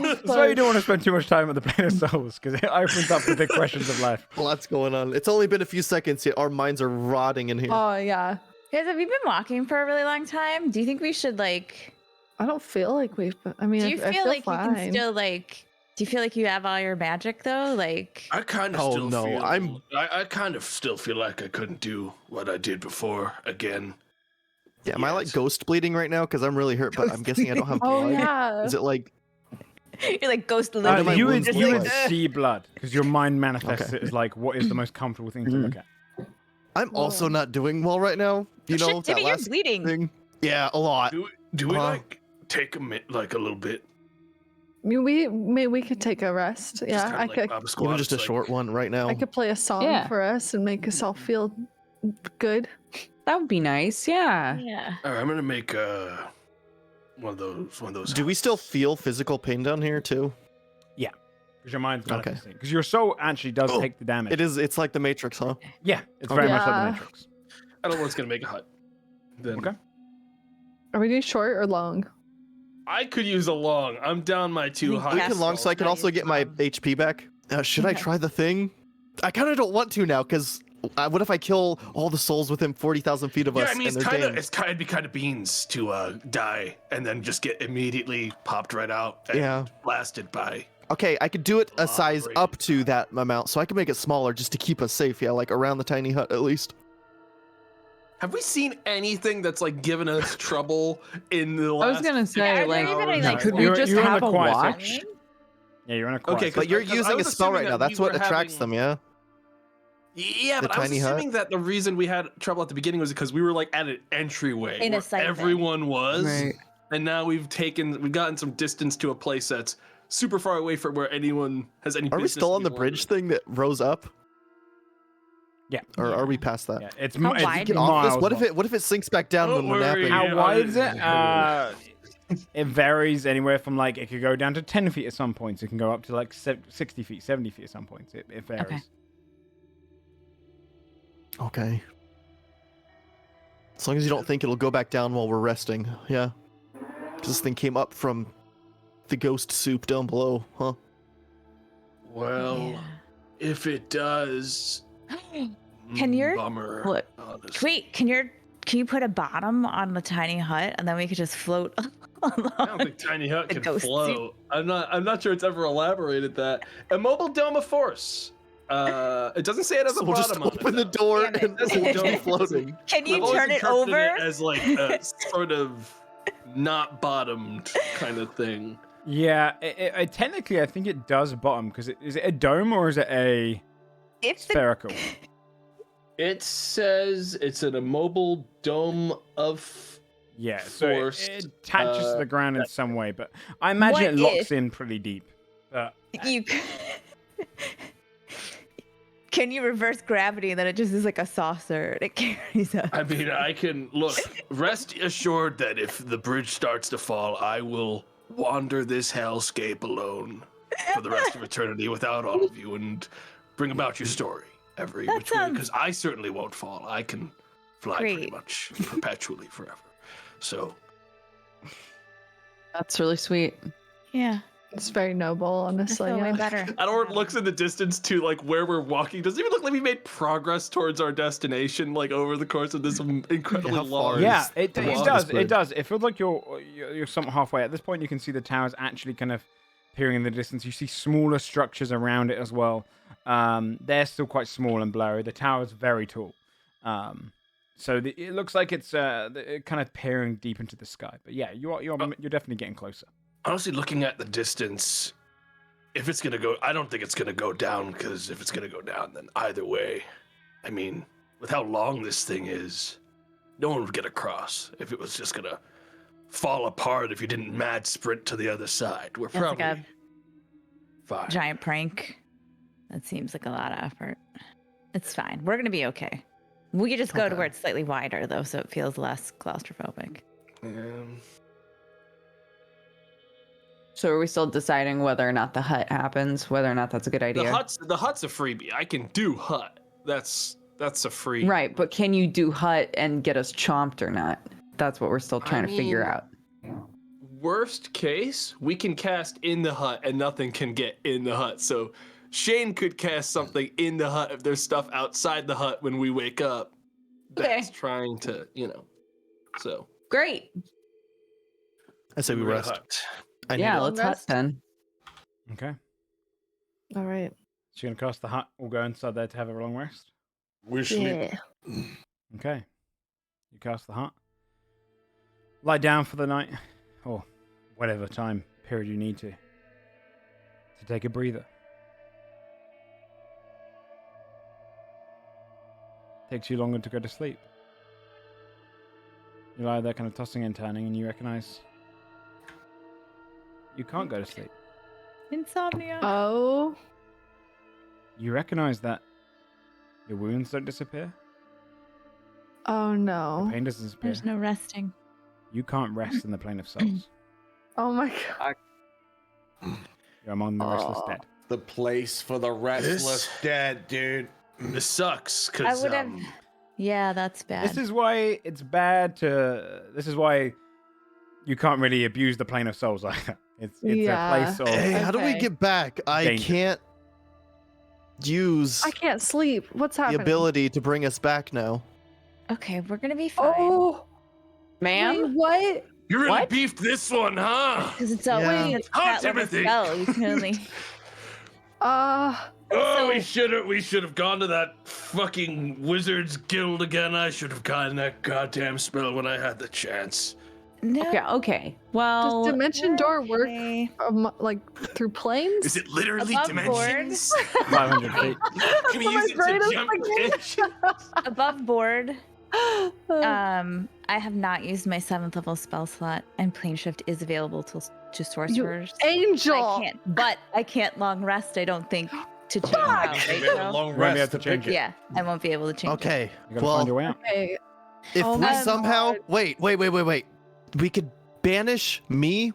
That's why you fuck. don't want to spend too much time at the plane of souls, because it opens up the big questions of life. Lots going on. It's only been a few seconds yet. Our minds are rotting in here. Oh yeah. Guys, have you been walking for a really long time? Do you think we should like? I don't feel like we've. I mean, Do you I feel like fine. you can still like? Do you feel like you have all your magic though? Like, I kind of Oh, still no, feel. I'm- I kind of still feel like I couldn't do what I did before again. Yeah, am I like Yes. ghost bleeding right now? Because I'm really hurt, but I'm guessing I don't have Oh blood. yeah. Is it like you're like ghost What am I You would, wounds you look would like? see blood, because your mind manifests Okay. it as like, what is the most comfortable thing to look at? I'm also not doing well right now? You know Shit, that Timmy, you're last bleeding. thing? Yeah, a lot. Do we Uh-huh. like take like a little bit? We could take a rest. Just Yeah, kinda I like could. Bob Even Squad, just a it's like- short one right now. I could play a song Yeah. for us and make us all feel good. That would be nice. Yeah. Yeah. All right, I'm gonna make one of those. Do we still feel physical pain down here too? Because your mind's Okay. manifesting. Because your soul actually does Oh, take the damage. It is. It's like the Matrix, huh? Yeah, it's very Okay. much like Yeah. the Matrix. I don't know what's gonna make a hut. Then Okay. Are we doing short or long? I could use a long. I'm down my two think hot. We Yes. can long, so I can also get my HP back. Should I Okay. try the thing? I kind of don't want to now, because what if I kill all the souls within 40,000 feet of Yeah, us I mean, and it's they're kind of damned? it'd be kind of beans to die and then just get immediately popped right out and Yeah. blasted by. Okay, I could do it a Ah, size great. up to that amount, so I can make it smaller just to keep us safe. Yeah, like around the tiny hut at least. Have we seen anything that's like given us trouble in the last? I was gonna say, Are there like, even any, like, could we you're- just you're on have the a quiet watch? section. Yeah, you're in a quiet Okay, section. But you're because I using a was spell right assuming now. that That's we what were attracts having- them, yeah? Yeah, The but I was tiny hut? assuming that the reason we had trouble at the beginning was because we were like at an entryway In a where sight everyone was, Right. and now we've gotten some distance to a place that's super far away from where anyone has any. Are we business still to on be the bridge wandering. thing that rose up? Yeah. Or are we past that? Yeah, it's, How it's wide Get off this. miles What if long. it sinks back down Don't when we're worry. napping? How Yeah, wide is it? yeah. It varies anywhere from like, it could go down to 10 feet at some points. It can go up to like 60 feet, 70 feet at some points. It varies. Okay. Okay. As long as you don't think it'll go back down while we're resting, yeah. 'Cause this thing came up from the ghost soup down below, huh? Well, Yeah. if it does, Can your- bummer? Look, honestly. Wait, can you put a bottom on the tiny hut and then we could just float along? I don't think Tiny Hut The can ghost float. I'm not sure it's ever elaborated that. A mobile dome of force. It doesn't say it has So a we'll just bottom on open it, the though. door Damn it. and we'll be floating. Can you I've always turn it interpreted over? as like a sort of not bottomed kind of thing. Yeah, technically I think it does bottom, because is it a dome or is it a If the spherical? It says it's an immobile dome of. Yeah, so it forced, attaches to the ground in some way, but I imagine What it locks if- in pretty deep. But you can you reverse gravity and then it just is like a saucer and it carries us. I mean, I can look. Rest assured that if the bridge starts to fall, I will wander this hellscape alone for the rest of eternity without all of you and bring about your story every That which way. sounds Because I certainly won't fall. I can fly pretty great. much perpetually forever. So That's really sweet. Yeah. It's very noble, I honestly. feel way Yeah. better. Onward looks in the distance to like where we're walking. Doesn't even look like we made progress towards our destination, like over the course of this incredibly How far long. is- Yeah, it Wow. does. It does. It feels like you're somewhat halfway. At this point, you can see the towers actually kind of peering in the distance. You see smaller structures around it as well. They're still quite small and blurry. The tower's very tall. It looks like it's kind of peering deep into the sky. But yeah, you're definitely getting closer. Honestly, looking at the distance, if it's gonna go, I don't think it's gonna go down. Because if it's gonna go down, then either way, I mean, with how long this thing is, no one would get across if it was just gonna fall apart. If you didn't mad sprint to the other side, we're That's like probably a fine. giant prank. That seems like a lot of effort. It's fine. We're gonna be okay. We could just go to Okay. where it's slightly wider though, so it feels less claustrophobic. So are we still deciding whether or not the hut happens, whether or not that's a good idea? The hut's a freebie. I can do hut. That's a free. Right, but can you do hut and get us chomped or not? That's what we're still trying to figure mean- out. Worst case, we can cast in the hut and nothing can get in the hut. So Shane could cast something in the hut if there's stuff outside the hut when we wake up. That's Okay. trying to, So Great. I say we we're gonna rest. hut. I need Yeah, it. let's hut rest? then. Okay. All right. So you're gonna cast the hut. We'll go inside there to have a long rest. We're sleep. Yeah. Okay. You cast the hut. Lie down for the night, or whatever time period you need to take a breather. Takes you longer to go to sleep. You lie there kind of tossing and turning, and you recognize you can't go to sleep. Insomnia. Oh. You recognize that your wounds don't disappear, Oh no. pain doesn't disappear. There's no resting. You can't rest in the plane of souls. Oh my god. You're among the restless Oh. dead. The place for the restless This- dead, dude. This sucks I because would have. Yeah, that's bad. This is why it's bad to. This is why you can't really abuse the plane of souls either. It's Yeah. a place of. Hey, how do we Okay. get back? I Danger. can't use I can't sleep. What's the happening? ability to bring us back now. Okay, we're gonna be fine. Oh. Ma'am? Wait, what? you really What? beefed this one, huh? Because it's always Yeah. it's Huh, that level Timothy? spell. You can only. Oh, So- we should have gone to that fucking wizard's guild again. I should have gotten that goddamn spell when I had the chance. No. Okay. Well, Does dimension door work okay. like through planes? Is it literally Above dimensions? 500 feet. Can we My use it brain to is jump thinking. dimensions? Above board. Uh, I have not used my 7th level spell slot, and plane shift is available to sorcerers. Angel. I can't long rest. I don't think to change out. Right, We have a Joe? long You won't be rest able to to change pick it. it. Yeah, I won't be able to change. Okay. You gotta find your Well, way out. Okay. if Oh we my somehow God. wait, we could banish me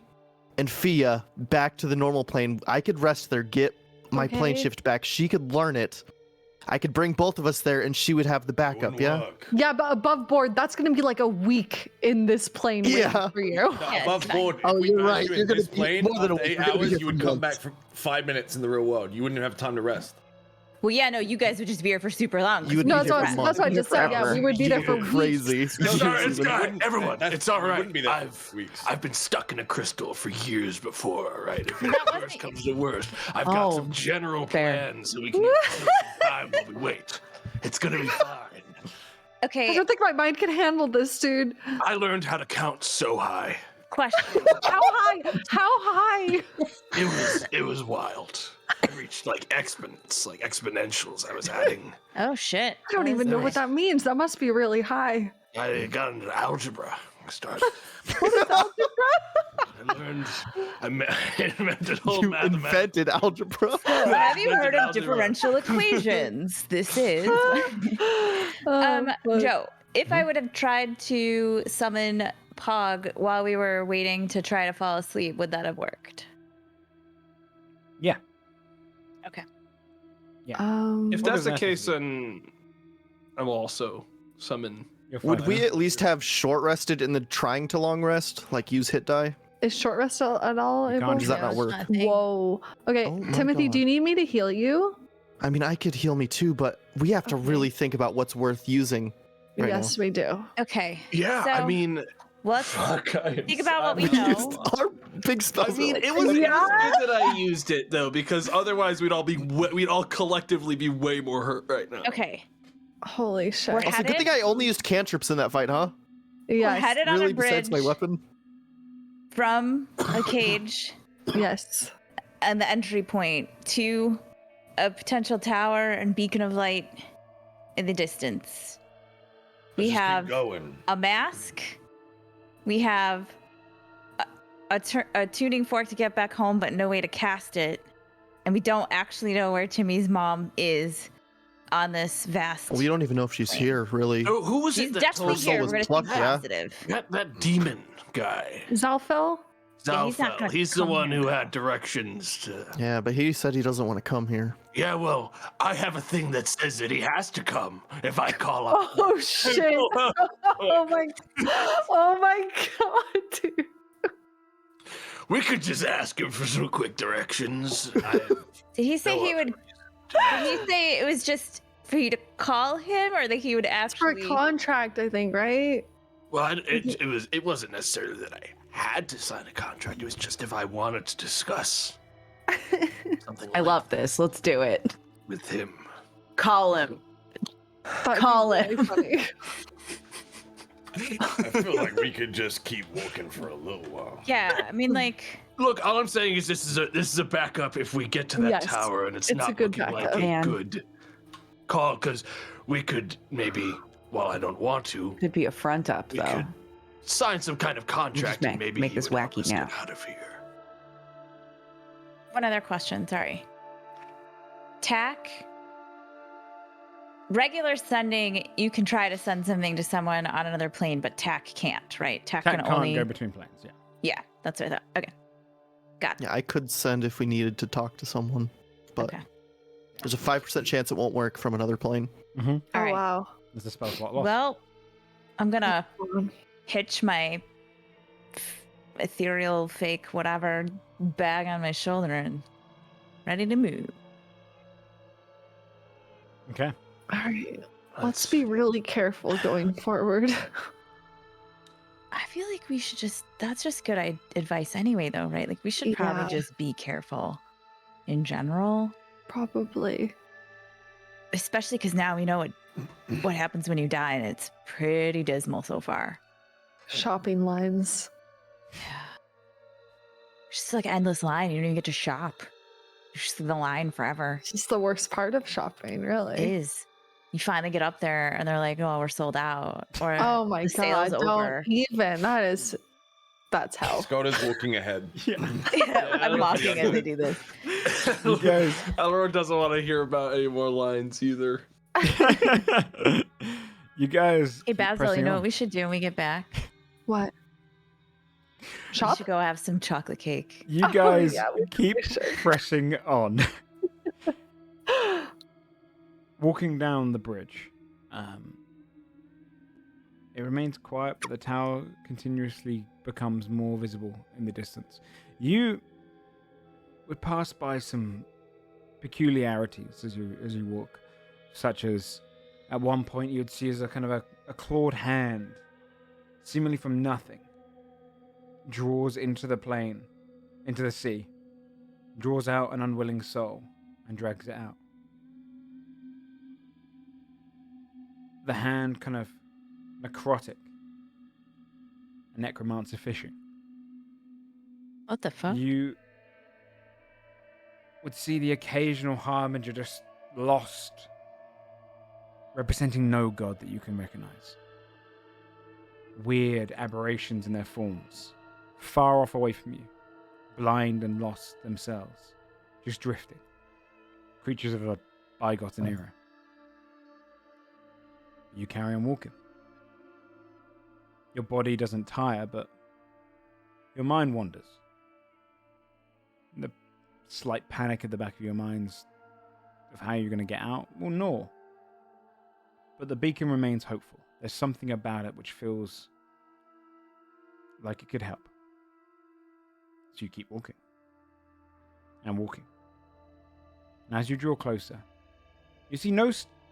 and Fia back to the normal plane. I could rest there, get my plane Okay. shift back. She could learn it. I could bring both of us there, and she would have the backup. Wouldn't Yeah. work. Yeah, but above board, that's gonna be like a week in this plane waiting Yeah. for you. No, Yeah, above it's fine. board. Oh, if we you're managed right. you in You're gonna this be plane more than a after week. 8 You're gonna hours, be you would here for come back months. for 5 minutes in the real world. You wouldn't have time to rest. Well, yeah, no, you guys would just be here for super long. You would No, be that's here what, for that's months. what I just said. Yeah, we would be there for You're weeks. crazy. It's all right, it's You all right. wouldn't- Everyone, that's- it's all you right. wouldn't be there for weeks. I've been stuck in a crystal for years before, all right? If worst wasn't- comes to worst, I've got Oh, some general fair. plans so we can use some time while we wait. It's gonna be fine. I Okay, don't think my mind can handle this, dude. I learned how to count so high. question. How high? How high? It was wild. I reached like exponentials. I was adding. Oh shit. I don't even know what that means. That must be really high. I got into algebra. I started. I learned. I invented whole You mathematics. invented algebra. Have you heard of Algebra. differential equations? This is. But- Joe, if I would have tried to summon Pog while we were waiting to try to fall asleep, would that have worked? Yeah. Okay. Um, If What that's does the that have to case, do? then I will also summon You're Would fine. we at least have short rested in the trying to long rest? Like use hit die? Is short rest at all You able? can't Does that No, not it's work? not a thing. Whoa. Okay, Oh my Timothy, do God. you need me to heal you? I mean, I could heal me too, but we have to Okay. really think about what's worth using right Yes, we do. Okay. Yeah, So, I mean, let's fuck, I am think about what we sad. now. know. Used our big I spells. mean, it was good that I used it though, because otherwise we'd all collectively be way more hurt right now. Okay. Holy shit. We're Also, good headed- thing I only used cantrips in that fight, huh? We're Yes. headed on Really, a bridge besides my weapon? from a cage Yes. and the entry point to a potential tower and beacon of light in the distance. We Let's just keep have going. a mask. We have a tuning fork to get back home, but no way to cast it. And we don't actually know where Timmy's mom is on this vast. We don't even know if she's here, really. Oh, who was She's it that definitely told soul here. was We're gonna plucked, think yeah. positive. that demon guy? Zalfel? Yeah, he's not Zalfel. gonna He's the come one here, who though. had directions to. Yeah, but he said he doesn't want to come here. Yeah, well, I have a thing that says that he has to come if I call up. Oh shit. Oh my god, dude. We could just ask him for some quick directions. Did he say No he would? Did he say it was just for you to call him, or that he would For actually? a contract, I think, right? Well, it wasn't necessarily that I had to sign a contract. It was just if I wanted to discuss something. I love this. Let's do it. with him. Call him. That'd Call be it. really funny. I feel like we could just keep walking for a little while. Yeah, I mean, like, Look, all I'm saying is this is a backup if we get to that Yes, tower and it's it's a not good looking like backup. a Man. good call, because we could maybe, while I don't want to, Could be a front up we though. could sign some kind of contract and make maybe he this would help wacky us now. get out of here. one other question. Sorry. Tack. Regular sending, you can try to send something to someone on another plane, but Tack can't, right? Tack Cat can can't only. go between planes. Yeah. Yeah, that's what I thought. Okay. Got it. Yeah, I could send if we needed to talk to someone, but Okay. there's a 5% chance it won't work from another plane. Mm-hmm. All Oh right. wow. There's a spell slot lost. Well, I'm gonna hitch my ethereal fake whatever bag on my shoulder and ready to move. Okay. All right. Let's be really careful going forward. I feel like we should that's just good advice anyway, though, right? Like, we should probably Yeah. just be careful in general, Probably. especially because now we know what happens when you die, and it's pretty dismal so far. Shopping lines. Just like endless line. You don't even get to shop. You're just in the line forever. It's just the worst part of shopping, really. It is. You finally get up there and they're like, "Oh, we're sold out," or Oh my the sale's god, over. don't even. That's hell. Scotta's walking ahead. I'm mocking as I do this. You guys. Elrond doesn't want to hear about any more lines either. You guys. Hey, keep Basil, you pressing know on. what we should do when we get back? What? We Shop? should go have some chocolate cake. You Oh, guys yeah, we keep should. pressing on. Walking down the bridge, it remains quiet, but the tower continuously becomes more visible in the distance. You would pass by some peculiarities as you walk, such as at one point you'd see as a kind of a clawed hand, seemingly from nothing, draws into the plane, into the sea, draws out an unwilling soul, and drags it out. The hand kind of necrotic, a necromancer fishing. What the fuck? You would see the occasional harbinger just lost, representing no god that you can recognize. Weird aberrations in their forms, far off away from you, blind and lost themselves, just drifting. Creatures of a bygone era. You carry on walking. Your body doesn't tire, but your mind wanders. The slight panic at the back of your minds of how you're going to get out will gnaw. But the beacon remains hopeful. there's something about it which feels like it could help. So you keep walking and walking. And as you draw closer, you see no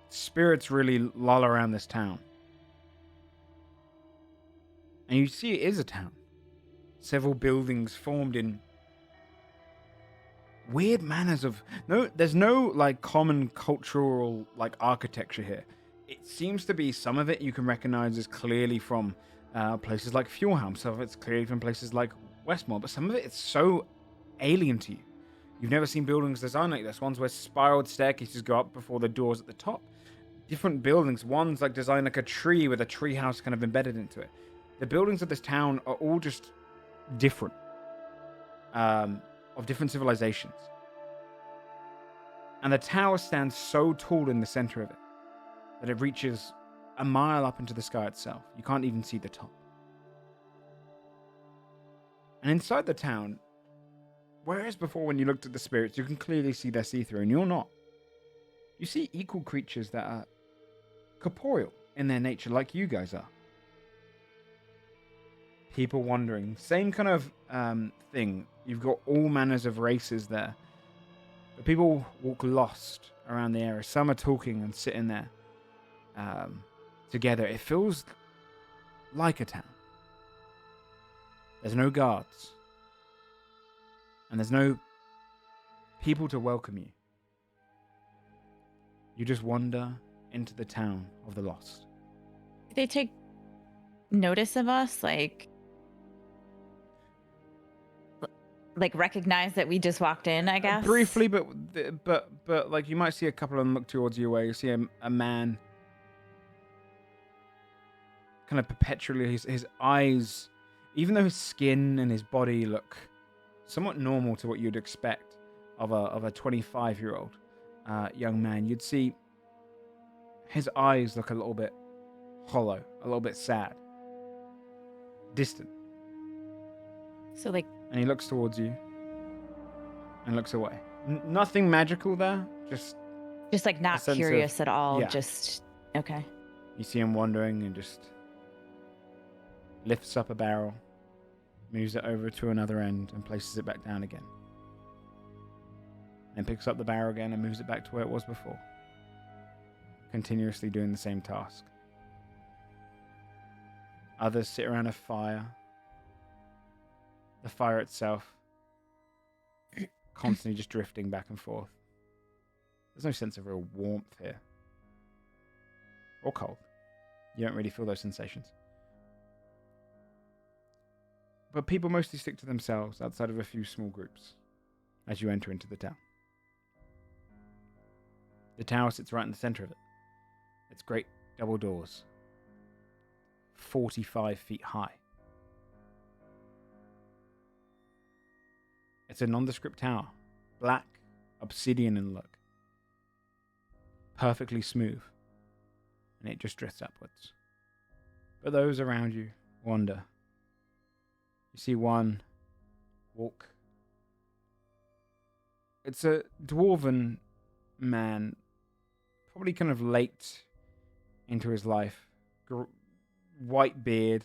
spirits really loll around this town. And you see it is a town. Several buildings formed in weird manners of... there's no, like, common cultural, like, architecture here. It seems to be some of it you can recognize as clearly from places like Fjordhelm. Some of it's clearly from places like Westmore. But some of it's so alien to you. You've never seen buildings designed like this. Ones where spiraled staircases go up before the doors at the top. Different buildings. One's like designed like a tree with a tree house kind of embedded into it. The buildings of this town are all just different. Of different civilizations. And the tower stands so tall in the center of it that it reaches a mile up into the sky itself. You can't even see the top. And inside the town, whereas before when you looked at the spirits, you can clearly see they're see-through, and you're not. You see equal creatures that are corporeal in their nature, like you guys are. People wandering. Same kind of thing. You've got all manners of races there. But people walk lost around the area. Some are talking and sitting there together. It feels like a town. There's no guards. And there's no people to welcome you. You just wander into the town of the lost. Do they take notice of us? Like recognize that we just walked in, I guess? Briefly, but like you might see a couple of them look towards you where you see a man kind of perpetually, his eyes, even though his skin and his body look somewhat normal to what you'd expect of a 25-year-old young man, you'd see his eyes look a little bit hollow, a little bit sad, distant. So like... And he looks towards you and looks away. Nothing magical there, just like not curious at all, yeah. Just... Okay. You see him wandering and just lifts up a barrel, moves it over to another end and places it back down again. Then picks up the barrel again and moves it back to where it was before. Continuously doing the same task. Others sit around a fire. The fire itself constantly just drifting back and forth. There's no sense of real warmth here. Or cold. You don't really feel those sensations. But people mostly stick to themselves outside of a few small groups as you enter into the town. The tower sits right in the center of it. Its great double doors. 45 feet high. It's a nondescript tower. Black, obsidian in look. Perfectly smooth. And it just drifts upwards. But those around you wander. You see one walk. It's a dwarven man, probably kind of late into his life. White beard.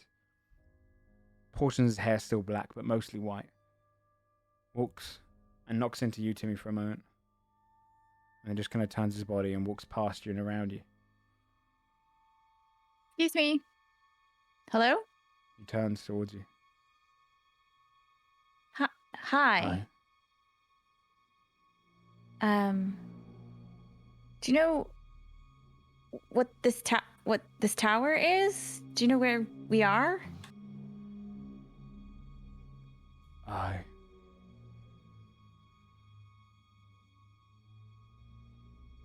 Portions of his hair still black, but mostly white. Walks and knocks into you, Timmy, for a moment. And then just kind of turns his body and walks past you and around you. Excuse me. Hello? He turns towards you. Hi. Do you know what this tower is? Do you know where we are? Aye.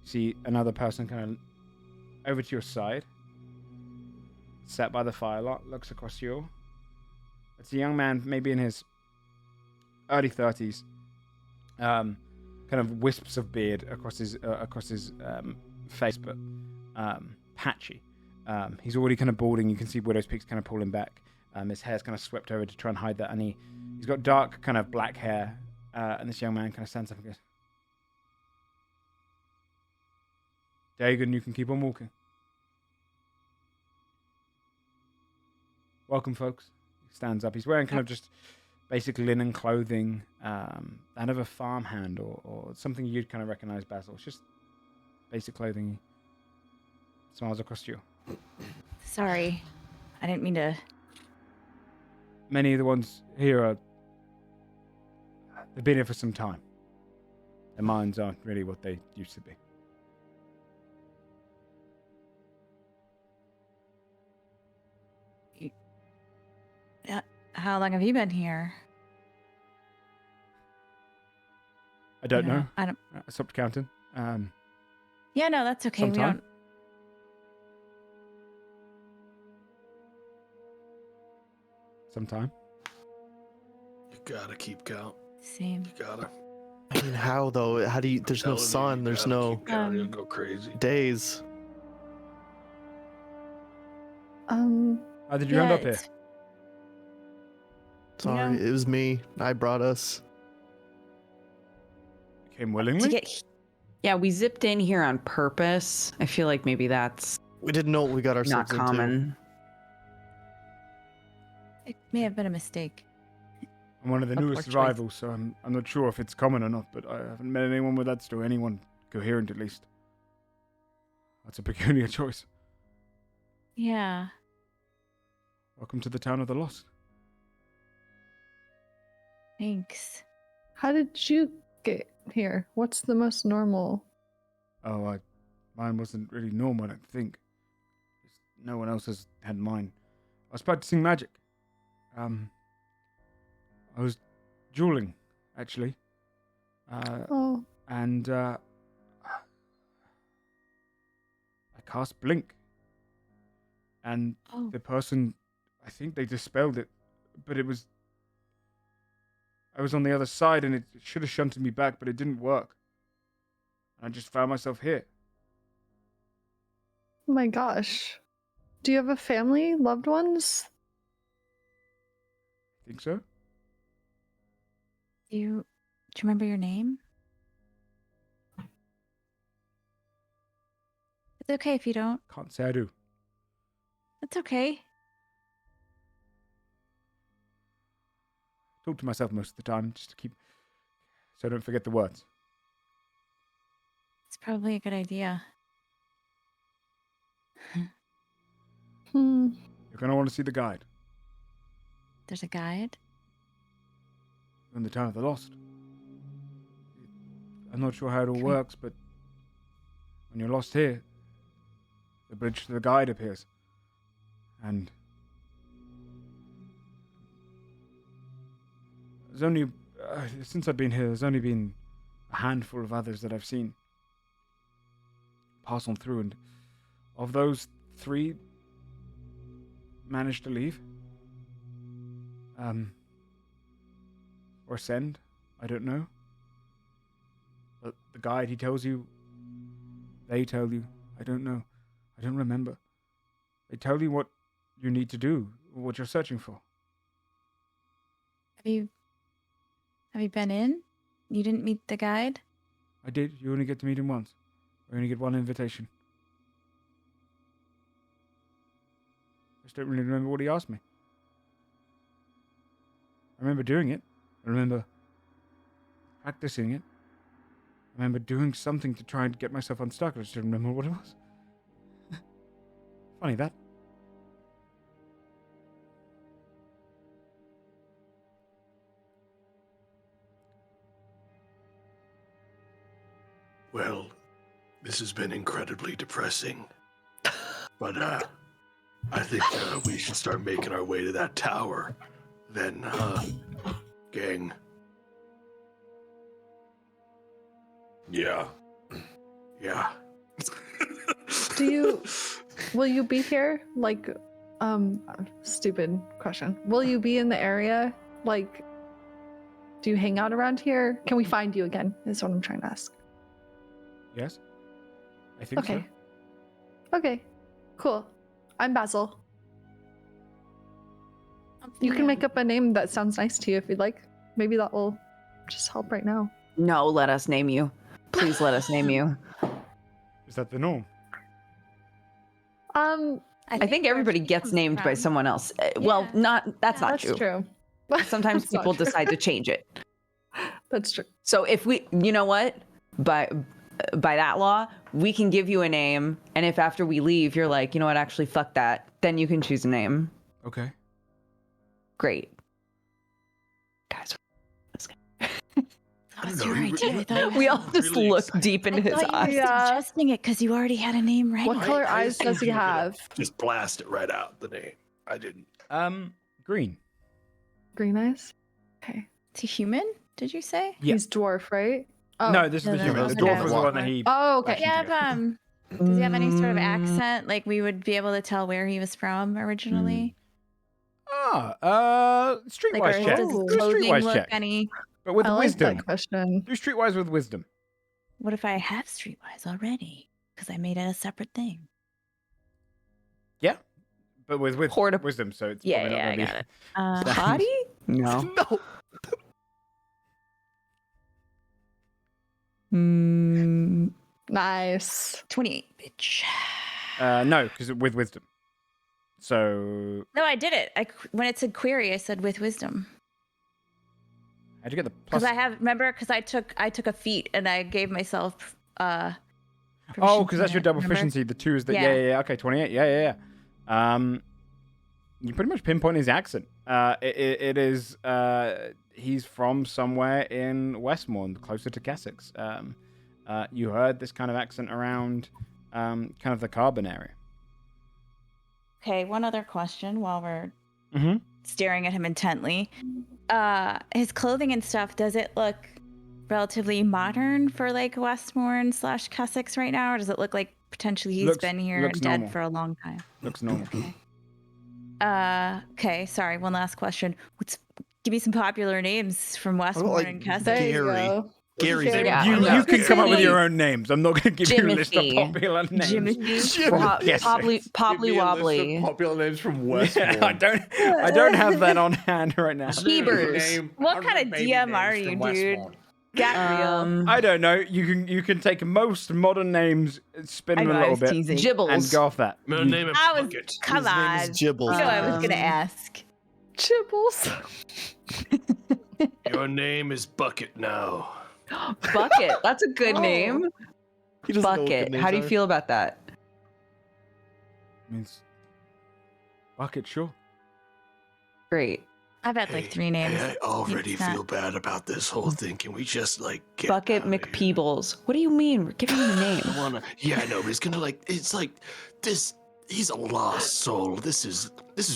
See another person kind of over to your side, sat by the firelight, looks across you. It's a young man, maybe in his early 30s, kind of wisps of beard across his face, but patchy. He's already kind of balding. You can see widow's peaks kind of pulling back. His hair's kind of swept over to try and hide that, and he's got dark kind of black hair. And this young man kind of stands up and goes, Dagon, you can keep on walking. Welcome, folks. He stands up. He's wearing kind of just basic linen clothing, that of a farmhand or something you'd kind of recognize, Basil. It's just basic clothing. He smiles across to you. Sorry. I didn't mean to. Many of the ones here they've been here for some time. Their minds aren't really what they used to be. How long have you been here? I don't know. I don't. I stopped counting. Yeah, no, that's okay. We Sometime. don't. Sometime. You gotta keep count. Same. You gotta. I mean, how though? How do you? There's no Telling you, sun. you There's gotta no keep count, you'll go crazy. days. How did you end up here? it's- Sorry, know- it was me. I brought us. You came To willingly? get. Yeah, we zipped in here on purpose. I feel like maybe that's We didn't know what we got not ourselves into. common. It may have been a mistake. I'm one of the A poor newest choice. arrivals, so I'm not sure if it's common or not, but I haven't met anyone with that story. Anyone coherent, at least. That's a peculiar choice. Yeah. Welcome to the town of the lost. Thanks. How did you get here? What's the most normal? Oh, mine wasn't really normal, I don't think. Just no one else has had mine. I was practicing magic. I was dueling, actually. Oh, And I cast Blink. And Oh. the person, I think they dispelled it, but I was on the other side and it should have shunted me back, but it didn't work. I just found myself here. my gosh. Do you have a family, loved ones? Think so? Do you remember your name? It's okay if you don't. Can't say I do. It's okay. Talk to myself most of the time, just to keep, so I don't forget the words. It's probably a good idea. Hmm. You're gonna want to see the guide. There's a guide. In the town of the lost. I'm not sure how it all Okay. works, but when you're lost here, the bridge to the guide appears. And there's only, since I've been here, there's only been a handful of others that I've seen pass on through, and of those 3 managed to leave. Or ascend, I don't know. But the guide, he tells you, they tell you, I don't know, I don't remember. They tell you what you need to do, what you're searching for. Have you been in? You didn't meet the guide? I did, you only get to meet him once. You only get one invitation. I just don't really remember what he asked me. I remember doing it. I remember practicing it. I remember doing something to try and get myself unstuck. I just don't remember what it was. Funny that. Well, this has been incredibly depressing. But I think we should start making our way to that tower. Then, gang. Yeah. Yeah. Will you be here? Like, stupid question. Will you be in the area? Like, do you hang out around here? Can we find you again? Is what I'm trying to ask. Yes? I think Okay. so. Okay. Cool. I'm Basil. You can make up a name that sounds nice to you if you'd like. Maybe that will just help right now. No, let us name you. Please let us name you. Is that the norm? I think everybody gets named by someone else. Well, that's not That's true. true. Sometimes That's not people true. decide to change it. That's true. So if you know what? By that law, we can give you a name, and if after we leave you're like, you know what, actually fuck that, then you can choose a name. Okay. Great. Guys, That was your idea. I thought we all just really look excited. deep into his you were eyes. Yeah. suggesting it because you already had a name ready. What color eyes does he assumed you were gonna have? Just blast it right out the name. I didn't. Green. Green eyes? Okay. Is he human? Did you say? Yeah. He's dwarf, right? Oh. No, this is No, the no, human. no, The no, dwarf no. was the one that he. Oh, okay. Does he have does he have any sort of accent? Like we would be able to tell where he was from originally? Streetwise Like, or check. does Do his a clothing streetwise look check. any? But with I like wisdom. that question. Do streetwise with wisdom. What if I have streetwise already? Because I made it a separate thing. Yeah. But with Horde of- wisdom, so it's Yeah, probably yeah, I not got it. gonna be. Potty? No. No. Nice. 28, bitch. No, because with wisdom. So No, I did it. When it said query, I said with wisdom. how'd you get the plus? Because I have because I took a feat and I gave myself Oh, proficiency because that's in your it, double remember? proficiency. The 2 is that. Yeah. Yeah. Okay, 28. Yeah. You pretty much pinpoint his accent. It is. He's from somewhere in Westmourne, closer to Kessex. You heard this kind of accent around, kind of the Carbon area. Okay, one other question while we're Mm-hmm. staring at him intently. His clothing and stuff, does it look relatively modern for like Westmourne / Kessex right now, or does it look like potentially he's been here looks and dead normal. for a long time? Looks normal. Okay, sorry, one last question. Give me some popular names from Westmourne like and Kessex. There you Gary. go. Gary's Gary. Yeah. You No. can come up with Jimmy. your own names. I'm not going to give you a list of Jimothy. popular names. Jimothy. Yes. Pobbly Give me a list Wobbly. of popular names from Yeah, Westmourne. I don't have that on hand right now. Hebers. What kind of DM are you, dude? Got real. I don't know. You can take most modern names, spin them a little bit, and Jibbles. go off that. I'm gonna You- name him I was Bucket. come His name on. is Jibbles. You know I was gonna Um, ask. Chibbles. Your name is Bucket now. Bucket. That's a good name. He doesn't know what good Bucket. names How do you are. feel about that? means bucket, sure. Great. I've had like 3 names. Hey, I already Makes sense. feel bad about this whole thing. Can we just like get Bucket out of here? McPeebles. What do you mean? We're giving him a name. I wanna. Yeah, I know, but it's gonna like. It's like this. He's a lost soul. This is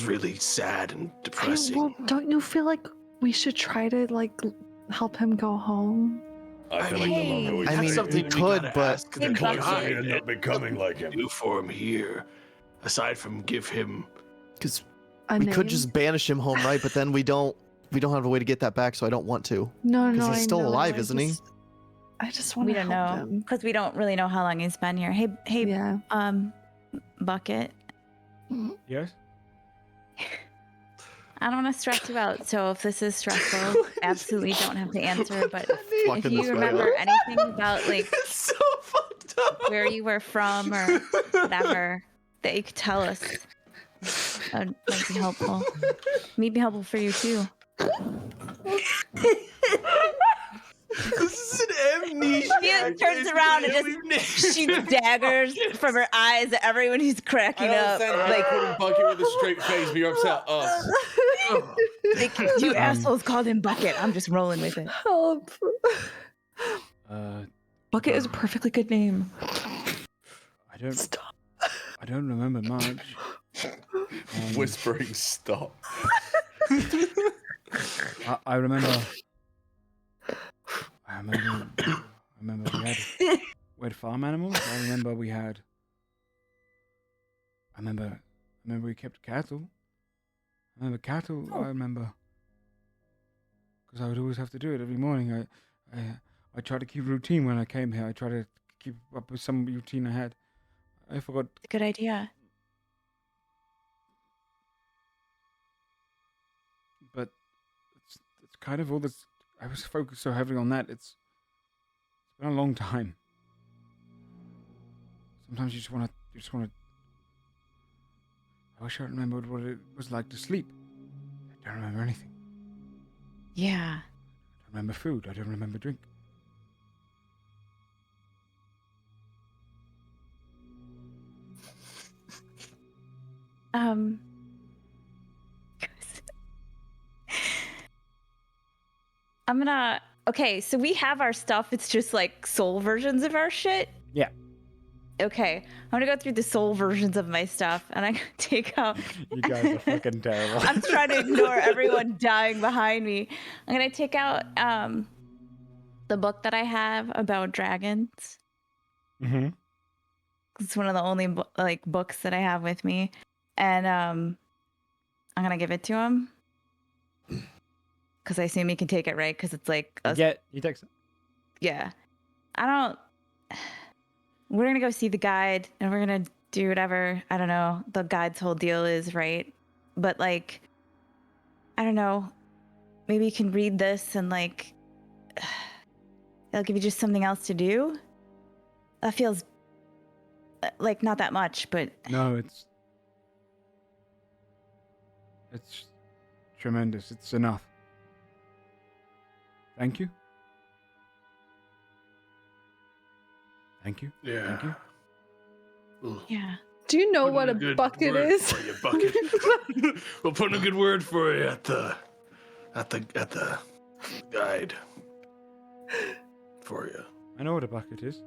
really sad and depressing. Well, don't you feel like we should try to like help him go home? I feel like the longer we I That's mean, something we could, gotta but ask Hey, the Bucket. guy end up becoming like him. do for him here, aside from give him. because A we name? could just banish him home, right? But then we don't have a way to get that back, so I don't want to. No, 'Cause no, he's I still know, alive, I isn't he? I just want We to don't help know him. because we don't really know how long he's been here. Hey, Yeah. Bucket. Yes. I don't want to stress you out. So if this is stressful, absolutely don't have to answer. But if Fucking you this guy remember up. anything about like It's so fucked up. where you were from or whatever that you could tell us, that might be helpful. Maybe helpful for you too. This is an amnesia. She turns around and just shoots daggers from her eyes at everyone who's cracking I up. understand how Like, calling Bucket with a straight face, but you're upset at us. you assholes called him Bucket. I'm just rolling with it. Help. Bucket is a perfectly good name. I don't remember much. Whispering stop. I remember. I remember we had farm animals. I remember we had. I remember we kept cattle. I remember cattle. I remember because I would always have to do it every morning. I tried to keep a routine when I came here. I tried to keep up with some routine I had. I forgot. Good idea. But it's kind of all this. I was focused so heavily on that. It's been a long time. Sometimes you just want to I wish I remembered what it was like to sleep. I don't remember anything. Yeah. I don't remember food. I don't remember drink. Um. I'm gonna. Okay, so we have our stuff. It's just like soul versions of our shit. Yeah. Okay, I'm gonna go through the soul versions of my stuff, and I'm gonna take out. You guys are fucking terrible. I'm trying to ignore everyone dying behind me. I'm gonna take out the book that I have about dragons. Mm-hmm. It's one of the only books that I have with me, and I'm gonna give it to him because I assume he can take it, right? Because it's like He takes it. yeah. I don't. We're gonna go see the guide, and we're gonna do whatever. I don't know. The guide's whole deal is right, but like, I don't know. Maybe you can read this and like, it'll give you just something else to do. That feels like not that much, but No, it's tremendous. It's enough. Thank you. Thank you. Yeah. Thank you. We'll yeah. Do you know put what in a good bucket word is? for you, bucket. We'll put in a good word for you at the guide for you. I know what a bucket is.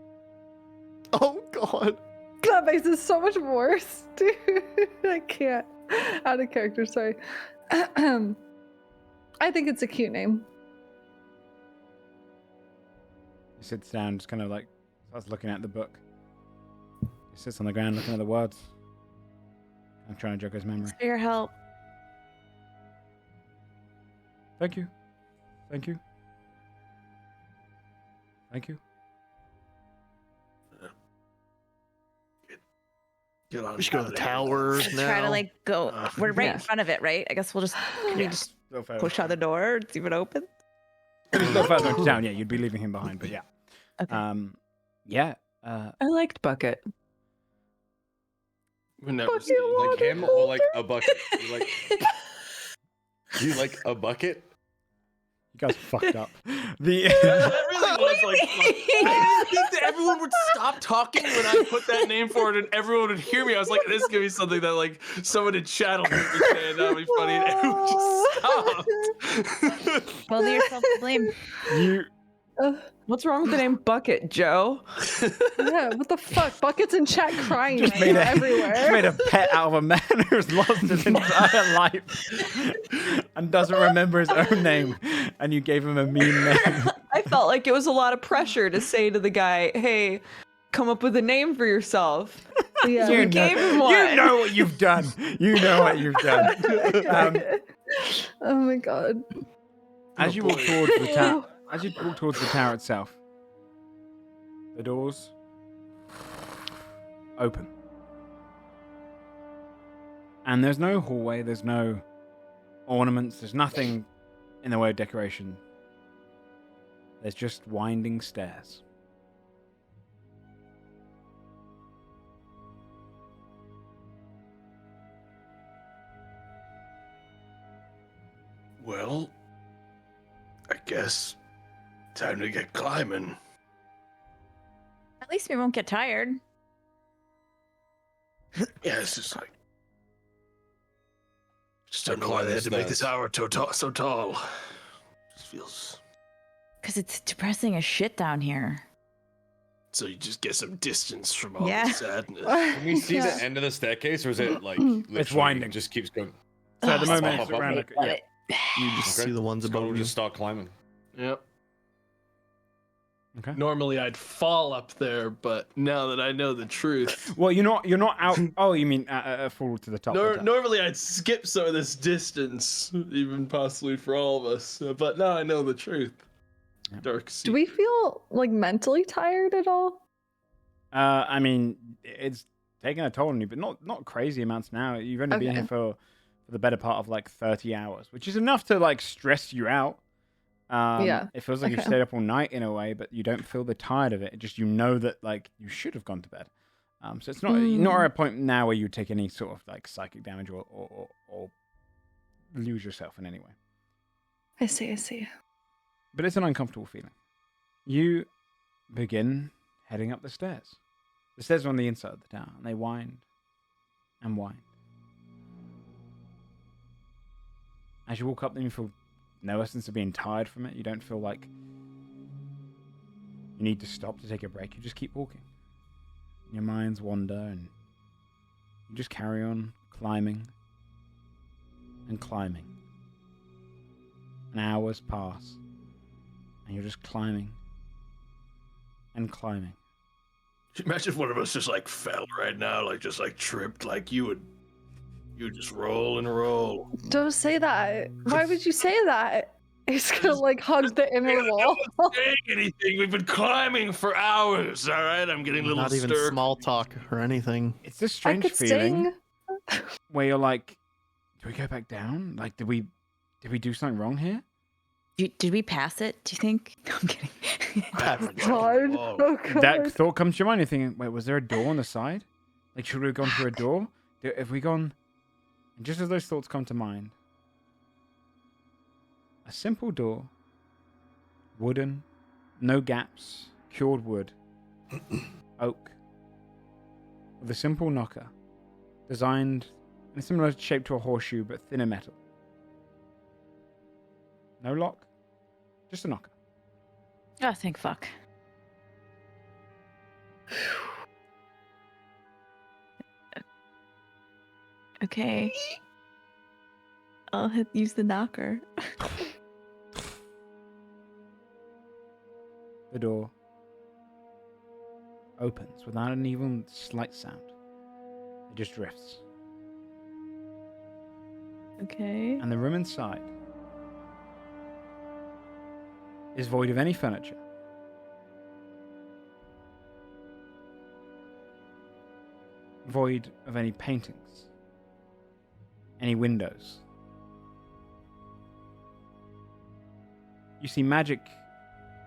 Oh God. That makes it so much worse, dude. I can't. Out of character, sorry. I think it's a cute name. He sits down, just kind of like starts looking at the book. He sits on the ground looking at the words. I'm trying to jog his memory. For your help. Thank you. Thank you. Thank you. Get on We should go to the that. tower now. Try to like go. We're right Yeah. in front of it, right? I guess we'll just can we just Go further. push out the door and see if it opens. If you go further into town, yeah, you'd be leaving him behind, but yeah. Okay. Yeah. I liked Bucket. We never Bucket seen water. Like him or like a bucket? You like a bucket? You guys fucked up. The That really was like. I didn't think that everyone would stop talking when I put that name for it, and everyone would hear me. I was like, "This is gonna be something that like someone in chat will hear me say, and that'll be funny." And everyone just stopped. Only yourself to blame. you What's wrong with the name Bucket, Joe? Yeah, what the fuck? Buckets in chat crying just right made now a everywhere. just made a pet out of a man who's lost his entire life and doesn't remember his own name, and you gave him a mean name. I felt like it was a lot of pressure to say to the guy, "Hey, come up with a name for yourself." Yeah. You gave him You one. know what you've done. You know what you've done. Oh my god. As you walk towards the tower, itself, the doors open, and there's no hallway. There's no ornaments. There's nothing in the way of decoration. There's just winding stairs. Well, I guess time to get climbing. At least we won't get tired. Yeah, it's just like. Just don't Like know why they had to climbing make this tower so tall. Just feels. Because it's depressing as shit down here. So you just get some distance from all Yeah. the sadness. Can we see Yeah. the end of the staircase, or is it like literally winding. Just keeps going. So at the Oh, moment, stop, it's stop, around. stop. Yeah. You just Okay. see the ones So above we'll you. just start climbing. Yep. Okay. Normally I'd fall up there, but now that I know the truth, Well, you're not out. Oh, you mean fall to the top? of the tower. normally I'd skip some of this distance, even possibly for all of us. But now I know the truth. Yeah. Dark Do secret. we feel like mentally tired at all? I mean, it's taking a toll on you, but not crazy amounts now. You've only been Okay. here for the better part of like 30 hours, which is enough to like stress you out. Yeah. It feels like you've Okay. stayed up all night in a way, but you don't feel the tired of it. It just, you know that like you should have gone to bed. So it's not at a point now where you take any sort of like psychic damage or lose yourself in any way. I see. But it's an uncomfortable feeling. You begin heading up the stairs. The stairs are on the inside of the tower, and they wind and wind. As you walk up them, you feel no essence of being tired from it. You don't feel like you need to stop to take a break. You just keep walking. Your minds wander, and you just carry on climbing and climbing. And hours pass, and you're just climbing and climbing. Imagine if one of us just like fell right now, like just like tripped, like you would just roll and roll. Don't say that. Why would you say that? He's gonna like hug the inner wall. Not saying anything. We've been climbing for hours. All right, I'm getting a little Not even stir. small talk or anything. It's this I strange could feeling sing. where you're like, do we go back down? Like, did we do something wrong here? Did we pass it, do you think? No, I'm kidding. God. Oh, God. That thought comes to your mind. You're thinking, wait, was there a door on the side? Like, should we have gone through a door? Have we gone... And just as those thoughts come to mind, a simple door, wooden, no gaps, cured wood, oak, with a simple knocker, designed in a similar shape to a horseshoe but thinner metal. No lock, just a knocker. Oh, thank fuck. Okay. I'll use the knocker. The door opens without an even slight sound. It just drifts. Okay. And the room inside is void of any furniture. Void of any paintings. Any windows. You see magic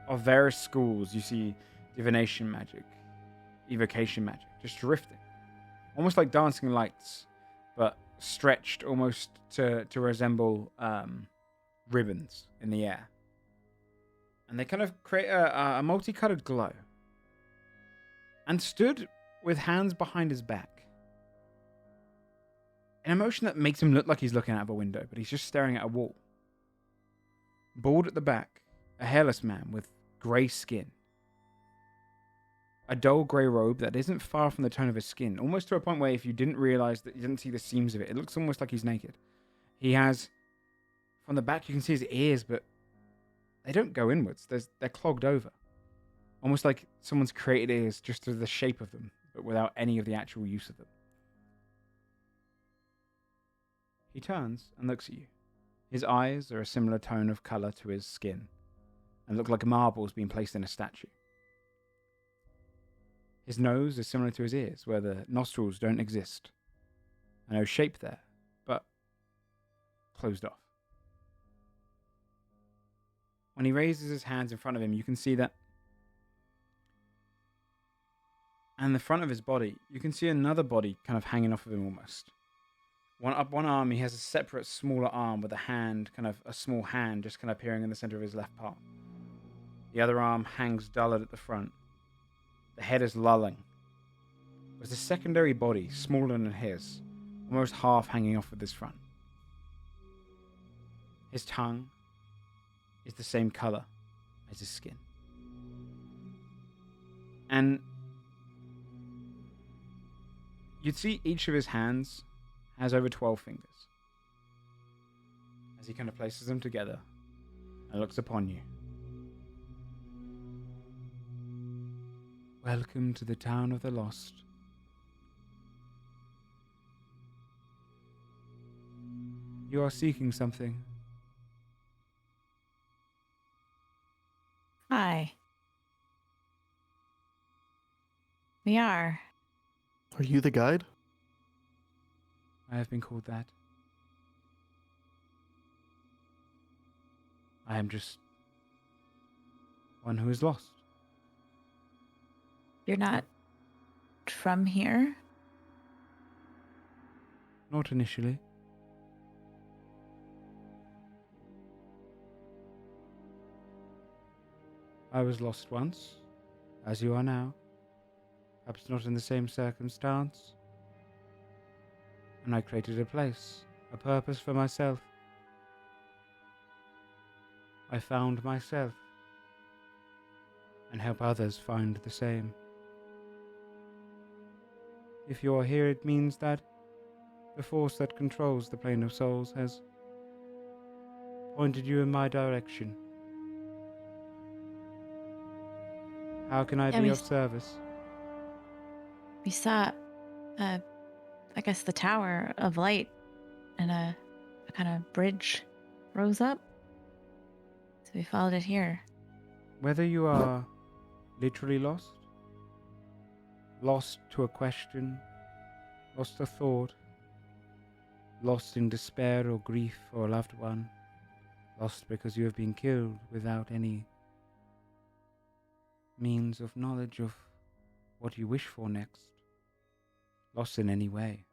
of various schools. You see divination magic, evocation magic, just drifting. Almost like dancing lights, but stretched almost to resemble ribbons in the air. And they kind of create a multicolored glow. And stood with hands behind his back. An emotion that makes him look like he's looking out of a window, but he's just staring at a wall. Bald at the back, a hairless man with grey skin. A dull grey robe that isn't far from the tone of his skin, almost to a point where if you didn't realise that you didn't see the seams of it, it looks almost like he's naked. He has, from the back you can see his ears, but they don't go inwards. They're clogged over. Almost like someone's created ears just through the shape of them, but without any of the actual use of them. He turns and looks at you. His eyes are a similar tone of colour to his skin, and look like marbles being placed in a statue. His nose is similar to his ears, where the nostrils don't exist. No shape there, but closed off. When he raises his hands in front of him, you can see that. And the front of his body, you can see another body kind of hanging off of him almost. One arm, he has a separate, smaller arm with a hand, kind of a small hand, just kind of appearing in the center of his left palm. The other arm hangs dullard at the front. The head is lolling. There's a secondary body, smaller than his, almost half hanging off of this front. His tongue is the same color as his skin. And you'd see each of his hands has over 12 fingers. As he kind of places them together and looks upon you. Welcome to the town of the lost. You are seeking something. Hi. We are. Are you the guide? I have been called that. I am just one who is lost. You're not from here? Not initially. I was lost once, as you are now. Perhaps not in the same circumstance. And I created a place, a purpose for myself. I found myself, and help others find the same. If you are here, it means that the force that controls the plane of souls has pointed you in my direction. How can I Yeah, be we of service? We saw, I guess, the tower of light, and a kind of bridge rose up. So we followed it here. Whether you are literally lost, lost to a question, lost a thought, lost in despair or grief for a loved one, lost because you have been killed without any means of knowledge of what you wish for next, lost in any way,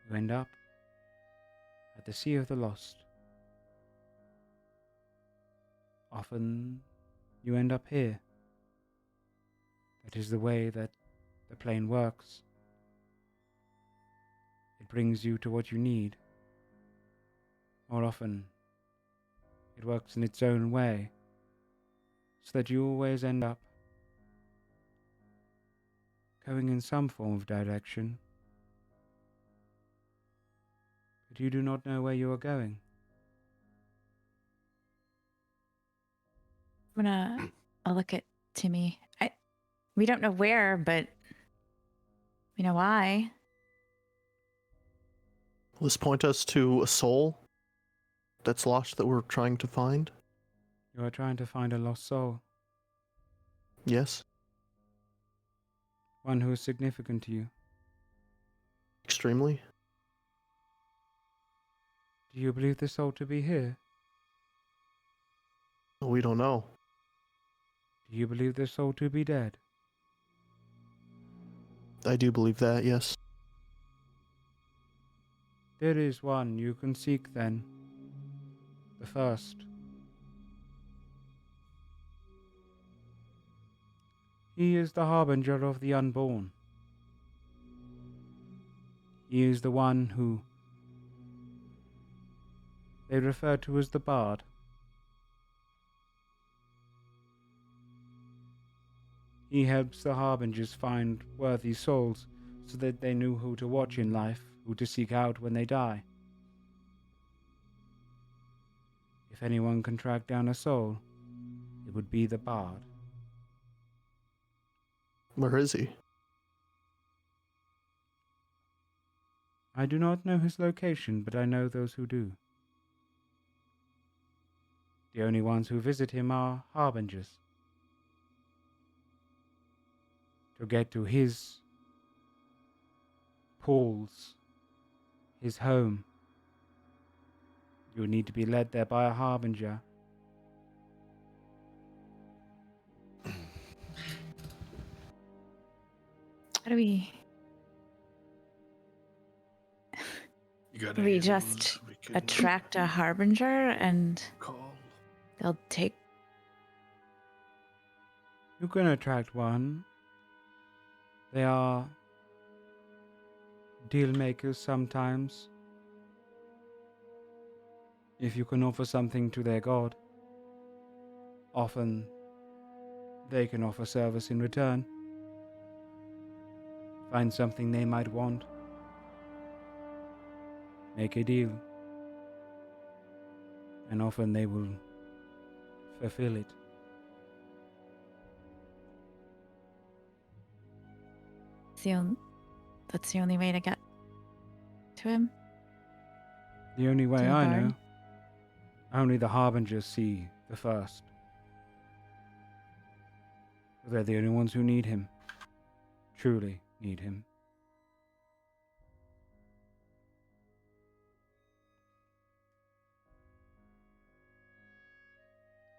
you end up at the sea of the lost. Often you end up here. That is the way that the plane works. It brings you to what you need. More often, it works in its own way, so that you always end up going in some form of direction, but you do not know where you are going. I'll look at Timmy. We don't know where, but we know why. Will this point us to a soul that's lost that we're trying to find? You are trying to find a lost soul, Yes, one who is significant to you. extremely. Do you believe this soul to be here? We don't know. Do you believe this soul to be dead? I do believe that, yes. There is one you can seek then. The first. He is the harbinger of the unborn. He is the one who they refer to as the bard. He helps the harbingers find worthy souls so that they knew who to watch in life, who to seek out when they die. If anyone can track down a soul, it would be the bard. Where is he? I do not know his location, but I know those who do. The only ones who visit him are harbingers. To get to his pools, his home, you would need to be led there by a harbinger. How do we? You got We anyone just we could attract a harbinger, and call? they'll take. You can attract one. They are deal makers sometimes. If you can offer something to their god, often they can offer service in return. Find something they might want. Make a deal. And often they will fulfill it. That's the only way to get to him. The only way To the I bard? know, only the harbingers see the first. They're the only ones who need him. Truly need him.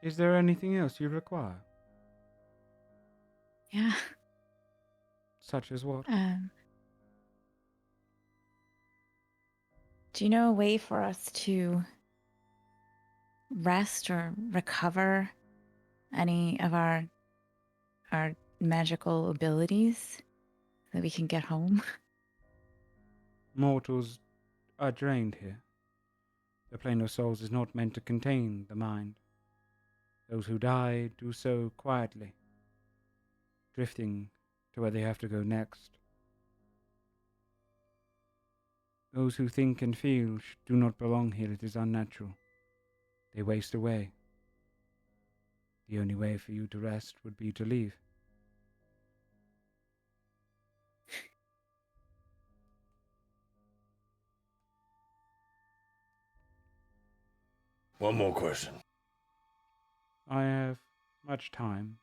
Is there anything else you require? Yeah. Such as what? Do you know a way for us to rest or recover any of our magical abilities so that we can get home? Mortals are drained here. The plane of souls is not meant to contain the mind. Those who die do so quietly, drifting to where they have to go next. Those who think and feel do not belong here. It is unnatural. They waste away. The only way for you to rest would be to leave. One more question. I have much time,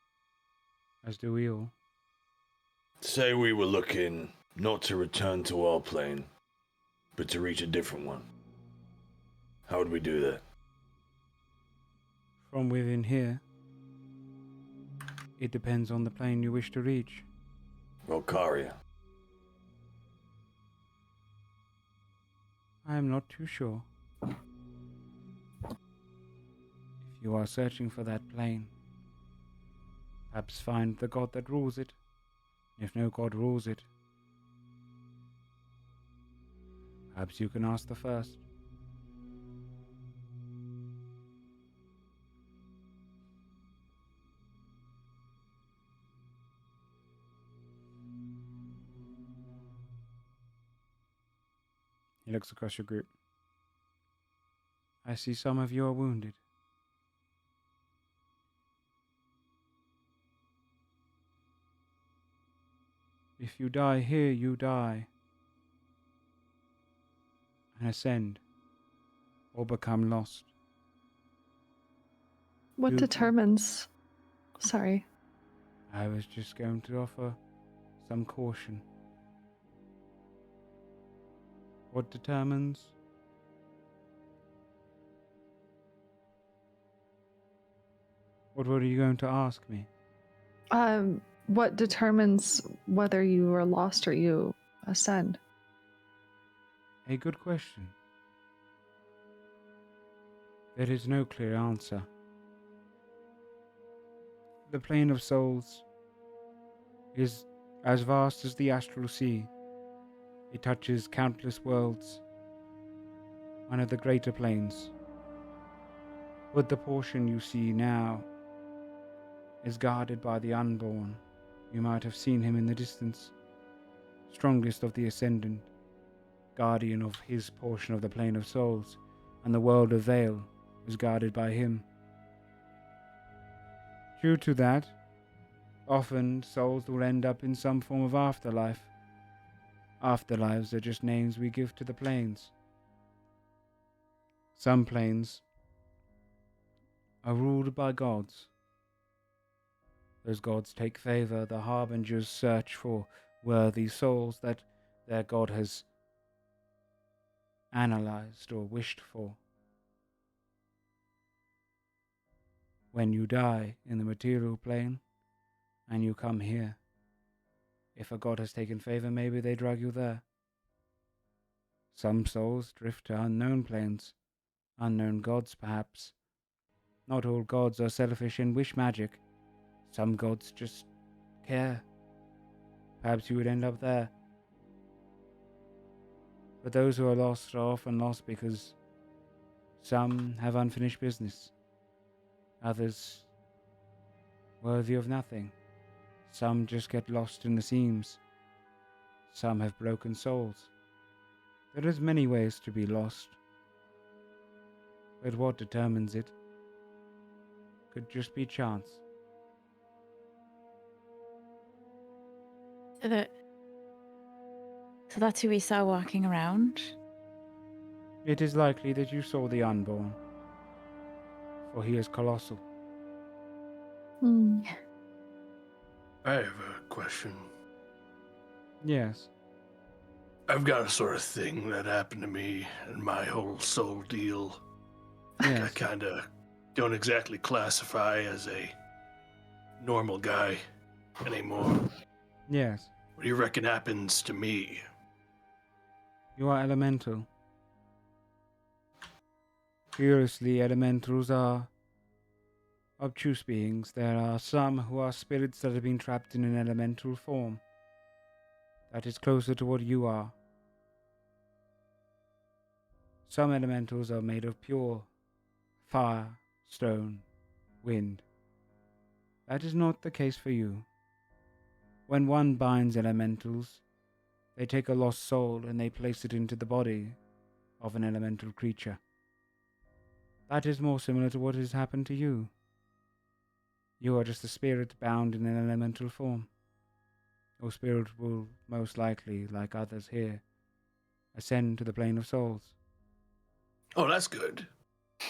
as do we all. Say we were looking not to return to our plane, but to reach a different one. How would we do that? From within here, it depends on the plane you wish to reach. Valkyria. I am not too sure. If you are searching for that plane, perhaps find the god that rules it. If no god rules it, perhaps you can ask the first. He looks across your group. I see some of you are wounded. If you die here, you die. And ascend, or become lost. What You- determines? Sorry. I was just going to offer some caution. What determines? What were you going to ask me? What determines whether you are lost or you ascend? A good question. There is no clear answer. The plane of souls is as vast as the astral sea. It touches countless worlds, one of the greater planes. But the portion you see now is guarded by the unborn. You might have seen him in the distance, strongest of the ascendant, guardian of his portion of the plane of souls, and the world of Vale was guarded by him. Due to that, often souls will end up in some form of afterlife. Afterlives are just names we give to the planes. Some planes are ruled by gods. Those gods take favor, the harbingers search for worthy souls that their god has analyzed or wished for. When you die in the material plane and you come here, if a god has taken favor, maybe they drag you there. Some souls drift to unknown planes, unknown gods perhaps. Not all gods are selfish and wish magic. Some gods just care. Perhaps you would end up there. But those who are lost are often lost because some have unfinished business. Others worthy of nothing. Some just get lost in the seams. Some have broken souls. There is many ways to be lost. But what determines it could just be chance. So that's who we saw walking around? It is likely that you saw the unborn, for he is colossal. Hmm. I have a question. Yes. I've got a sort of thing that happened to me and my whole soul deal. I Yes. kind of don't exactly classify as a normal guy anymore. Yes. What do you reckon happens to me? You are elemental. Curiously, elementals are obtuse beings. There are some who are spirits that have been trapped in an elemental form. That is closer to what you are. Some elementals are made of pure fire, stone, wind. That is not the case for you. When one binds elementals, they take a lost soul and they place it into the body of an elemental creature. That is more similar to what has happened to you. You are just a spirit bound in an elemental form. Your spirit will most likely, like others here, ascend to the plane of souls. Oh, that's good.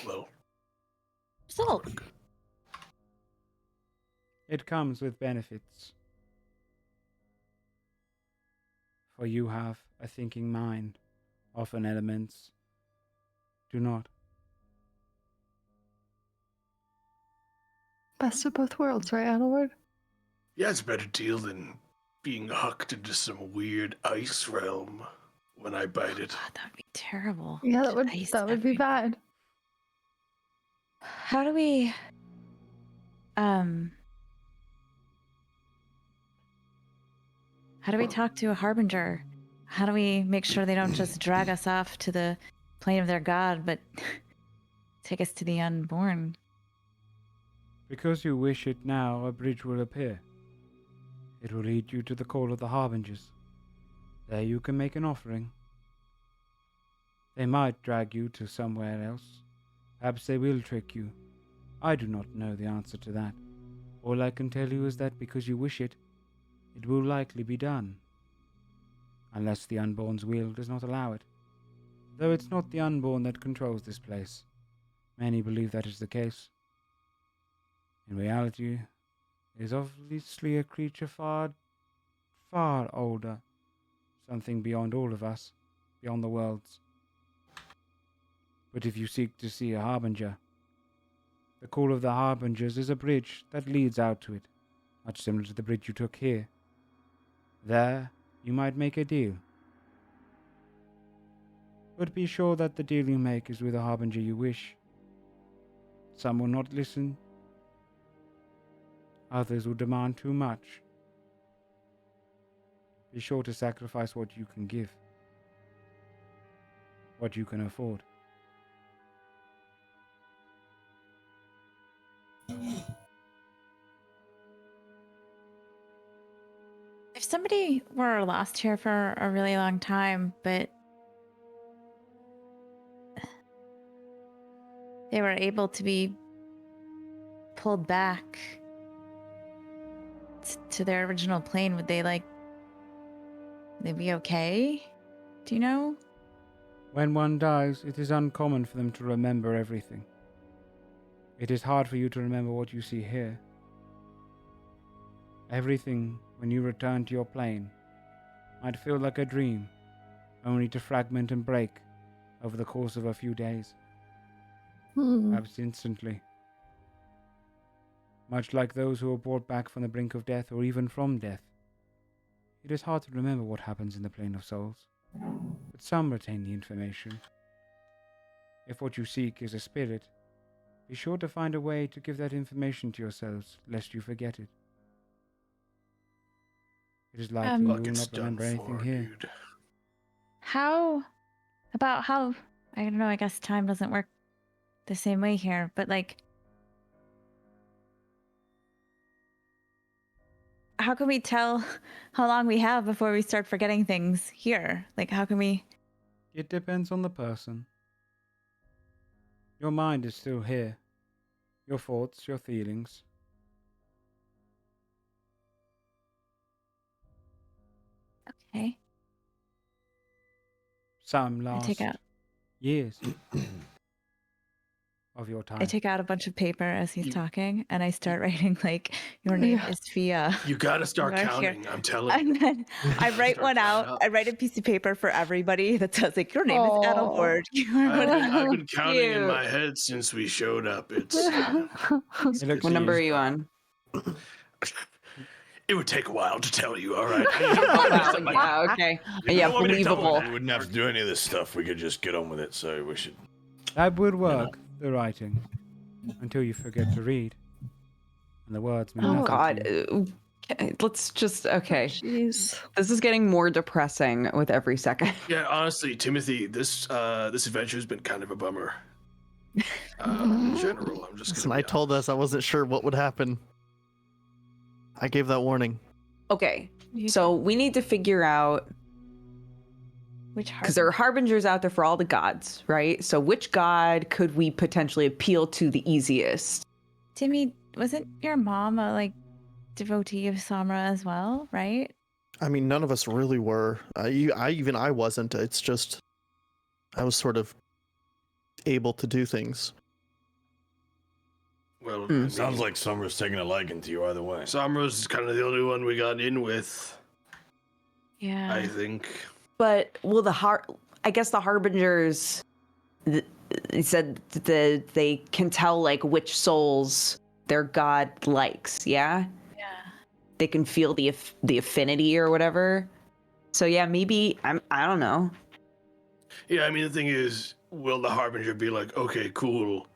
Well, So, It comes with benefits. For you have a thinking mind. Often elements do not. Best of both worlds, right, Onward? yeah, it's a better deal than being hucked into some weird ice realm when I bite it. God, that would be terrible. Yeah, that would Ice that would be everywhere. bad. How do we how do we talk to a harbinger? How do we make sure they don't just drag us off to the plane of their god, but take us to the unborn? Because you wish it now, a bridge will appear. It will lead you to the call of the harbingers. There you can make an offering. They might drag you to somewhere else. Perhaps they will trick you. I do not know the answer to that. All I can tell you is that because you wish it, it will likely be done. Unless the unborn's will does not allow it. Though it's not the unborn that controls this place. Many believe that is the case. In reality, it is obviously a creature far, far older. Something beyond all of us, beyond the worlds. But if you seek to see a harbinger, the call of the harbingers is a bridge that leads out to it, much similar to the bridge you took here. There, you might make a deal. But be sure that the deal you make is with a harbinger you wish. Some will not listen. Others will demand too much. Be sure to sacrifice what you can give. What you can afford. If somebody were lost here for a really long time, but they were able to be pulled back to their original plane, would they be okay? Do you know? When one dies, it is uncommon for them to remember everything. It is hard for you to remember what you see here. Everything, when you return to your plane, might feel like a dream, only to fragment and break over the course of a few days, perhaps instantly. Much like those who are brought back from the brink of death or even from death. It is hard to remember what happens in the plane of souls, but some retain the information. If what you seek is a spirit, be sure to find a way to give that information to yourselves, lest you forget it. It is likely you will Bucket's not remember done anything for, here. dude. How I don't know, I guess time doesn't work the same way here, but how can we tell how long we have before we start forgetting things here? How can we? It depends on the person. Your mind is still here. Your thoughts, your feelings. Okay. Some I last take out years of your time. I take out a bunch of paper as he's talking, and I start writing your name is Fia. You gotta start Right counting, here. I'm telling you. And then I write Start one counting out. up. I write a piece of paper for everybody that says your name is Aw. Onward. You are I've been counting in Cute. my head since we showed up. It's It looks What number are easy. you on? It would take a while to tell you, all right? Wow, yeah, okay. Yeah, want me to double believable. that? We wouldn't have to do any of this stuff. We could just get on with it. So we should. That would work, the writing. Until you forget to read. And the words mean Oh nothing God. to you. Okay, let's just okay. Jeez. This is getting more depressing with every second. Yeah, honestly, Timothy, this adventure has been kind of a bummer. In general, I'm just Listen, gonna. I told us I wasn't sure what would happen. I gave that warning. Okay, so we need to figure out, Which because there are harbingers out there for all the gods, right? So which god could we potentially appeal to the easiest? Timmy, wasn't your mom a like devotee of Samra as well, right? I mean, none of us really were. I wasn't. It's just I was sort of able to do things. Well, Hmm. Sounds like Summer's taking a liking to you either way. Samra's kind of the only one we got in with, Yeah. I think. But will I guess the harbingers, they said that they can tell like which souls their god likes. Yeah. Yeah. They can feel the affinity or whatever. So yeah, maybe I don't know. Yeah, I mean, the thing is, will the Harbinger be like, okay, cool,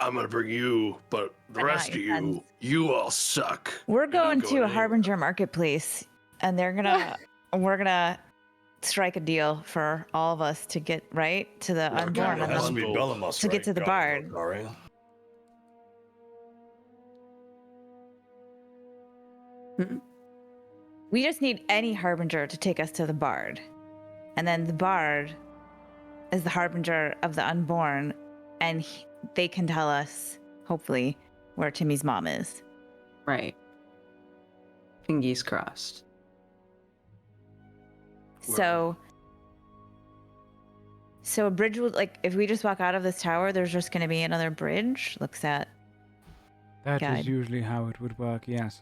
I'm gonna bring you, but the But not rest of your you, friends. you all suck. We're You're not going to a anywhere." Harbinger marketplace, and we're gonna strike a deal for all of us to get right to the We're unborn, gonna and It has to then be Bellamus, to get right? to the bard. Daria? we just need any Harbinger to take us to the bard, and then the bard is the Harbinger of the unborn, and they can tell us, hopefully, where Timmy's mom is. Right. Fingers crossed. So a bridge would, like, if we just walk out of this tower, there's just going to be another bridge. Looks at. That Guide. is usually how it would work, yes.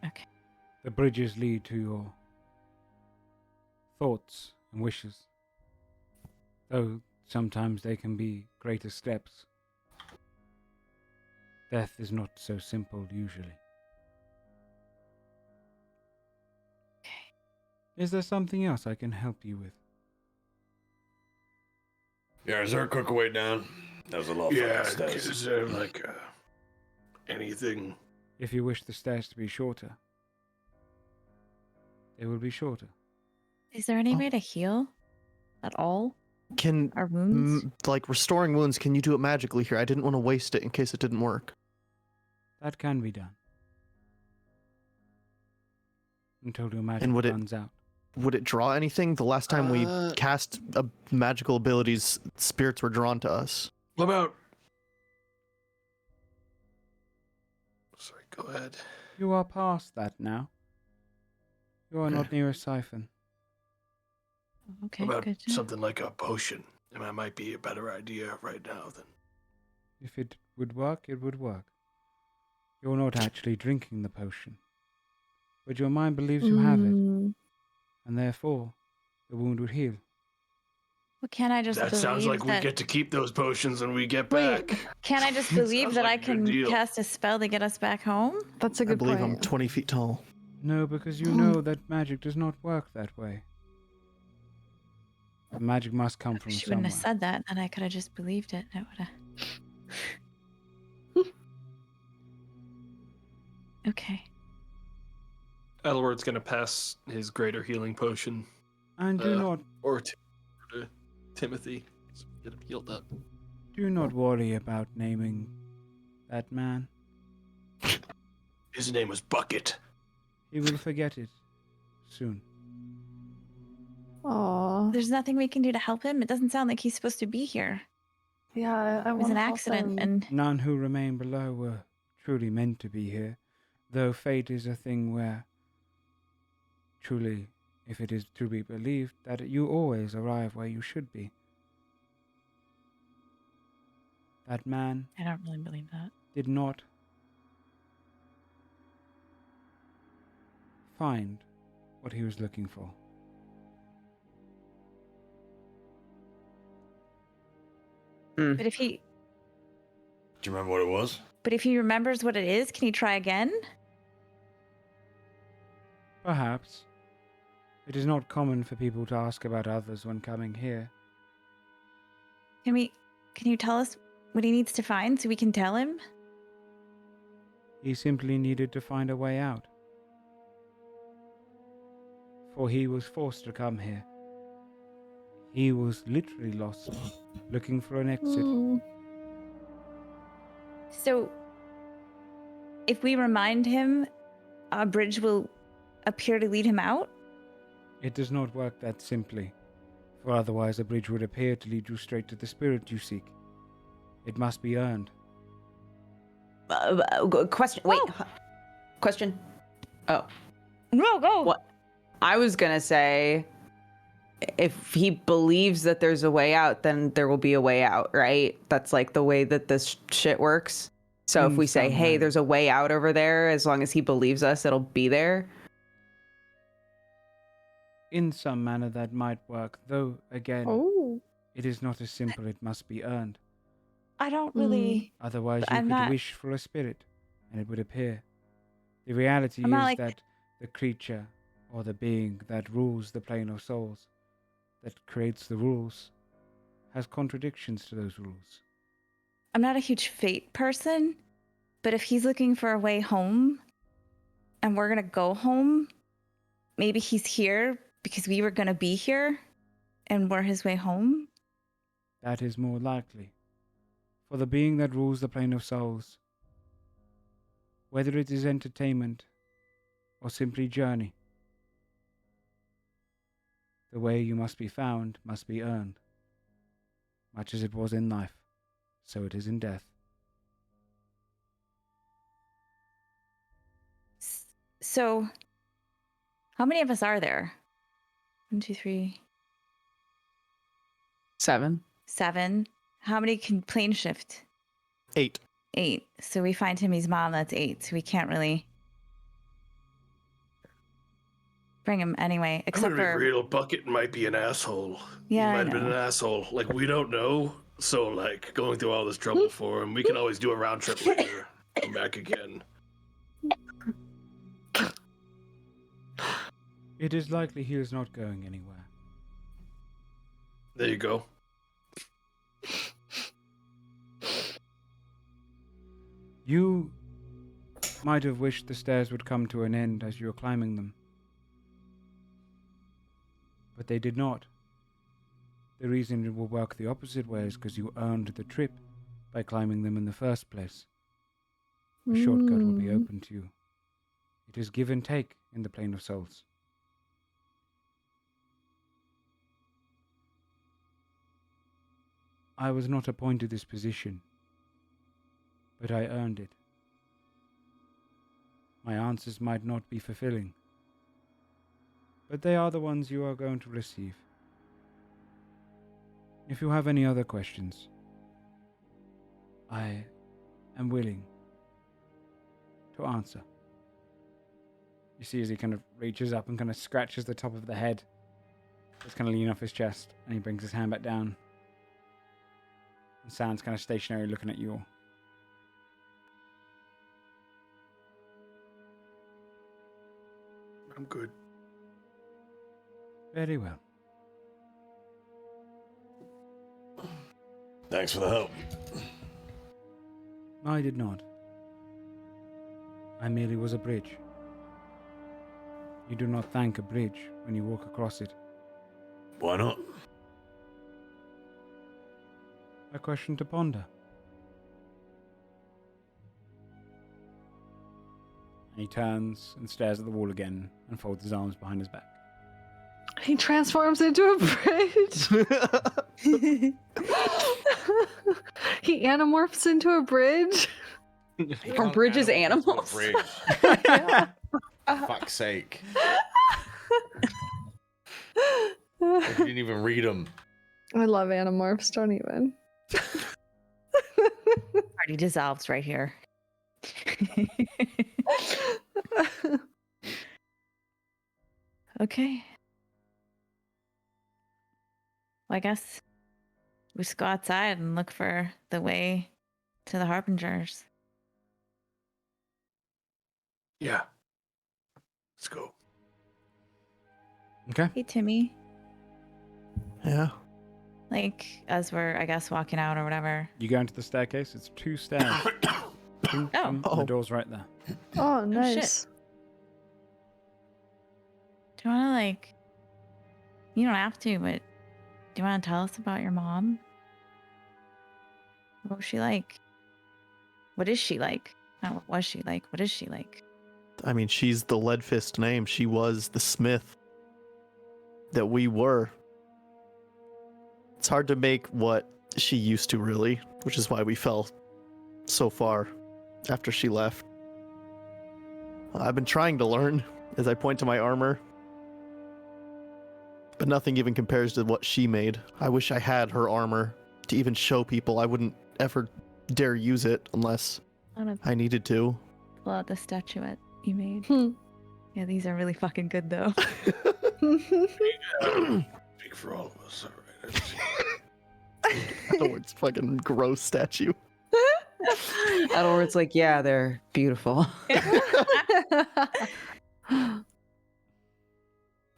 Okay. The bridges lead to your thoughts and wishes. Though sometimes they can be greater steps. Death is not so simple usually. Is there something else I can help you with? Yeah, is there a quicker way down? That was a lot of Yeah, fucking stairs. is there like anything? If you wish the stairs to be shorter, they will be shorter. Is there any way to heal at all Can our wounds? like restoring wounds? Can you do it magically here? I didn't want to waste it in case it didn't work. That can be done. Until your magic And would it- runs out. Would it draw anything? The last time we cast magical abilities, spirits were drawn to us. What about? Sorry, go ahead. You are past that now. You are not near a siphon. Okay, What about good. to know. something like a potion? That might be a better idea right now than. If it would work, it would work. You're not actually drinking the potion. But your mind believes you have it, Mm, and therefore, the wound would heal. Well, can I just That believe sounds like that? we get to keep those potions when we get Wait, back. can I just believe Sounds that like I a good can deal. cast a spell to get us back home? that's a I good believe point. I'm 20 feet tall. No, because you know that magic does not work that way. The magic must come from She somewhere. wouldn't have said that, and I could have just believed it. I would have. Okay. Elward's gonna pass his greater healing potion, And do not or to Timothy, so get him healed up. worry about naming that man. His name was Bucket. He will forget it soon. Aw, There's nothing we can do to help him. It doesn't sound like he's supposed to be here. yeah, I It was want an accident, and None who remain below were truly meant to be here, though fate is a thing where, truly, if it is to be believed, that you always arrive where you should be. That man I don't really believe that. did not find what he was looking for. But if he Do you remember what it was? remembers what it is, can he try again? Perhaps. It is not common for people to ask about others when coming here. Can you tell us what he needs to find so we can tell him? He simply needed to find a way out. For he was forced to come here. He was literally lost, looking for an exit. So, if we remind him, a bridge will appear to lead him out? It does not work that simply, for otherwise a bridge would appear to lead you straight to the spirit you seek. It must be earned. Question. Wait. Question. Oh. No, go. What? I was gonna say, if he believes that there's a way out, then there will be a way out, right? That's like the way that this shit works. So if we say, hey, there's a way out over there, as long as he believes us, it'll be there. In some manner that might work, though, again, it is not as simple. It must be earned. I don't really... Otherwise, you I'm could not- wish for a spirit, and it would appear. The reality I'm is not like- that the creature, or the being that rules the plane of souls, that creates the rules, has contradictions to those rules. I'm not a huge fate person, but if he's looking for a way home, and we're gonna go home, maybe he's here because we were gonna be here, and we're his way home? That is more likely. For the being that rules the plane of souls, whether it is entertainment or simply journey, the way you must be found must be earned. Much as it was in life, so it is in death. So, how many of us are there? 1, 2, 3, 7. 7. How many can plane shift? 8. 8. So we find Timmy's mom, that's 8. So we can't really bring him anyway, I'm except gonna be for... real. Bucket might be an asshole. Yeah, he I might have been an know. asshole. Like, we don't know. So, like, going through all this trouble for him, we can always do a round trip later. Come back again. It is likely he is not going anywhere. There you go. You might have wished the stairs would come to an end as you were climbing them. But they did not. The reason it will work the opposite way is because you earned the trip by climbing them in the first place. A shortcut will be open to you. It is give and take in the plane of souls. I was not appointed this position, but I earned it. My answers might not be fulfilling, but they are the ones you are going to receive. If you have any other questions, I am willing to answer. You see as he kind of reaches up and kind of scratches the top of the head. Just kind of lean off his chest, and he brings his hand back down. And Sand's kind of stationary looking at you all. I'm good. Very well. Thanks for the help. I did not. I merely was a bridge. You do not thank a bridge when you walk across it. Why not? A question to ponder. And he turns and stares at the wall again and folds his arms behind his back. He transforms into a bridge. He anamorphs into a bridge. Are bridges animals? Bridge. Fuck's sake. You didn't even read them. I love anamorphs, don't even. Party dissolves right here. Okay. Well, I guess we just go outside and look for the way to the Harbingers. Yeah. Let's go. Okay. Hey, Timmy. Yeah. Like, as we're, I guess, walking out or whatever. You go into the staircase. It's 2 stairs. Ding, Oh. ding, and the door's right there. Oh, shit. nice. Do you want to, like, you don't have to, but do you want to tell us about your mom? What was she like? What is she like? Not what was she like? What is she like? I mean, she's the Lead Fist name. She was the smith that we were. It's hard to make what she used to, really, which is why we fell so far after she left. I've been trying to learn as I point to my armor, but nothing even compares to what she made. I wish I had her armor to even show people. I wouldn't ever dare use it unless I'm gonna I needed to. pull out the statuette you made. Hmm. Yeah, these are really fucking good, though. Speak for all of us, all right? Edward's fucking gross statue. Edward's like, yeah, they're beautiful.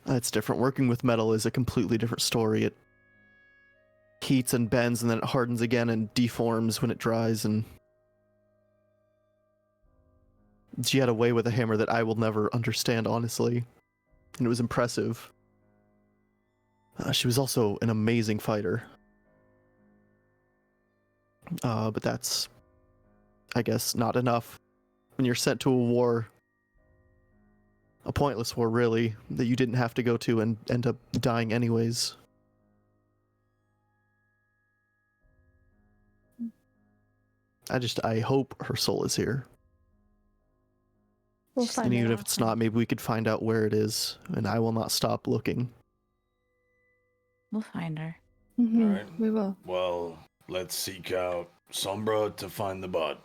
It's different. Working with metal is a completely different story. It heats and bends and then it hardens again and deforms when it dries, and she had a way with a hammer that I will never understand, honestly. And it was impressive. She was also an amazing fighter. But that's, I guess, not enough. When you're sent to a war, a pointless war, really, that you didn't have to go to and end up dying anyways. I hope her soul is here. We'll And find even out. if it's not, maybe we could find out where it is, and I will not stop looking. We'll find her. Mhm, Alright. We will. Well, let's seek out Sombra to find the bud.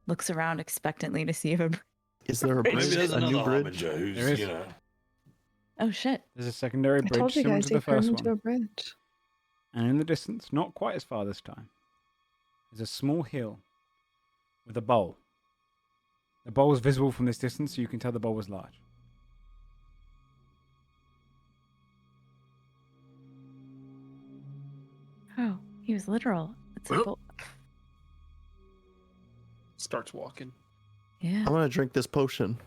Looks around expectantly to see if a... Is there a Maybe bridge? there's A new another bridge? harbinger There who's, is. Oh, shit. There's a secondary I bridge told you similar guys to he the turned first into one. a bridge. And in the distance, not quite as far this time, is a small hill with a bowl. The bowl is visible from this distance, so you can tell the bowl was large. Oh, he was literal. It's a Well. bowl. Starts walking. Yeah. I'm gonna drink this potion.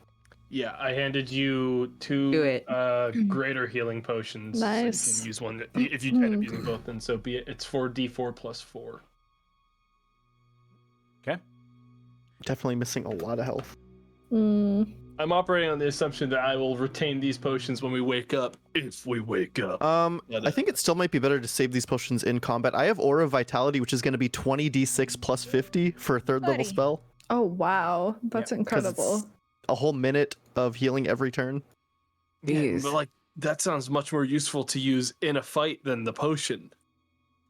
Yeah, I handed you Do two it. greater healing potions. So you Nice. can use one. If you end up using both, then so be it. It's for D4 plus 4. Okay. Definitely missing a lot of health. I'm operating on the assumption that I will retain these potions when we wake up, if we wake up. I think it still might be better to save these potions in combat. I have Aura of Vitality, which is going to be 20d6 plus 50 for a third level Buddy. spell. Oh, wow. That's 'Cause incredible. it's a whole minute of healing every turn. Yeah, Jeez. but like that sounds much more useful to use in a fight than the potion.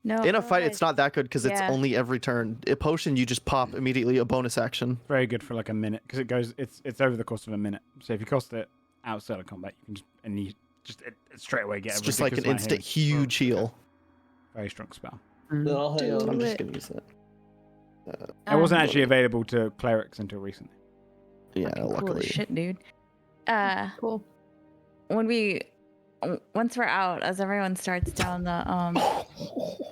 No. In a but, fight, like, it's not that good because it's yeah. only every turn. A potion, you just pop immediately, a bonus action. Very good for like a minute because it's over the course of a minute. So if you cost it outside of combat, you can just it straight away get It's a just like an ridiculous amount of instant healing. huge heal. Very strong spell. I'm Do just it. going to use that. It wasn't Um, actually available to clerics until recently. Yeah, Fucking cool as luckily. shit, dude. Cool. Once we're out, as everyone starts down the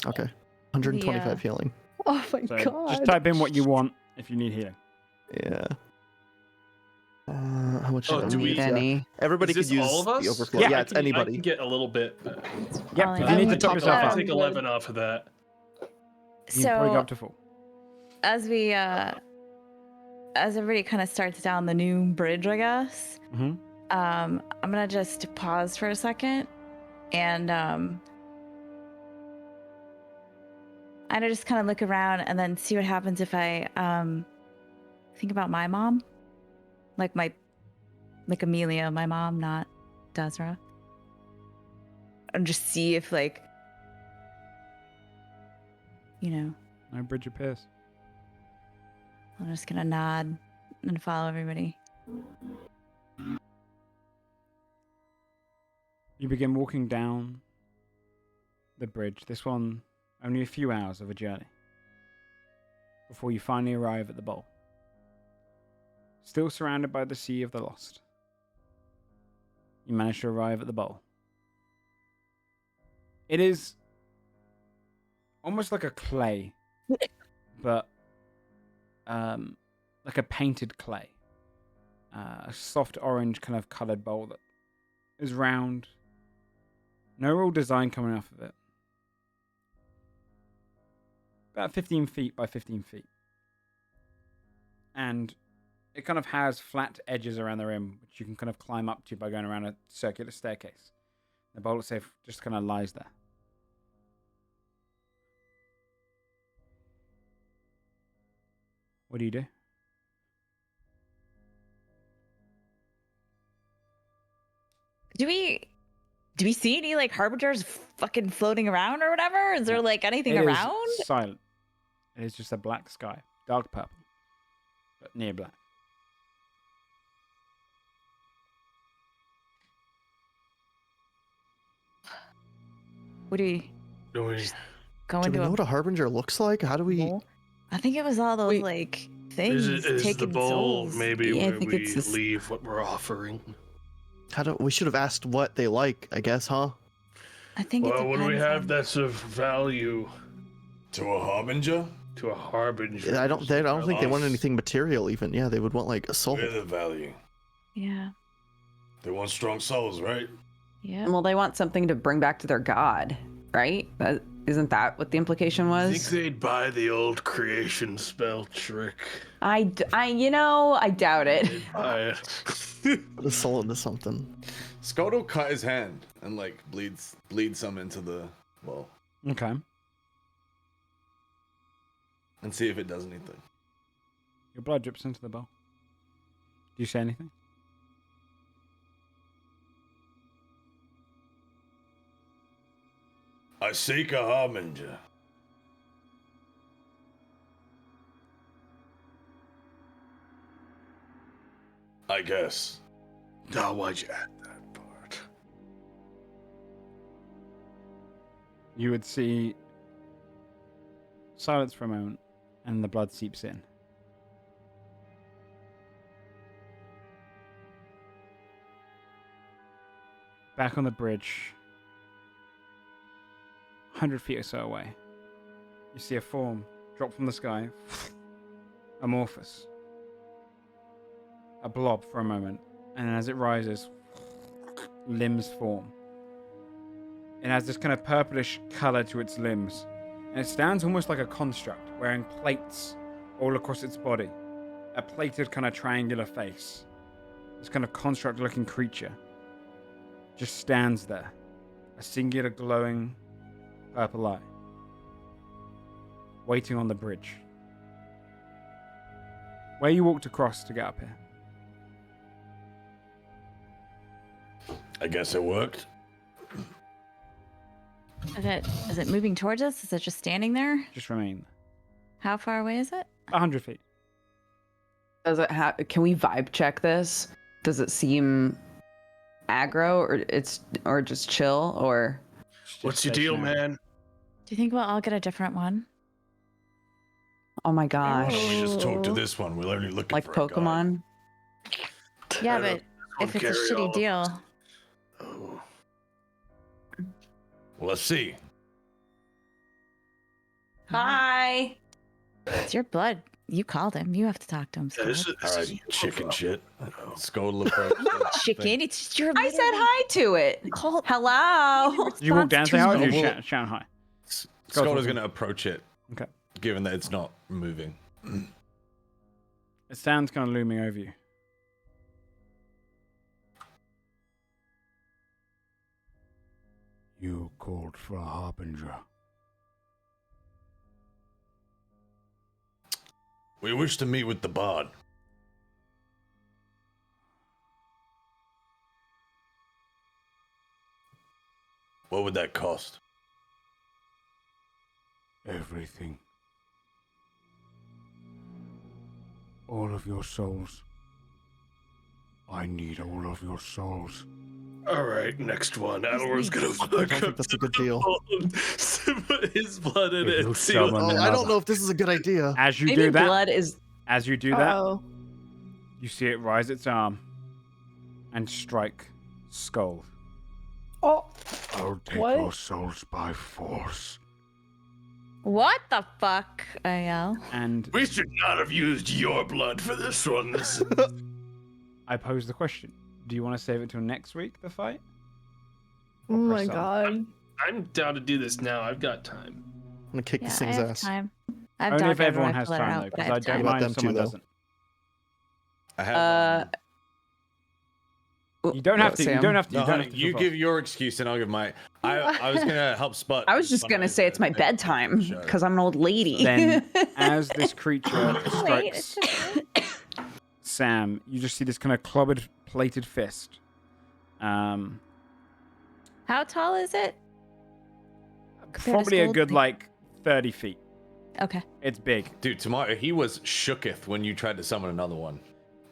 Okay. 125 Yeah. healing. Oh my So god. just type in what you want if you need healing. Yeah. How much Oh, should I do we- use? Penny. Everybody Is could this use all of us? the overflow. Yeah, Yeah, I it's can- I anybody. can get a little bit. Yep, if you I'm need to gonna top yourself I'll up, take 11 off of that. you can probably go so up to full. as we as everybody kind of starts down the new bridge, I guess. Mm-hmm. I'm gonna just pause for a second and I just kind of look around and then see what happens if I think about my mom, like Amelia, my mom, not Desra, and just see if No bridge appears. I'm just gonna nod and follow everybody. You begin walking down the bridge. This one, only a few hours of a journey before you finally arrive at the bowl. Still surrounded by the Sea of the Lost. You manage to arrive at the bowl. It is almost like a clay, but like a painted clay. A soft orange kind of colored bowl that is round. No real design coming off of it. About 15 feet by 15 feet. And it kind of has flat edges around the rim, which you can kind of climb up to by going around a circular staircase. The bowl itself just kind of lies there. What do you do? Do we see any like harbingers fucking floating around or whatever? Is there like anything It around? is silent. It is just a black sky. Dark purple. But near black. What do we Do we? go Do we into know a what a harbinger looks like? How do we? bowl? I think it was all those Wait, like things Is taking the bowl souls. maybe Yeah, I where think we it's this- leave what we're offering? How do we should have asked what they like? I guess, huh? I think Well, it what do we depends have on- that's of value To a harbinger? to a harbinger? I don't think they want Us. anything material. Even they would want like a soul. We're the value. Yeah. They want strong souls, right? Yeah. Well, they want something to bring back to their god, right? Isn't that what the implication I was? think they'd buy the old creation spell trick. I doubt it. They'd buy it. Put a soul into something. Scott will cut his hand and like bleeds some into the well Okay. and see if it does anything. Your blood drips into the bowl. Do you say anything? I seek a harbinger. I guess. Now, why'd you add that part? You would see silence for a moment, and the blood seeps in. Back on the bridge, 100 feet or so away, you see a form drop from the sky, amorphous, a blob for a moment, and as it rises, limbs form. It has this kind of purplish color to its limbs, and it stands almost like a construct, wearing plates all across its body, a plated kind of triangular face. This kind of construct-looking creature just stands there, a singular glowing purple eye, waiting on the bridge. Where you walked across to get up here? I guess it worked. Is it moving towards us? Is it just standing there? Just remain How far away is it? 100 feet. Does it have? Can we vibe check this? Does it seem aggro, or just chill, or? What's your deal, stationary. man? Do you think we'll all get a different one? Oh my Why gosh! don't we just talk to this one? We're only looking Like for a guide. Pokemon. Yeah, I don't but if it's a carry all shitty of deal, Oh. Well, let's see. Hi. it's your blood. You called him. You have to talk to him. Yeah, Scott. this All is right, your chicken problem. shit. Oh. Skull approach. Chicken. It's just your. I said hi to it. Call. Hello. Did you walk down and say hi, or did you Well- shout hi? Scott is going to approach it. Okay. Given that it's not moving. It stands kind of looming over you. You called for a harbinger. We wish to meet with the bard. What would that cost? Everything. All of your souls. I need all of your souls. All right, next one. Adalor's gonna I don't think that's a good deal. put his blood in If it. you And see summon what- Oh, I another- don't know if this is a good idea. As you Maybe do that, blood is. as you do that, Oh, you see it rise its arm and strike skull. Oh, I'll take What? your souls by force. What the fuck? I yell. And We should not have used your blood for this one. I pose the question: do you want to save it till next week, the fight? oh Or my press on? god. I'm down to do this now. I've got time. I'm gonna kick Yeah, this I thing's have ass. time. I have Only if dog everyone everywhere has to let her time, out, though, but because I have don't time. Let mind them if someone too, though. doesn't. I have. You don't have to. You Sam. don't have to. No, You don't honey, have to. you fulfill. give your excuse and I'll give my. I was gonna help Spot. I was just gonna say it's my bedtime because I'm an old lady. Then, as this creature Wait, it's strikes just Sam, you just see this kind of clubbered, plated fist. how tall is it? Compared to Probably a Skull? good like 30 feet. Okay. It's big. Dude, tomorrow he was shooketh when you tried to summon another one.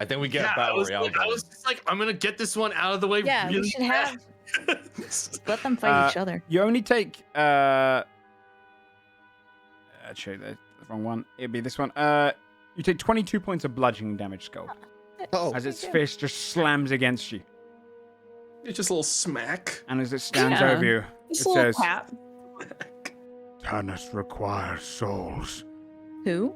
I think we get Yeah, a battle royale I going. was just like, I'm gonna get this one out of the way. Yeah, we really should have fast. let them fight each other. You only take actually the wrong one. It'd be this one. You take 22 points of bludgeoning damage, Skull, Oh, as its fist just slams against you, It's just a little smack. and as it stands Yeah. over you, it Just a little says, tap. Tannis requires souls. Who?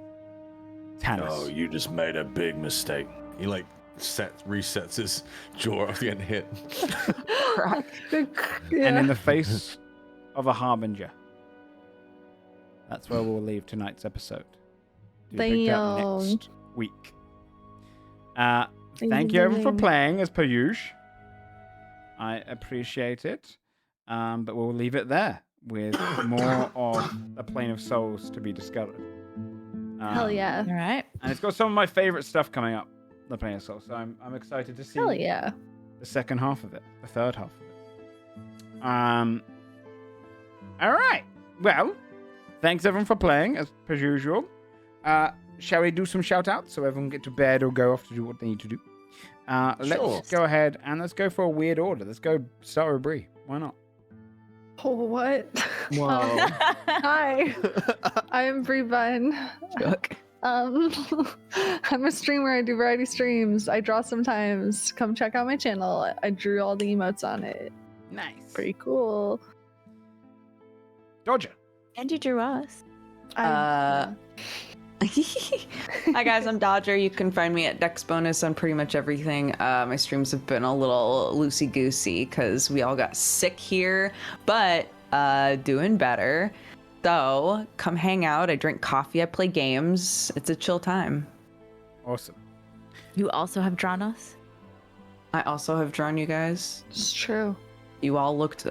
Tannis. Oh, you just made a big mistake. He like resets his jaw off getting hit. Crack. Yeah. And in the face of a harbinger. That's where we'll leave tonight's episode. To be picked up Damn. next week. Thank you everyone for playing as per usual. I appreciate it. But we'll leave it there with more of the Plane of Souls to be discovered. Hell yeah. All right. And it's got some of my favorite stuff coming up, the Plane of Souls. So I'm excited to see Hell yeah. the second half of it, the third half of it. All right. Well, thanks everyone for playing as per usual. Shall we do some shout outs so everyone get to bed or go off to do what they need to do? Let's go ahead and let's go for a weird order. Let's go start with Bree. Why not? Oh, what? whoa. Hi. I'm Bree Bun. Look. I'm a streamer. I do variety streams. I draw sometimes. Come check out my channel. I drew all the emotes on it. Nice. Pretty cool. Dodger. And you drew us. Hi guys, I'm Dodger. You can find me at Dex Bonus on pretty much everything. My streams have been a little loosey-goosey because we all got sick here, but doing better. So come hang out. I drink coffee. I play games. It's a chill time. Awesome. You also have drawn us. I also have drawn you guys. It's true. You all looked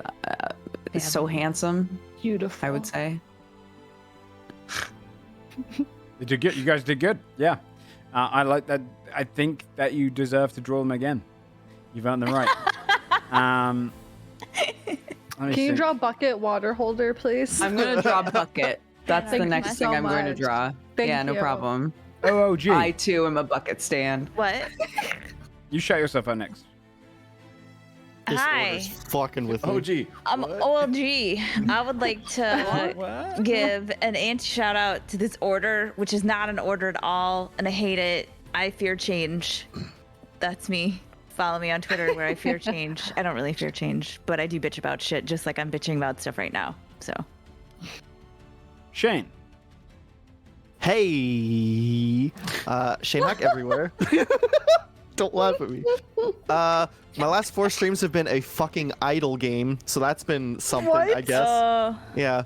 so handsome, Beautiful. I would say. You did good. You guys did good. Yeah. I like that. I think that you deserve to draw them again. You've earned the right. Let me Can you think. draw bucket water holder, please? I'm gonna draw bucket. That's Thank the you next so thing I'm going to much. draw. Thank yeah, no you. problem. OOG. I too am a bucket stan. What? You shout yourself out next. This Hi. order's fucking with me. Oh, gee. OLG. I would like to give an anti shout out to this order, which is not an order at all, and I hate it. I fear change. That's me. Follow me on Twitter where I fear change. I don't really fear change, but I do bitch about shit just like I'm bitching about stuff right now. So Shane. Hey, Shane Huck everywhere. Don't laugh at me. My last 4 streams have been a fucking idle game, so that's been something, I guess. Yeah.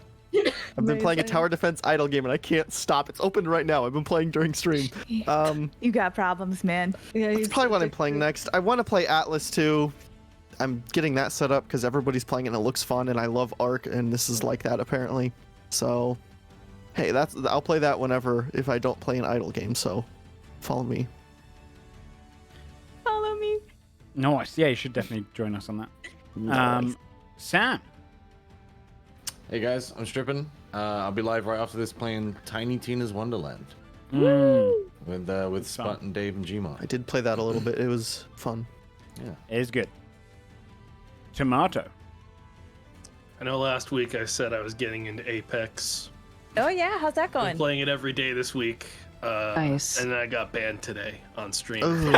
I've been playing a Amazing. tower defense idle game and I can't stop. It's open right now. I've been playing during stream. you got problems, man. Yeah, That's probably what I'm playing next. I want to play Atlas too. I'm getting that set up because everybody's playing it and it looks fun, and I love Ark, and this is like that apparently. So, hey, I'll play that whenever if I don't play an idle game. So, follow me. Follow me. Nice. Yeah, you should definitely join us on that. Sam. Hey guys, I'm stripping. I'll be live right after this playing Tiny Tina's Wonderland with Spot and Dave and Gmod. I did play that a little bit. It was fun. Yeah. It is good. Tomato. I know last week I said I was getting into Apex. Oh yeah, how's that I'm going? playing it every day this week. Nice. And then I got banned today on stream. Ooh.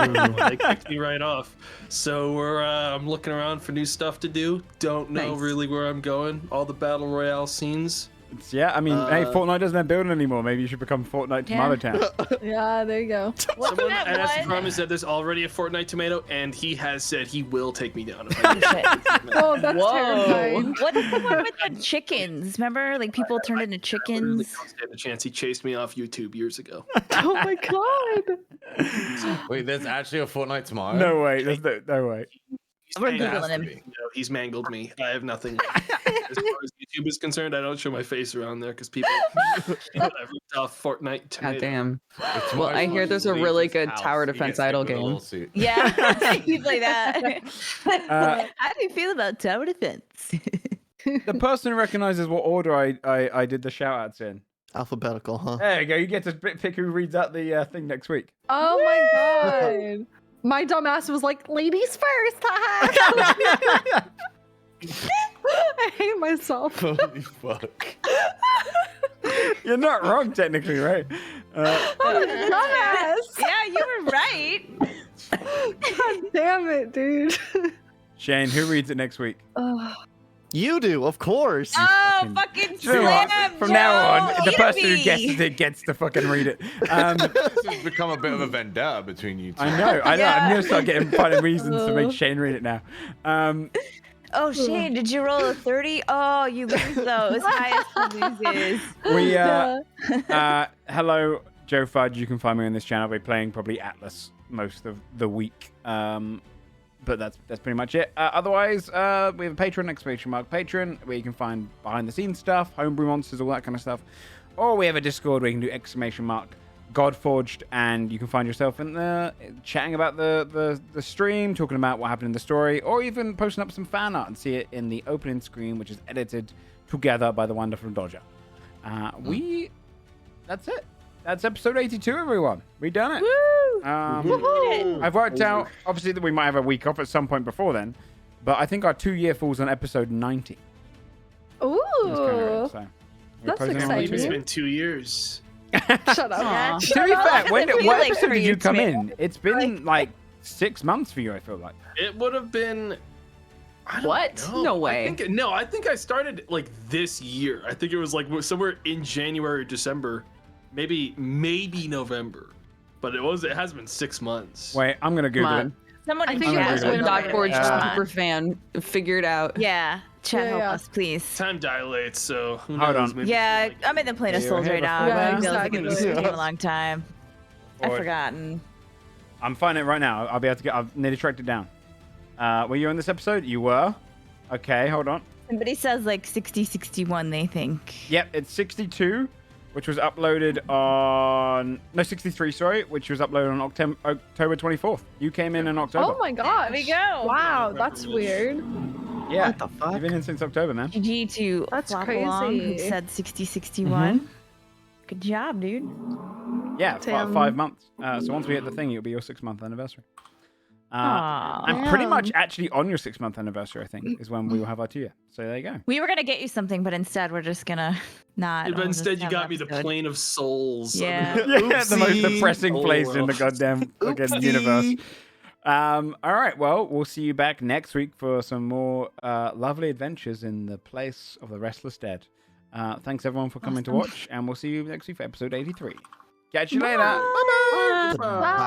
They kicked me right off. So I'm looking around for new stuff to do. Don't know Nice. really where I'm going. All the battle royale scenes. Yeah, I mean, hey, Fortnite doesn't have building anymore. Maybe you should become Fortnite Tomato Town. Yeah, there you go. What's Someone that asked one? Promise said there's already a Fortnite tomato, and he has said he will take me down. If I do. Oh, that's terrifying. What is the one with the chickens? Remember, like people turned into I really chickens. don't stand a chance. He chased me off YouTube years ago. Oh my god. Wait, there's actually a Fortnite tomorrow? No way. There's no way. He's We're mangled Googling him. me. No, he's mangled me. I have nothing. As far as YouTube is concerned, I don't show my face around there because people have ripped off Fortnite tomato. God damn. If Well, I tomorrow hear there's a leaves really his good house, tower he defense gets hit idol with a game. lawsuit. Yeah, he's like that. How do you feel about tower defense? The person recognizes what order I did the shout outs in. Alphabetical, huh? There you go. You get to pick who reads out the thing next week. Oh my god. My dumbass was like, ladies first. haha." I hate myself. Holy fuck. You're not wrong, technically, right? Dumbass. Yeah, you were right. God damn it, dude. Shane, who reads it next week? Ugh. You do, of course. Oh, fucking Do you know what? slam, From now on, Joe, the person who yippee. guesses it gets to fucking read it. This has become a bit of a vendetta between you two. I know. I'm Yeah. gonna start finding reasons to make Shane read it now. Oh, Shane, did you roll a 30? Oh, you lose those. Highest loses. We Yeah. hello, Joe Fudge. You can find me on this channel. I'll be playing probably Atlas most of the week. But that's pretty much it. Otherwise, we have a Patreon, !Patreon, where you can find behind the scenes stuff, homebrew monsters, all that kind of stuff. Or we have a Discord where you can do !Godforged, and you can find yourself in there chatting about the stream, talking about what happened in the story, or even posting up some fan art and see it in the opening screen, which is edited together by the wonderful Dodger. That's it. That's episode 82, everyone. We done it. Woo! Woohoo! I've worked out, obviously, that we might have a week off at some point before then, but I think our 2-year falls on episode 90. Ooh. That's kinda right, so we're That's posting I on can't believe it's exciting. been 2 years. Shut up. Aw. To be How long fair, does when it feel what like episode for did you you come to in? It's been like 6 months for you, I feel like. It would have been. I don't What? know. No way. I think I started like this year. I think it was like somewhere in January or December, maybe November. But it has been 6 months. Wait, I'm going to Google Come it. on. Someone I in think chat it was will when know Doc it. Godforged Uh, super fan. Figure it out. Yeah, chat Yeah, help yeah. us, please. Time dilates, so who Hold knows? on. Maybe Yeah, it's like- I'm in the plane of Yeah, souls you're right here now. before. It feels like it's exactly. been a long time. I've Boy. forgotten. I'm finding it right now. I'll be able to get. I've nearly tracked it down. Were you on this episode? You were. Okay, hold on. Somebody says like 60, 61, they think. Yep, it's 62, which was uploaded on 63. Sorry, which was uploaded on October 24th. You came in October. Oh my gosh. There we go. Wow, that's weird. Yeah. What the fuck? You've been in since October, man. GG to That's Flop Along, who crazy. said 60, 61. Good job, dude. Yeah, Damn. 5 months. So once we hit the thing, it'll be your 6-month anniversary. Aw. And pretty much Damn. actually on your 6-month anniversary, I think, is when we will have our 2-year. So there you go. We were gonna get you something, but instead we're just gonna not. But we'll just instead, you have got me the episode. plane of souls. Yeah. Yeah, the most Oopsie. depressing Oh, place in the well. goddamn fucking Oopsie. universe. All right, well, we'll see you back next week for some more lovely adventures in the place of the restless dead. Thanks everyone for coming to watch, and we'll see you next week for episode 83. Catch you later. Bye bye. Bye.